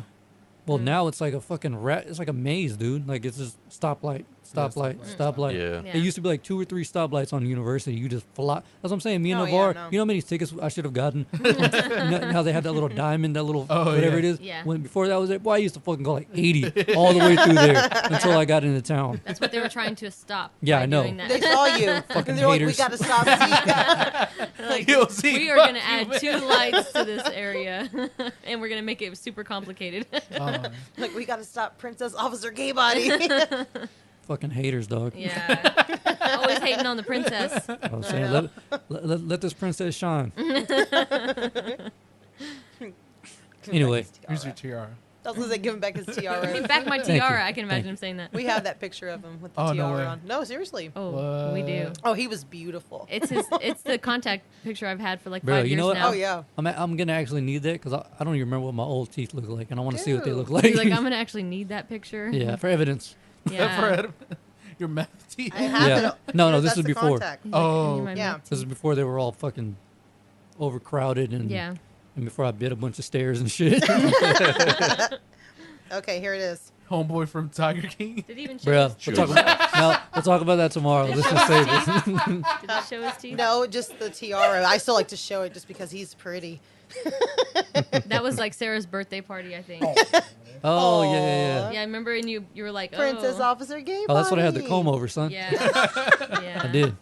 Well, now it's like a fucking it's like a maze, dude. Like it's just stoplight, stoplight, stoplight. Yeah. Yeah. It used to be like 2 or 3 stoplights on University. You just fly. That's what I'm saying. Me and Oh, yeah, Navarre, no. you know how many tickets I should have gotten? You know how they have that little diamond, that little Oh, whatever yeah. it is? Yeah. When before that was it, boy, I used to fucking go like 80 all the way through there until I got into town. That's what they were trying to stop. Yeah, by I know. doing that. They saw you. Fucking and they're like, we haters. got to stop. See? Like, You'll see. we are Fuck going to you, add man. 2 lights to this area, and we're going to make it super complicated. Oh, Like, we got to stop Princess Officer Gay Body. Fucking haters, dog. yeah. Always hating on the princess. I was saying, let this princess shine. Anyway, here's your tiara. I was gonna say, give him back his Give me tiara. back my Thank you. tiara. I can imagine Thank him saying that. We have that picture of him with the Oh, no tiara way. on. No, seriously. Oh, we do. Oh, he was beautiful. It's the contact picture I've had for like Bro, 5 you years know what? now. Oh yeah. I'm gonna actually need that because I don't even remember what my old teeth look like, and I want to see what they Dude. look like. He's like, I'm gonna actually need that picture. yeah, for evidence. Yeah. Fred, your math teeth. I have Yeah. it. No, That's this was the before. contact. He's like, Oh. I need my Yeah. milk This is tea. before they were all fucking overcrowded and Yeah. and before I bit a bunch of stairs and shit. Okay, here it is. Homeboy from Tiger King. Did he even show Bro, his we'll talk about we'll talk about that tomorrow. Did Let's it just show save his this. Did he show his teeth? No, just the tiara. I still like to show it just because he's pretty. That was like Sarah's birthday party, I think. Oh yeah, yeah, yeah. Yeah, I remember, and you were like, Princess oh. Officer Gay Oh, that's what I had the Bunny. comb over, son. Yeah. Yeah. I did.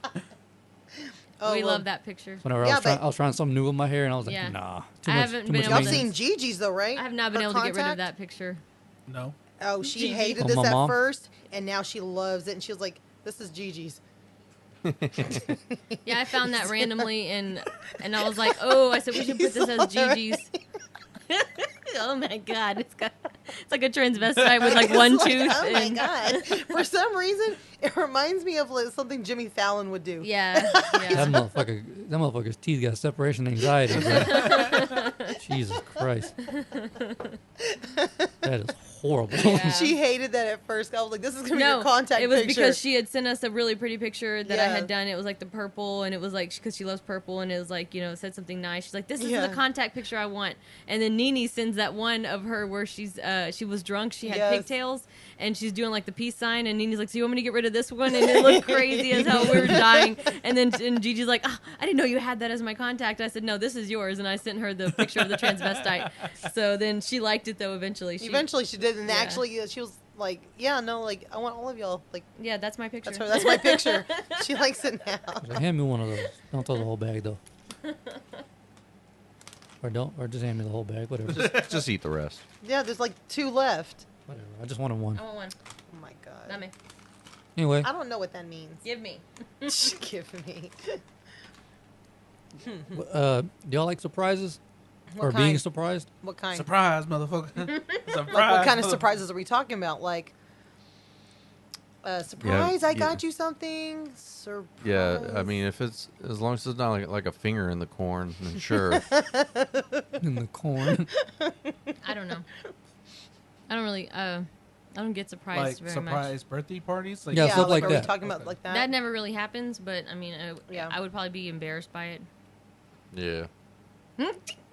Oh, We well, love that picture. Whenever Yeah, I was trying something new with my hair, and I was like, Yeah. nah, I haven't been able Y'all to- seen maintenance. Gigi's though, right? I have not been Her able to get rid of contact? that picture. No. Oh, she Gigi. hated Oh, this my at mom? first, and now she loves it. And she was like, "This is Gigi's." Yeah, I found that randomly, and I was like, oh, I said we should put this as Gigi's. Oh my god, it's like a transvestite with like one It's like, tooth. oh my and- god! For some reason, it reminds me of like something Jimmy Fallon would do. Yeah, That yeah. motherfucker's teeth got separation anxiety. Bro. Jesus Christ, that is horrible. Yeah. She hated that at first. I was like, "This is gonna be No, your contact it was picture." because she had sent us a really pretty picture that I Yeah. had done. It was like the purple, and it was like because she loves purple, and it was like it said something nice. She's like, "This is Yeah. the contact picture I want." And then Nene sends that one of her where she was drunk. She had Yes. pigtails, and she's doing like the peace sign. And Nene's like, "So you want me to get rid of this one?" And it looked crazy as hell. We were dying. And then Gigi's like, "Oh, I didn't know you had that as my contact." I said, "No, this is yours." And I sent her the picture of the transvestite. So then she liked it though. Eventually, Eventually, she did, and Yeah. actually, she was like, "Yeah, no, like I want all of y'all." Like, yeah, that's my picture. that's her. That's my picture. She likes it now. Like, hand me one of those. Don't throw the whole bag though. Or just hand me the whole bag. Whatever. Just eat the rest. Yeah, there's like 2 left. Whatever. I just wanted one. I want one. Oh my god. Not me. Anyway, I don't know what that means. Give me. Give me. do y'all like surprises What or being kind? surprised? What kind? Surprise, motherfucker. Surprise. Like, what kind of motherfucker. surprises are we talking about? Like, surprise! I yeah. got you something. Surprise. Yeah, I mean, if it's as long as it's not like a finger in the corn, then sure. In the corn. I don't know. I don't really. I don't get surprised Like very surprise birthday parties. Like, Yeah, stuff like are we that. talking about like that? much. That never really happens, but I mean, Yeah. I would probably be embarrassed by it. Yeah.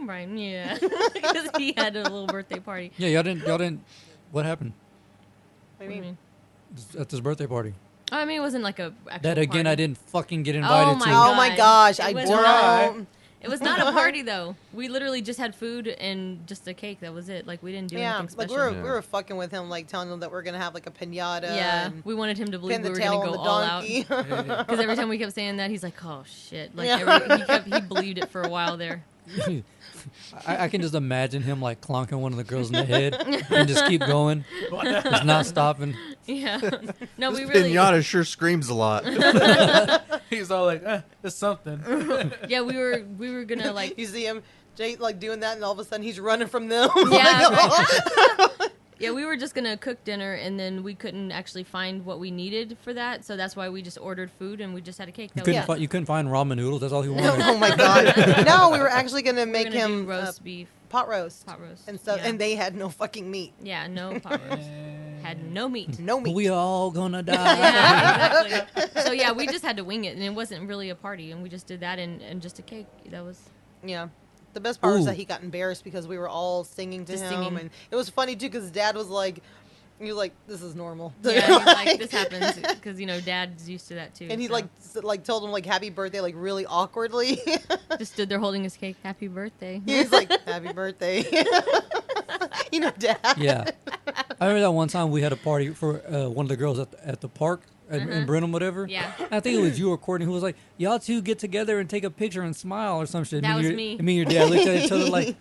Brian, yeah, because he had a little birthday party. Yeah, y'all didn't. What happened What do you mean? at this birthday party? I mean, it wasn't like a. Actual That again, party. I didn't fucking get invited my to. God. Oh my gosh! It I was don't. It was not a party though. We literally just had food and just a cake. That was it. Like we didn't do Yeah, anything like special. we were fucking with him, like telling him that we're gonna have like a pinata. Yeah, and we wanted him to believe pin we the were tail gonna on go the all out. donkey. Because every time we kept saying that, he's like, "Oh shit!" Like Yeah. he believed it for a while there. I can just imagine him like clonking one of the girls in the head and just keep going, just not stopping. Yeah. No, This we really. pinata sure screams a lot. He's all like, it's something. Yeah, we were gonna like. You see him, Jay, like doing that, and all of a sudden he's running from them. Yeah, Like, Yeah, we were just gonna cook dinner, and then we couldn't actually find what we needed for that, so that's why we just ordered food and we just had a cake. You That was couldn't, it. you couldn't find ramen noodles. That's all he wanted. oh my god! No, we were actually gonna We were make gonna him do roast beef, pot roast pot roast, and stuff, yeah. and they had no fucking meat. Yeah, no pot roast. Had no meat. No meat. We all gonna die. Yeah, exactly. So yeah, we just had to wing it, and it wasn't really a party, and we just did that and just a cake. That was. Yeah. The best part was Ooh. that he got embarrassed because we were all singing to Just him, singing. and it was funny too because Dad was like, "He was like, this is normal." Yeah, he's like, this happens because Dad's used to that too. And he so. like told him like happy birthday like really awkwardly. just stood there holding his cake. Happy birthday. He was like happy birthday. Dad. Yeah, I remember that one time we had a party for one of the girls at the park in Brenham, whatever. Yeah. I think it was you or Courtney who was like, "Y'all two get together and take a picture and smile or some shit." That And was your- me. And me and your dad looked at each other like,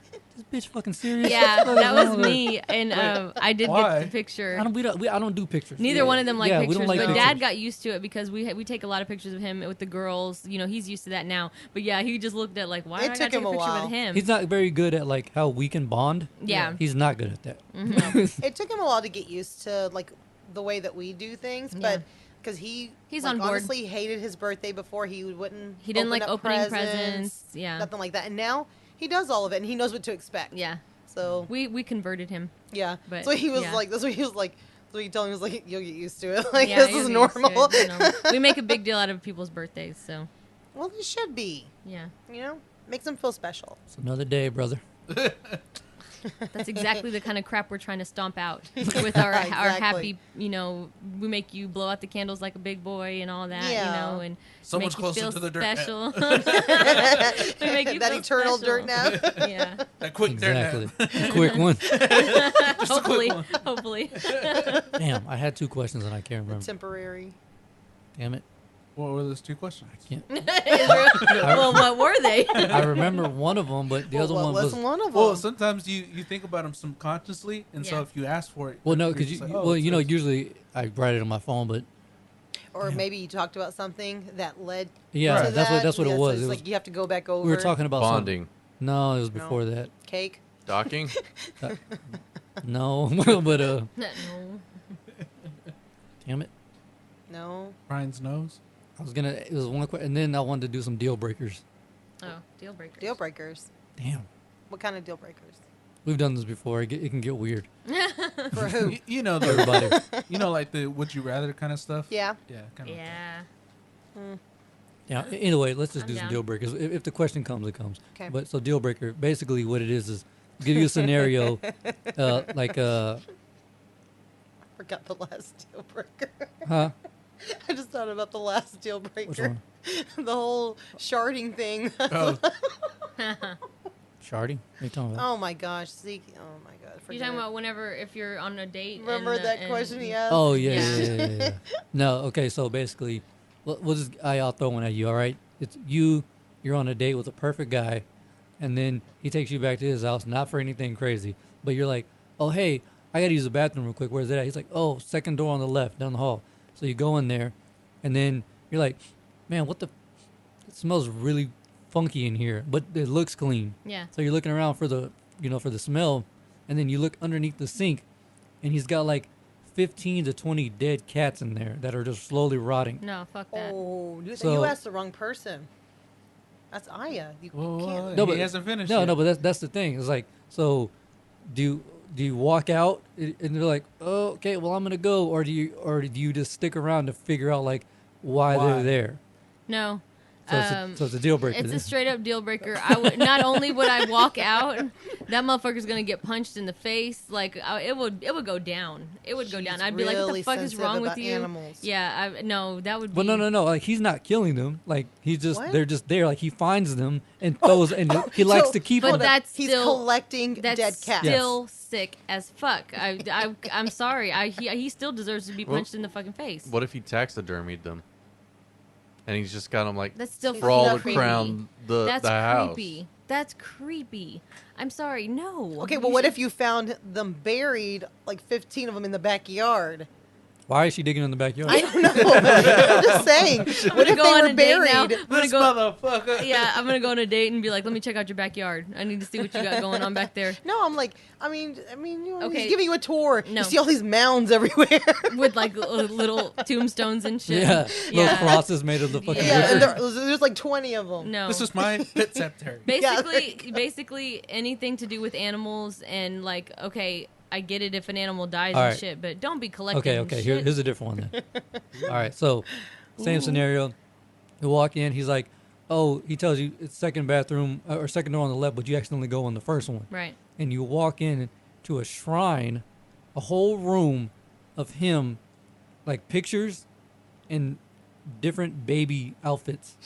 this bitch fucking serious? Yeah, What the that fuck is was wrong with her? me, and I did Why? get the picture. I don't do pictures. Neither one of them like Yeah, we pictures, don't like but pictures. Dad got used to it because we take a lot of pictures of him with the girls. You know, he's used to that now. But yeah, he just looked at like, why It do I took gotta take him a a picture while. with him? He's not very good at like how we can bond. Yeah. He's not good at that. It took him a while to get used to like the way that we do things, but because he's like, on on board. Honestly, hated his birthday before. He wouldn't. He didn't open like up opening presents. Yeah. nothing like that. And now he does all of it, and he knows what to expect. Yeah. So We converted him. yeah, But, so he was yeah. like, that's what he was like. So he told me, he was like, you'll get used to it. Like Yeah, this you'll is get used to normal. it, you know. We make a big deal out of people's birthdays, so Well, it should be. yeah. You know, makes them feel special. It's another day, brother. That's exactly the kind of crap we're trying to stomp out with our Exactly. happy, you know, we make you blow out the candles like a big boy and all that, Yeah. you know, and So make much you closer feel to the dirt special. We make you That feel eternal special. dirt nap. Yeah. That quick Exactly. dirt Quick one. Hopefully. Damn, I had 2 questions and I can't remember. Temporary. Damn it. What were those 2 questions? Can't. Well, what were they? I remember one of them, but the other What one was was. one of them? Well, sometimes you think about them subconsciously, and so Yeah. if you ask for it, Well, no, you're because just you, like, oh, well, it's you know, this. usually I write it on my phone, but Or maybe you talked about something that led. yeah, to that's what Yeah, it so was. it's It like was you have to go back over. we were talking about Bonding. No, it was before that. Cake. Docking? No, but No. damn it, No. Brian's nose. I was gonna. It was one question, and then I wanted to do some deal breakers. Oh, deal breaker. Deal breakers. Damn, What kind of deal breakers? we've done this before. It can get weird. For who? You know the Everybody. you know like the would you rather kind of stuff. Yeah. Yeah. Kind of. Yeah. Yeah. Anyway, let's just I'm do some down. deal breakers. If the question comes, it comes. Okay. But so deal breaker, basically, what it is give you a scenario, like Forgot the last deal breaker. huh? I just thought about the last deal Which breaker. one? The whole sharding thing. Oh, Sharding? What are you talking about? Oh my gosh, Zeke. Oh my god. You're forget talking it. about whenever if you're on a date. Remember and, that and- question he asked? Oh yeah, Yeah. yeah. No, okay. So basically, we'll just I'll throw one at you. All right, it's you. You're on a date with a perfect guy, and then he takes you back to his house, not for anything crazy, but you're like, oh hey, I gotta use the bathroom real quick. Where's it at? He's like, oh, second door on the left, down the hall. So you go in there, and then you're like, man, what the? It smells really funky in here, but it looks clean. Yeah. So you're looking around for the, for the smell, and then you look underneath the sink, and he's got like 15 to 20 dead cats in there that are just slowly rotting. No, fuck that. Oh, you So- asked the wrong person. That's Aya. You well, can't. No, he but- hasn't finished. No, yet. no, but that's the thing. It's like, so do you walk out and they're like, oh, okay, well I'm gonna go, or do you just stick around to figure out like why Why? they're there? No. So it's a deal breaker. It's then. a straight up deal breaker. I would not only would I walk out, that motherfucker's gonna get punched in the face. Like it would go down. It would go She's down. I'd be like, what the really fuck is sensitive wrong with about you? animals. Yeah, no, that would be. But no. Like he's not killing them. Like he's just What? they're just there. Like he finds them and throws, and he likes So- to keep But them. that's He's still collecting that's dead cats. still sick as fuck. I'm sorry. He still deserves to be Well, punched in the fucking face. What if he taxidermied them? And he's just got them like That's still sprawled fucking creepy. around the That's house. creepy. That's creepy. I'm sorry. No. Okay, well, what if you found them buried, like 15 of them in the backyard? Why is she digging in the backyard? I don't know. I'm just saying. What if go they on were a date now. buried? I'm gonna This go. motherfucker. Yeah, I'm gonna go on a date and be like, "Let me check out your backyard. I need to see what you got going on back there." No, I'm like, I mean, you know, Okay. he's giving you a tour. No. You see all these mounds everywhere. With like little tombstones and shit. Yeah, little crosses made of the fucking. Yeah, wood. and there's like 20 of them. No. This is my pet cemetery. Basically anything to do with animals and like, okay, I get it if an animal dies All and right. shit, but don't be collecting Okay. shit. Here's a different one then. All right, so same scenario. You walk in. He's like, oh, he tells you it's second bathroom or second door on the left, but you accidentally go in the first one. Right. And you walk in to a shrine, a whole room of him, like pictures and different baby outfits.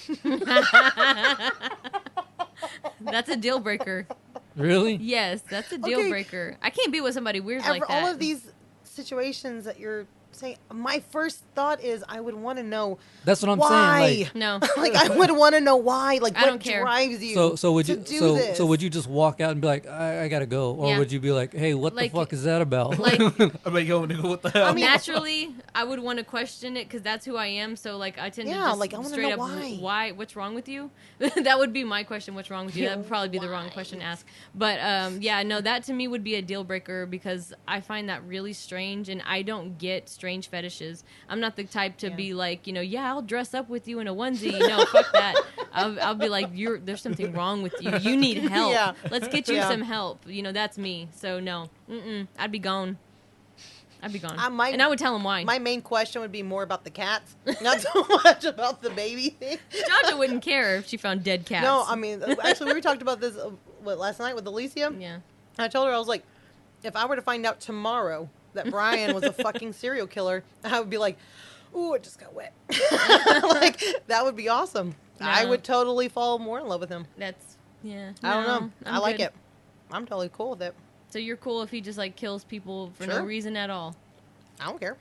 That's a deal breaker. Really? Yes, that's a deal Okay. breaker. I can't be with somebody weird like that. All of these situations that you're saying my first thought is I would want to know. That's what I'm why. saying. Like, No. Like I would want to know why. Like I what don't care. drives you? so would to you do so this? so would you just walk out and be like, I gotta go, or Yeah. would you be like, hey, what Like- the fuck is that about? Like I'm like, yo, nigga, what the hell? naturally, I would want to question it because that's who I am. So like, I tend to Yeah, just like, I wanna straight know up, why. what's wrong with you? That would be my question. What's wrong with you? That would probably be the wrong question to ask. But yeah, no, that to me would be a deal breaker because I find that really strange, and I don't get strange fetishes. I'm not the type to be like, yeah, I'll dress up with you in a onesie. No, fuck that. I'll be like, there's something wrong with you. You need help. Yeah. Let's get you Yeah. some help. That's me. So no, I'd be gone. I'd be gone. And I would tell him why. My main question would be more about the cats, not so much about the baby thing. Jaja wouldn't care if she found dead cats. No, I mean, actually, we talked about this last night with Alicia. Yeah. I told her, I was like, if I were to find out tomorrow that Brian was a fucking serial killer, I would be like, ooh, it just got wet. Like, that would be awesome. No. I would totally fall more in love with him. That's, yeah. I don't no, know. I'm I like good. it. I'm totally cool with it. So you're cool if he just like kills people for no Sure. reason at all? I don't care.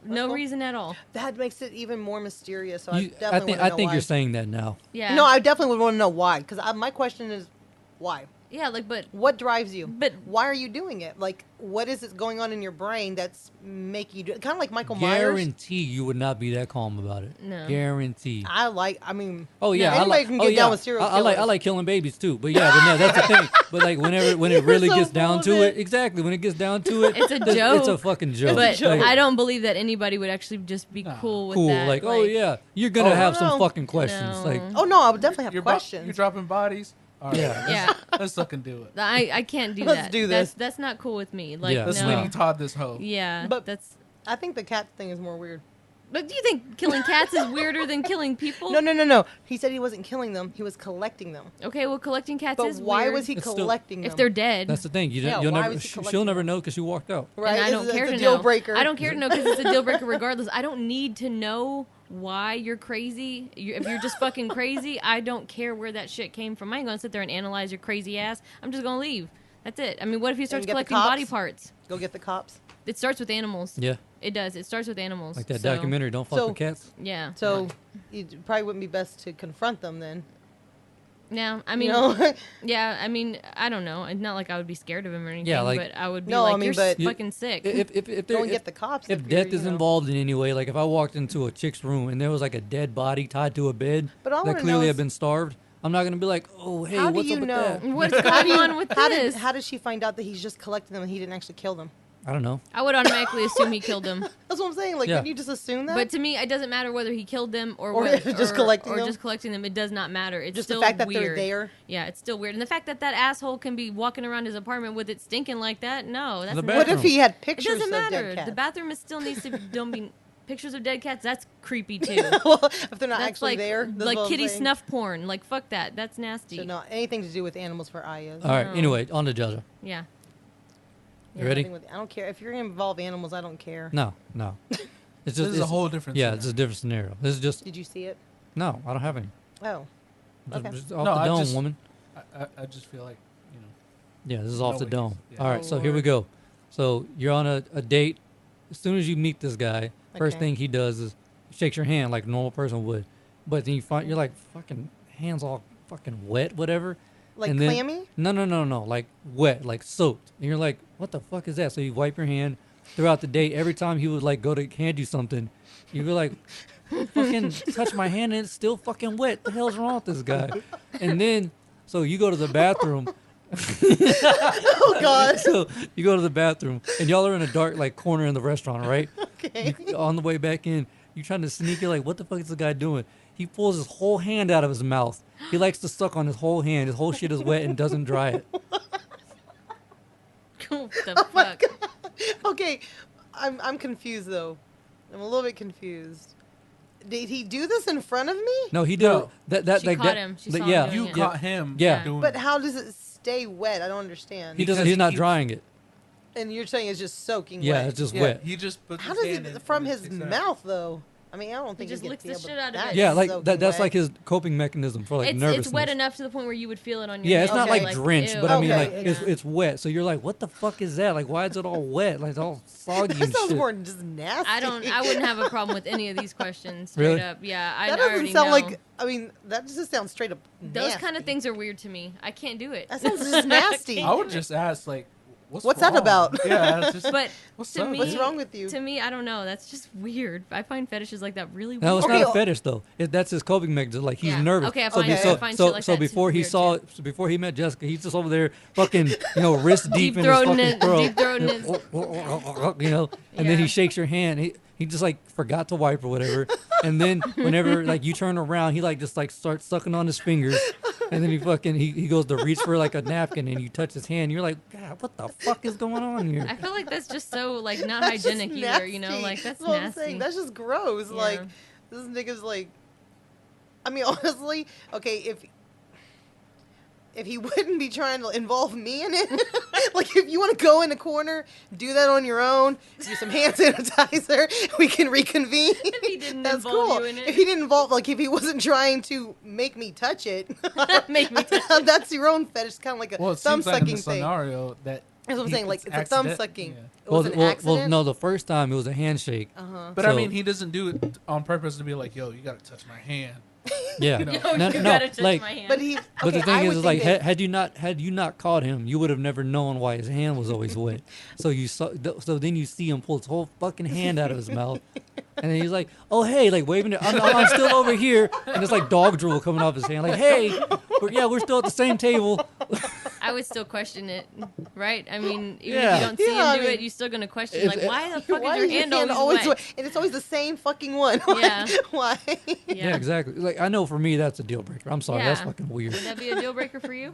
No cool. reason at all. That makes it even more mysterious. So You- I definitely want to know think why. you're saying that now. Yeah. No, I definitely would want to know why. Because my question is, why? Yeah, like, but What drives you? But- why are you doing it? Like, what is it going on in your brain that's making you do it? Kind of like Michael Myers. Guarantee you would not be that calm about it. No. Guarantee. I mean, Oh yeah, anybody can get down with serial I like killers. killing babies too. But yeah, but no, that's the thing. But like when it really so gets down full to of it, it. exactly when it gets down to it, It's a It's a joke. fucking joke. but Like, I don't believe that anybody would actually just be cool with cool. that. Like, oh yeah, you're gonna Oh, have no. some fucking questions. No. Like, Oh no, I would definitely have you're questions. you're dropping bodies. All right, Yeah. Yeah. let's fucking do it. I can't do Let's that. do this. That's not cool with me. Like, Yeah. Let's no. Sweeney Todd this hoe. Yeah, But- that's. I think the cat thing is more weird. But do you think killing cats is weirder than killing people? No. He said he wasn't killing them. He was collecting them. Okay, well, collecting cats But is why weird. was he It's still- collecting them? If they're dead. that's the thing. Yeah, You'll why never. was he She'll collecting never them? know because she walked out. right? And I don't It's care a to deal know. breaker. I don't care to know because it's a deal breaker regardless. I don't need to know why you're crazy. If you're just fucking crazy, I don't care where that shit came from. I ain't gonna sit there and analyze your crazy ass. I'm just gonna leave. That's it. I mean, what if he starts get the collecting body cops? parts? Go get the cops. It starts with animals. Yeah, It does. It starts with animals. like that So, documentary. Don't fuck So- with cats. Yeah. So it probably wouldn't be best to confront them then. Yeah. I mean, You know? yeah. I mean, I don't know. It's not like I would be scared of him or anything. Yeah, like- but I would be No, like, I mean, you're but- fucking sick. If Go there, and get the cops. if you're, death is you know. involved in any way, like if I walked into a chick's room and there was like a dead body tied to a bed But all I that wanna clearly know had is- been starved, I'm not gonna be like, oh hey, How do what's you up with know? that? What's going on with this? How did she find out that he's just collecting them and he didn't actually kill them? I don't know. I would automatically assume he killed them. That's what I'm saying. Like, Yeah. can you just assume that? But to me, it doesn't matter whether he killed them or Or whether, just collecting them? just collecting them. It does not matter. It's just still the fact that weird. they're there. Yeah, it's still weird. And the fact that that asshole can be walking around his apartment with it stinking like that, no, that's The not. What bathroom. if he had It pictures doesn't of matter. dead cats? The bathroom is still needs to don't be pictures of dead cats. That's creepy too. Well, if they're not That's actually like there, that's like what I'm kitty saying. snuff porn. Like fuck that. That's nasty. So no, anything to do with animals for Ayas. All right. No. Anyway, on to Jaja. Yeah. You ready? Nothing with- I don't care if you're gonna involve animals. I don't care. No. It's just This is a it's- whole different. Yeah, scenario. it's a different scenario. This is just Did you see it? no. I don't have any. Oh, Just, Okay. just off No, the I dome, just- woman. I just feel like Yeah, this is off the Nobody's- dome. yeah. All right, so here we go. So you're on a date. As soon as you meet this guy, first Okay. thing he does is shakes your hand like a normal person would. But then you find you're like fucking hands all fucking wet, whatever. like And then- clammy. No, like wet, like soaked. And you're like, what the fuck is that? So you wipe your hand throughout the date. Every time he would like go to hand you something, you'd be like, fucking touch my hand and it's still fucking wet. The hell's wrong with this guy? And then, so you go to the bathroom. Oh God. So you go to the bathroom and y'all are in a dark like corner in the restaurant, right? Okay. On the way back in, you're trying to sneak. You're like, what the fuck is the guy doing? He pulls his whole hand out of his mouth. He likes to suck on his whole hand. His whole shit is wet and doesn't dry it. What the fuck? Okay, I'm confused though. I'm a little bit confused. Did he do this in front of me? No, he did. No. That She like caught that. him. She that- saw him yeah, doing you it. caught him. Yeah. doing But it. how does it stay wet? I don't understand. He doesn't. Because He's he not keeps- drying it. And you're saying it's just soaking Yeah, wet. it's just Yeah, wet. he just puts How his does hand it in from and his sticks it out. mouth though? I mean, I don't He think just he'd licks the be able shit to- out of that it. Yeah, is like soaking that's wet. like his coping mechanism for like nervousness. It's wet enough to the point where you would feel it on your Yeah, neck. it's not Okay. like drenched, but I mean, Okay, like yeah. it's wet. So you're like, what the fuck is that? Like, why is it all wet? Like it's all soggy That and sounds shit. more just nasty. I wouldn't have a problem with any of these questions. Straight Really? up, yeah. I That doesn't already sound know. like. I mean, that just sounds straight up. Those kind nasty. of things are weird to me. I can't do it. That sounds just nasty. I would just ask, like, What's that wrong? about? Yeah, it's just, But what's to up, me, What's wrong with you? To me, I don't know. That's just weird. I find fetishes like that really weird. No, it's Okay, not a fetish though. That's his coping mechanism. Like he's Yeah. nervous. Okay, I so find- be- I so find so, shit like so that before he weird, saw too. so before he met Jessica, he's just over there fucking wrist deep in his Deep-throating fucking it- throat. deep-throating You know, and then he Yeah. shakes your hand. He just like forgot to wipe or whatever. And then whenever like you turn around, he like just like starts sucking on his fingers. And then he goes to reach for like a napkin and you touch his hand. You're like, God, what the fuck is going on here? I feel like that's just so like not That's just hygienic either. You know, nasty. like that's what I'm nasty. saying. That's just gross. Yeah. Like this nigga's like. I mean, honestly, okay, if he wouldn't be trying to involve me in it, like if you want to go in a corner, do that on your own. Do some hand sanitizer. We can reconvene. If he didn't That's involve cool. you in it. If he didn't involve, like if he wasn't trying to make me touch it, Make me touch it. that's your own fetish. Kind of like a Well, it thumb seems like in sucking the thing. scenario that. That's what I'm saying. Like it's a thumb sucking. Yeah. It was an accident. no, the first time it was a handshake. But I So- mean, he doesn't do it on purpose to be like, "Yo, you gotta touch my hand." Yeah. You know. Yo, No, you no, gotta touch like- my hand. But he. But the okay, I thing would is like, think that- had you not caught him, you would have never known why his hand was always wet. So so then you see him pull his whole fucking hand out of his mouth, and then he's like, "Oh hey," like waving it. I'm still over here, and it's like dog drool coming off his hand. Like, hey, we're still at the same table. I would still question it, right? I mean, even Yeah. if you don't see Yeah, him do I it, mean- you're still gonna question If- like, why the fuck Why is your hand always always wet? And it's always the same fucking one. Like, Yeah. Why? Yeah, exactly. Like I know for me that's a deal breaker. I'm sorry, that's Yeah. fucking weird. Would that be a deal breaker for you?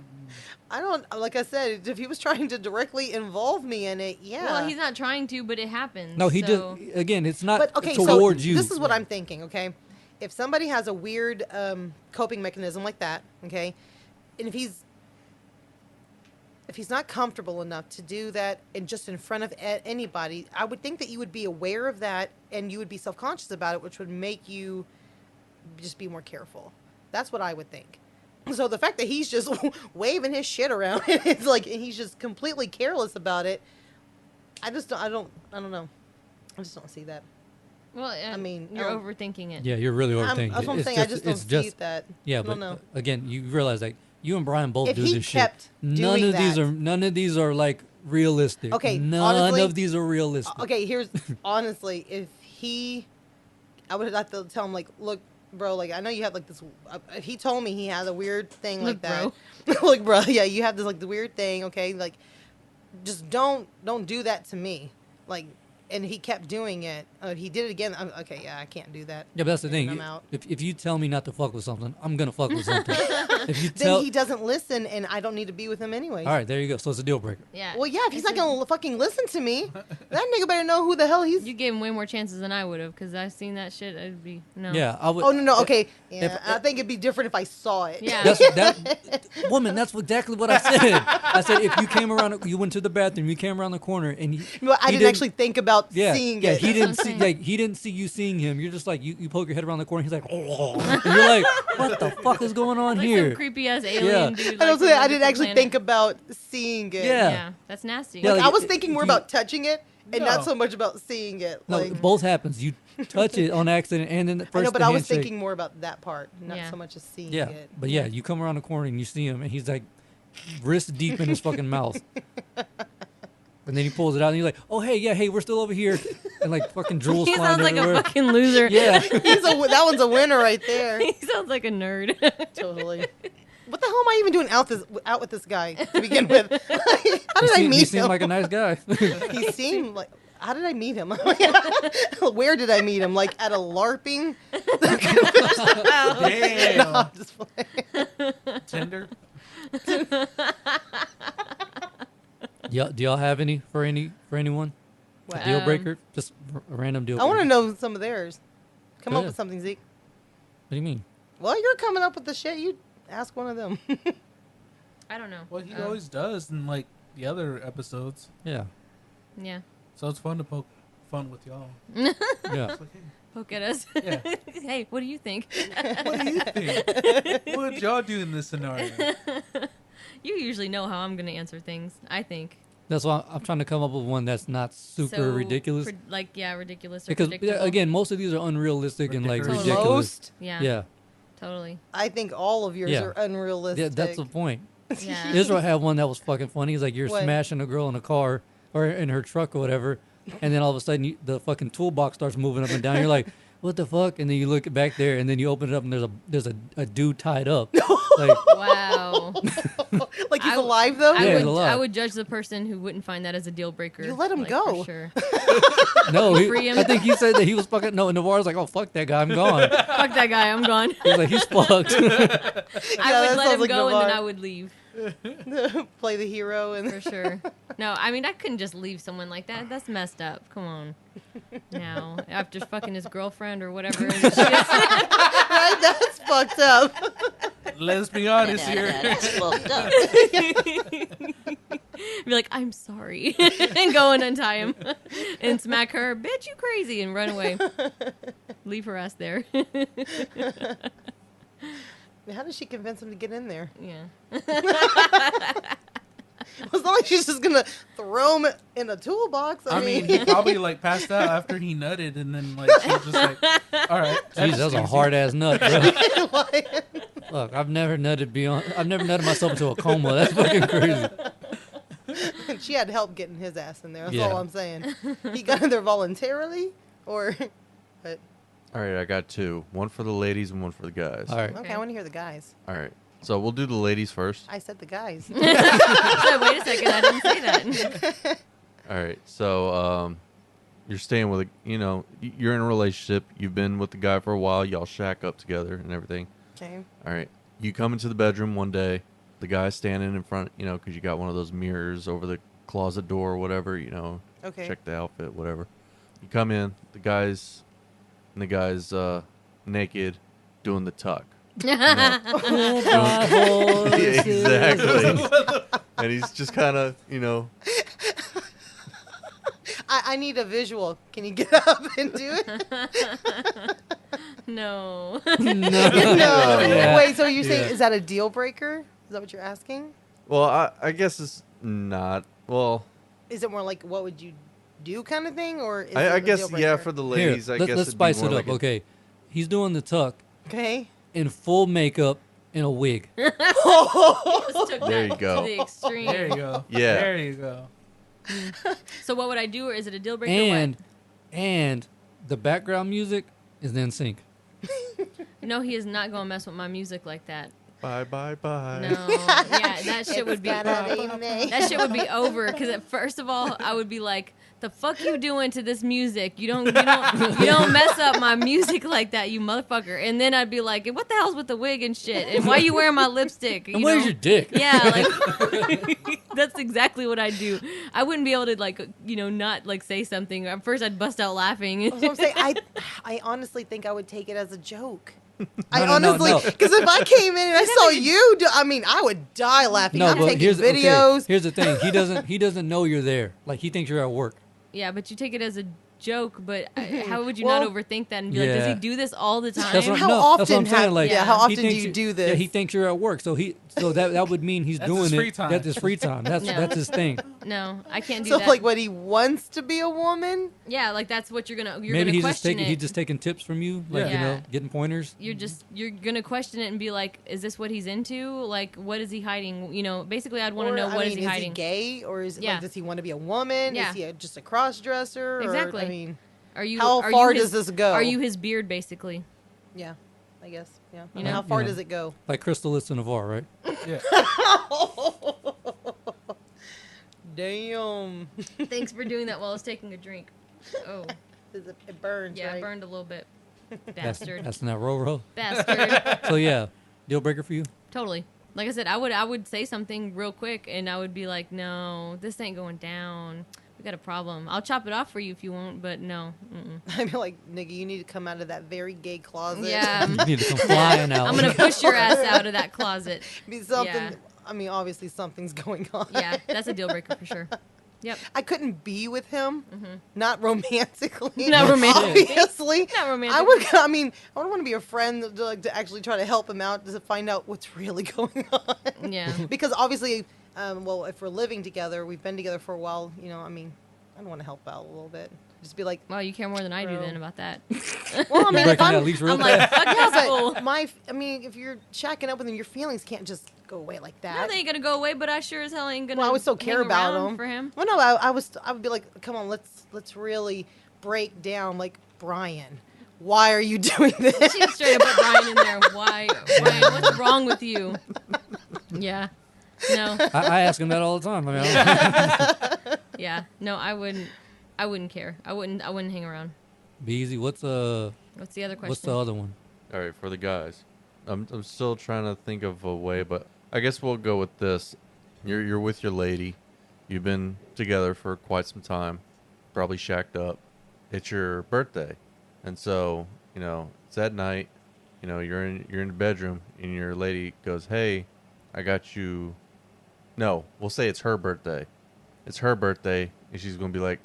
I don't. Like I said, if he was trying to directly involve me in it, yeah. Well, he's not trying to, but it happens. No, he so. just again, it's not But okay, towards so you. this is what I'm thinking. Okay, if somebody has a weird coping mechanism like that, okay, and if he's not comfortable enough to do that and just in front of anybody, I would think that you would be aware of that and you would be self-conscious about it, which would make you just be more careful. That's what I would think. So the fact that he's just waving his shit around, it's like he's just completely careless about it. I don't know. I just don't see that. Well, I mean, you're overthinking it. Yeah, you're really overthinking. That's what I'm It's saying. I just don't it's see that. Yeah, I but don't know. again, you realize like you and Brian both If do he this shit. kept None doing of these are like realistic. Okay, none honestly- of these are realistic. Okay, here's honestly, I would have to tell him like, look, bro, like I know you have like this. If he told me he had a weird thing Look, like that. Like, bro, yeah, you have this like the weird thing. Okay, like, just don't do that to me. Like, and he kept doing it. He did it again. Okay, yeah, I can't do that. Yeah, but that's the And thing. I'm out. If you tell me not to fuck with something, I'm gonna fuck with something. If you Then tell, he doesn't listen, and I don't need to be with him anyway. all right, there you go. So it's a deal breaker. Yeah. Well, yeah, if he's not gonna fucking listen to me, that nigga better know who the hell he's. You gave him way more chances than I would have, because I've seen that shit. I'd be no. Yeah, I would. Oh no, okay. Yeah, if- I think it'd be different if I saw it. Yeah. That woman. That's exactly what I said. I said if you came around, you went to the bathroom, you came around the corner, and Well, I he didn't actually think about seeing it. he didn't That's what see I'm like he didn't see you seeing him. You're just like you poke your head around the corner. He's like, oh, and you're like, what the fuck is going on Like here? some creepy ass alien Yeah. dude. I, Like, don't from a I didn't different actually planet. think about seeing it. Yeah. Yeah, that's nasty. Yeah, Like, like, I was thinking more you- about touching it and No. not so much about seeing it. No, Like, both happens. You touch it on accident, and then the first I know, but the I was handshake. thinking more about that part, not Yeah. so much as seeing Yeah, it. but yeah, you come around the corner and you see him, and he's like wrist deep in his fucking mouth. And then he pulls it out, and he's like, "Oh hey, we're still over here," and like fucking drools He flying sounds like a everywhere. fucking loser. Yeah, That one's a winner right there. He sounds like a nerd. Totally. What the hell am I even doing out with this guy to begin with? How did I he meet seemed him? like a nice guy. He seemed like. How did I meet him? Where did I meet him? Like at a LARPing? Damn. No, I'm just playing. Tinder. Do y'all have any for anyone? A deal breaker? Just a random deal I want to breaker. know some of theirs. Come Go up ahead. with something, Zeke. What do you mean? Well, you're coming up with the shit. You ask one of them. I don't know. Well, he always does in like the other episodes. Yeah, Yeah. So it's fun to poke fun with y'all. yeah. It's like, hey, poke at us. Yeah. Hey, what do you think? What do you think? What would y'all do in this scenario? You usually know how I'm going to answer things, I think. That's why I'm trying to come up with one that's not super So, ridiculous. Ridiculous or Because predictable. again, most of these are unrealistic and like Ridiculous. ridiculous. Most? Yeah. Yeah. Totally. I think all of yours Yeah. are unrealistic. Yeah, that's the point. Yeah. Israel had one that was fucking funny. He's like, you're What? smashing a girl in a car or in her truck or whatever, and then all of a sudden the fucking toolbox starts moving up and down. You're like, what the fuck? And then you look back there, and then you open it up, and there's a dude tied up. Like, Wow. Like he's I- alive though. Yeah, he's alive. I would judge the person who wouldn't find that as a deal breaker. You let him like, go. For sure. no, Free him. I think he said that he was fucking. No, Navarro's like, oh fuck that guy, I'm gone. Fuck that guy. I'm gone. He's like, he's fucked. I would that let sounds him like go and then Navar. I would leave. Play the hero and For sure. No, I mean, I couldn't just leave someone like that. That's messed up. Come on. Now, after fucking his girlfriend or whatever. right, that's fucked up. Let's be honest here. That's fucked up. Be like, I'm sorry. And go and untie him. And smack her. Bitch, you crazy. And run away. Leave her ass there. How did she convince him to get in there? Yeah. It's not like she's just gonna throw him in a toolbox. I mean, he probably like passed out after he nutted, and then like she was just like, "All right." Jeez, that was a hard ass nut, bro. Like, Look, I've never nutted myself into a coma. That's fucking crazy. she had help getting his ass in there. That's Yeah. all I'm saying. He got in there voluntarily, or. But All right, I got two. One for the ladies and one for the guys. All right. okay, I want to hear the guys. All right. So we'll do the ladies first. I said the guys. So, wait a second. I didn't say that. All right. So you're staying with you're in a relationship. You've been with the guy for a while. Y'all shack up together and everything. Okay. All right. You come into the bedroom one day. The guy's standing in front, because you got one of those mirrors over the closet door or whatever, Okay. check the outfit, whatever. You come in, the guy's naked doing the tuck. Yeah, exactly. And he's just kind of, I need a visual. Can you get up and do it? No. No. No. Yeah. Wait, so you're saying, Yeah. is that a deal breaker? Is that what you're asking? Well, I guess it's not. Well, Is it more like what would you do kind of thing, or is I it a guess, deal yeah, breaker? for the Here, ladies, I guess let's it'd be spice more it like up. Okay, he's doing the tuck Okay. in full makeup and a wig. Just took There that you go. To the extreme. There you go. Yeah. There you go. So what would I do, or is it a deal breaker? or And the background music is in sync. what? No, he is not going to mess with my music like that. Bye, bye, bye. No. Yeah, that shit would be That that shit would be over. Because first of all, I would be like, "The fuck you doing to this music? You don't mess up my music like that, you motherfucker." And then I'd be like, "What the hell's with the wig and shit? And why you wearing my lipstick? And where's know? your dick? Yeah, like that's exactly what I'd do. I wouldn't be able to not like say something. At first, I'd bust out laughing. That's what I'm saying. I honestly think I would take it as a joke. I No, honestly, no. because if I came in and I saw you do, I would die laughing. No, I'm but taking here's videos. okay, here's the thing. He doesn't know you're there. Like he thinks you're at work. Yeah, but you take it as a joke. But how would you not Well, overthink that and be like, does yeah. he do this all the time? That's what, How no, that's what I'm often saying. have- Like, yeah, how he often do thinks you do Yeah, this? he thinks you're at work, so that would mean he's That's doing his it. free time. That's his free time. That's No. that's his thing. No, I can't do So that. like, what he wants to be a woman? Yeah, like that's what you're Maybe gonna he's question it. he's just taking tips from you, like Yeah. getting pointers. You're gonna question it and be like, is this what he's into? Like, what is he hiding? Basically, I'd want to Or, know what I is mean, he hiding. Is he gay, or is Yeah. like, does he want to be a woman? Yeah. Is he just a cross dresser? Exactly. Or, I mean, Are you? how are far you his, does this go? Are you his beard, basically? Yeah, I guess. Yeah. You know? How far Yeah. does it go? Like Crystal is to Navarre, right? Yeah. Damn. Thanks for doing that while I was taking a drink. Oh, It burns. yeah, right? it burned a little bit. That's Bastard. that's not roll. Bastard. So yeah, deal breaker for you. Totally. Like I said, I would say something real quick, and I would be like, "No, this ain't going down. We got a problem. I'll chop it off for you if you want, but no." Mm-mm. I'd be like, nigga, you need to come out of that very gay closet. Yeah, You need to come flying out. I'm gonna push your ass out of that closet. Be something. Yeah. I mean, obviously something's going on. Yeah, that's a deal breaker for sure. Yep. I couldn't be with him, not romantically. Not romantically. Obviously. Not romantically. I would want to be a friend to actually try to help him out to find out what's really going on. Yeah. Because obviously, well, if we're living together, we've been together for a while, I don't want to help out a little bit. Just be like, Well, you care more than I do then about that. well, I mean, if Breaking that I'm, leash real I'm like, fast. fuck yeah, this fool. but if you're shacking up with him, your feelings can't just go away like No, that. they ain't gonna go away, but I sure as hell ain't gonna. Well, I would still care hang about around him. for him. Well, no, I would be like, come on, let's really break down, like, Brian, why are you doing this? She straight up put Brian in there. Why, Brian? What's wrong with you? Yeah. No. I ask him that all the time. I mean, I don't- Yeah. No, I wouldn't care. I wouldn't hang around. be easy. What's What's the other question? what's the other one? All right, for the guys, I'm still trying to think of a way, but I guess we'll go with this. You're with your lady. You've been together for quite some time, probably shacked up. It's your birthday, and so it's at night. You're in the bedroom, and your lady goes, "Hey, I got you." No, we'll say it's her birthday. It's her birthday, and she's gonna be like,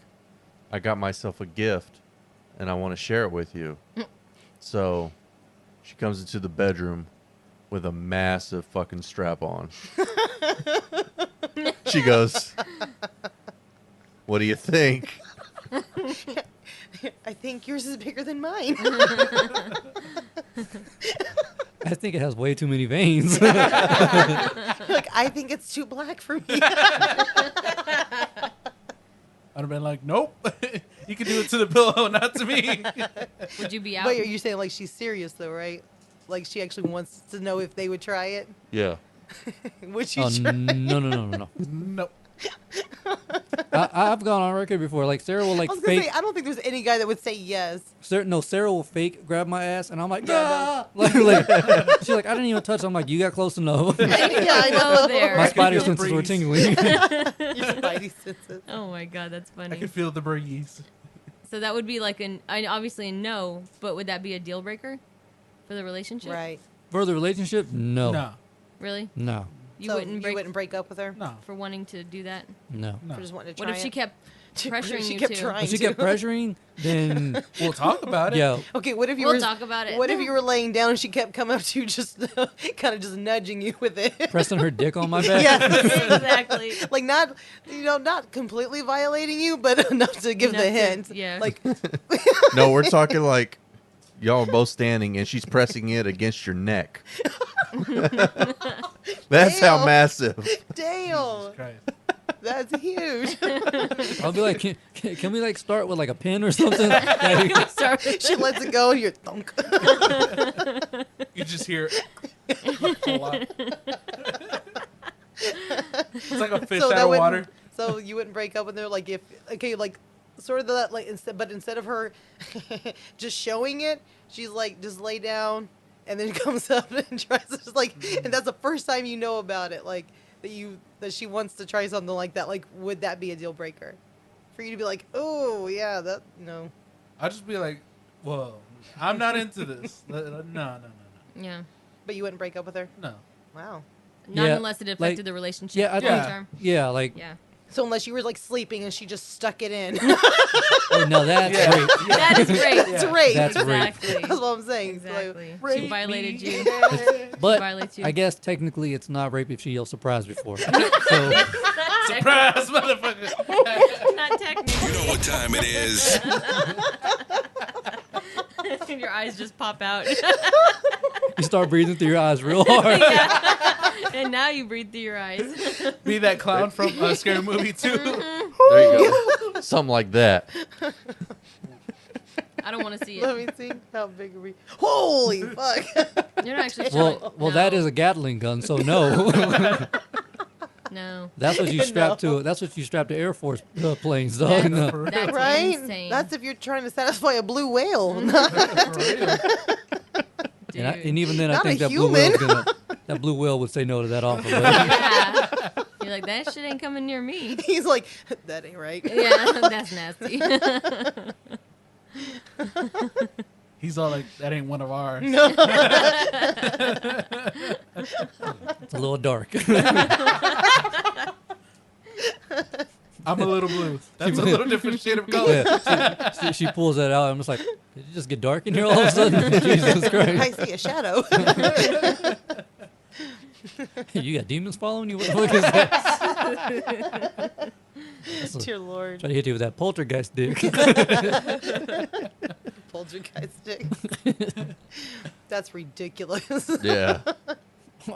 "I got myself a gift, and I want to share it with you." So she comes into the bedroom with a massive fucking strap on. She goes, "What do you think?" I think yours is bigger than mine. I think it has way too many veins. Like, I think it's too black for me. I'd have been like, nope. You can do it to the pillow, not to me. Would you be out? But you're saying, like, she's serious, though, right? Like, she actually wants to know if they would try it. Yeah. Would you Oh, try? no. Nope. I've gone on record before. Like Sarah will like I was gonna fake. say, I don't think there's any guy that would say yes. Sarah will fake grab my ass, and I'm like, Yeah, "Ah!" like she's like, I didn't even touch. I'm like, you got close enough. Yeah, I know. Go there. My I can spider feel the senses were breeze. tingling. Your spidey senses. Oh my god, that's I funny. can feel the breeze. So that would be like obviously a no, but would that be a deal breaker for the relationship? Right. For the relationship, no, No. Really? no, You So wouldn't break up with her? No. for wanting to do that? no. No. For just wanting to try What if she it? kept pressuring she you kept to? trying If she to. kept pressuring, then We'll talk about it. yeah, Okay, what if you We'll were talk about it. What if you were laying down and she kept coming up to you, just kind of just nudging you with it? pressing her dick on my back. Yeah, Exactly. like not not completely violating you, but enough to give Enough the to- hint. yeah. Like No, we're talking like y'all are both standing and she's pressing it against your neck. That's how Damn. massive. damn, Christ. that's huge. I'll be like, can we like start with like a pin or something? Like, She lets it go, and you're thunk. You just hear a lot. It's like a fish So out that of wouldn't- water. So you wouldn't break up with her, like if like sort of that like instead of her just showing it, she's like just lay down and then comes up and tries to just like, and that's the first time you know about it, like that she wants to try something like that. Like, would that be a deal breaker for you to be like, oh yeah, that no? I'd just be like, whoa, I'm not into this. No. Yeah. But you wouldn't break up with her? No. Wow. Not Yeah, unless it like- affected the relationship. yeah, I long think, term. yeah, like, Yeah. So unless you were like sleeping and she just stuck it in, oh no, that's Yeah. great. That is great. that's rape. That's rape. Exactly. That's what I'm saying. It's like, Exactly. She violated you. But violates you. I guess technically it's not rape if she yells surprise before. So Surprise, motherfucker. Not technically. You know what time it is. And your eyes just pop out. you start breathing through your eyes real hard. Yeah. And now you breathe through your eyes. Be that clown from Scary Movie 2. There you go. Something like that. I don't want to see let it. me see how big are we? Holy fuck! You're not actually showing. Well, that is a Gatling gun, so no. No. That's what you strap to. That's what you strap to Air Force planes, dog. That's, No. that's Right? insane. That's if you're trying to satisfy a blue whale. For real. Dude. And even then, I Not think a that blue whale would say no to that offer. But Yeah. You're like, that shit ain't coming near me. He's like, that ain't right. Yeah, that's nasty. He's all like, that ain't one of ours. No. it's a little dark. I'm a little blue. That's a little different shade of color. Yeah, she pulls that out. I'm just like, did it just get dark in here all of a sudden? Jesus I Christ. see a shadow. You got demons following you? What the fuck is that? Dear Lord. Try to hit you with that poltergeist dick. Poltergeist dick. That's ridiculous. Yeah.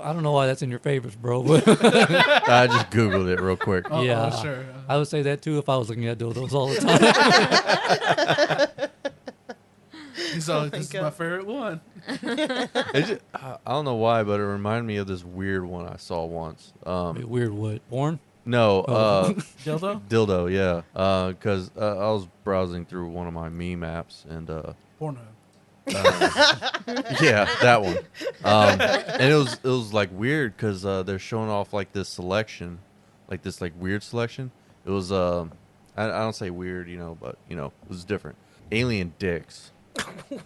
I don't know why that's in your favorites, bro. But I just Googled it real quick. Oh, yeah, sure. I would say that too if I was looking at dildos all the time. He's all like, my this is God. my favorite one. I don't know why, but it reminded me of this weird one I saw once. Wait, weird what? Porn? No, Oh. Dildo? dildo, yeah. Because I was browsing through one of my meme apps, and Pornhub. yeah, that one. And it was like weird because they're showing off like this selection, like this like weird selection. It was I don't say weird, but it was different. Alien dicks. What?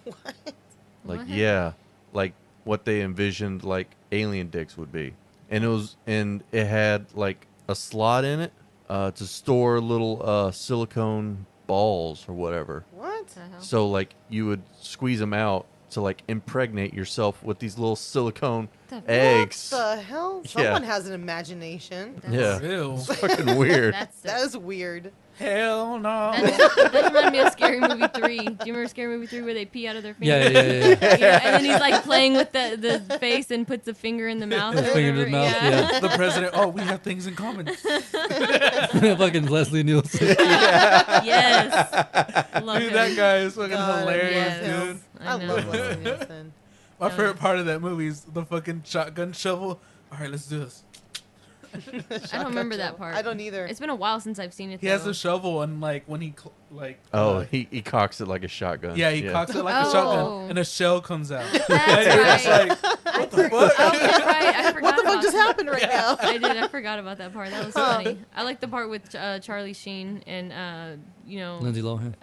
Like What? yeah, like what they envisioned like alien dicks would be, and it had like a slot in it to store little silicone balls or whatever. What? The hell? So like you would squeeze them out to like impregnate yourself with these little silicone The- eggs. What the hell? Yeah. Someone has an imagination. Yeah, Ew. it's fucking weird. That's That is weird. Hell no. that reminded me of Scary Movie 3. Do you remember Scary Movie 3 where they pee out of their finger? Yeah. Yeah, and then he's like playing with the face and puts a finger in the mouth. or Finger in his whatever. mouth, yeah. The president. Oh, we have things in common. Fucking Leslie Nielsen. Yes. Love Dude, him. that guy is fucking God, hilarious, yes. dude. I know. love Leslie Nielsen. My favorite part of that movie is the fucking shotgun shovel. All right, let's do this. I don't remember that part. I don't either. It's been a while since I've seen it. He has though. a shovel, and like when he He cocks it like a shotgun. yeah, he cocks it like a Oh. shotgun, and a shell comes out. That's And you're just right. like, what the fuck? Oh, that's right. I forgot What the fuck about just that. happened right now? I did. I forgot about that part. That was funny. I like the part with Charlie Sheen and Lindsay Lohan.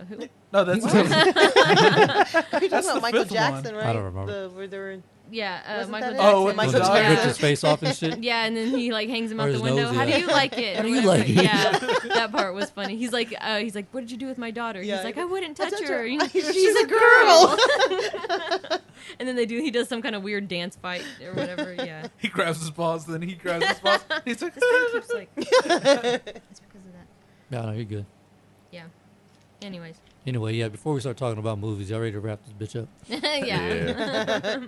who? No, that's Are you talking That's about the Michael fifth one. Jackson, right? I don't remember. Where they were. Yeah, Wasn't Michael that it? Jackson. Oh, with Michael When he Jackson. ripped his face off and shit. Yeah, and then he like hangs him Or out the his window. nose, How yeah. do you like it? How or do you whatever. like it? Yeah, that part was funny. He's like, what did you do with my daughter? Yeah. He's like, I wouldn't touch touch her. her. She's She's a a girl. And then he does some kind of weird dance fight or whatever. Yeah, he grabs his balls, then he grabs his balls. He's like, this thing keeps like. It's because of that. No, you're good. Yeah. Anyways. Anyway, yeah, before we start talking about movies, y'all ready to wrap this bitch up? Yeah.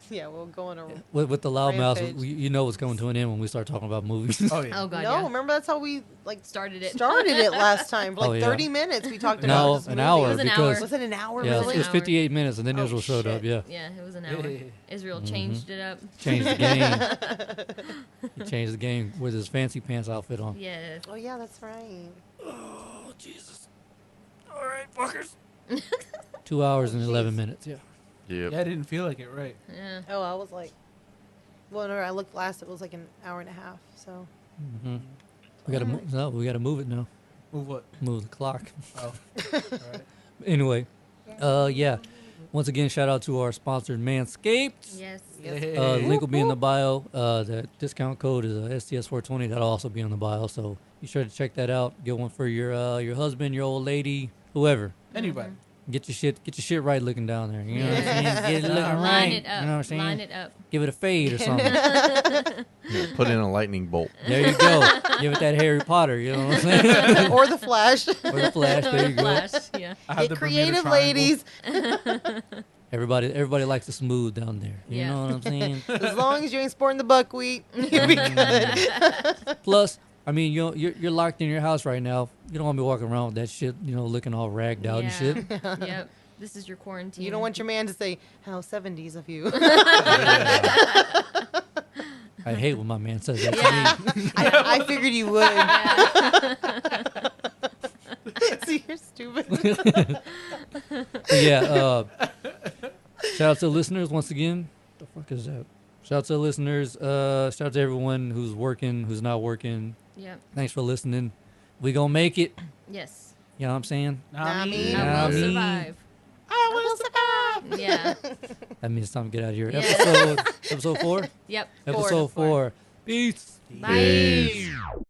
Yeah, we'll go on a. With the Loudmoufs, Rampage. you know what's coming to an end when we start talking about movies. oh yeah. Oh god. No, yeah. remember that's how we like Started it. started it last time. For like Oh, yeah. 30 minutes we talked about No, this an movie. hour It was an because hour. Was it an hour? yeah, really? it was hour. 58 minutes and then Oh, Israel showed up. shit. Yeah, Yeah, it was an hour. Israel changed it up. changed the game. He changed the game with his fancy pants outfit on. Yes. Oh yeah, that's right. Oh Jesus! All right, fuckers. 2 hours and 11 minutes. Yeah. Yep. Yeah, I didn't feel like it right. Yeah. Oh, I was like, whenever I looked last, it was like an hour and a half. So hmm We gotta we gotta move it now. Move what? Move the clock. Oh. All right. Anyway, yeah. Once again, shout out to our sponsor, Manscaped. Yes. Link will be in the bio. The discount code is STS420. That'll also be on the bio. So be sure to check that out. Get one for your husband, your old lady, whoever. Anybody. Get your shit right looking down there. You know what I'm saying? Get it looking right. Line it up. You know what I'm saying? Line it up. Give it a fade or something. Yeah, put in a lightning bolt. There you go. Give it that Harry Potter. You know what I'm saying? or the Flash. Or the Flash. There you go. Flash. Yeah. I have Get the Bermuda creative, Triangle. ladies. Everybody likes the smooth down there. You Yeah. know what I'm saying? As long as you ain't sporting the buckwheat, you'll be good. Plus, I mean, you're locked in your house right now. You don't want to be walking around with that shit, looking all ragged out and shit. Yep. This is your quarantine. You don't want your man to say, "How 70s of you." I hate when my man says that Yeah. to me. I figured you would. Yeah. See, you're stupid. But yeah, shout out to the listeners once again. The fuck is that? Shout out to the listeners. Shout out to everyone who's working, who's not working. Yep. Thanks for listening. We gonna make it. Yes. You know what I'm saying? Nah, me. Yeah, I will me. survive. I will survive. Yeah. That means it's time to get out of here. Yeah. Episode 4? Yep. Episode 4. Peace. Bye. Peace.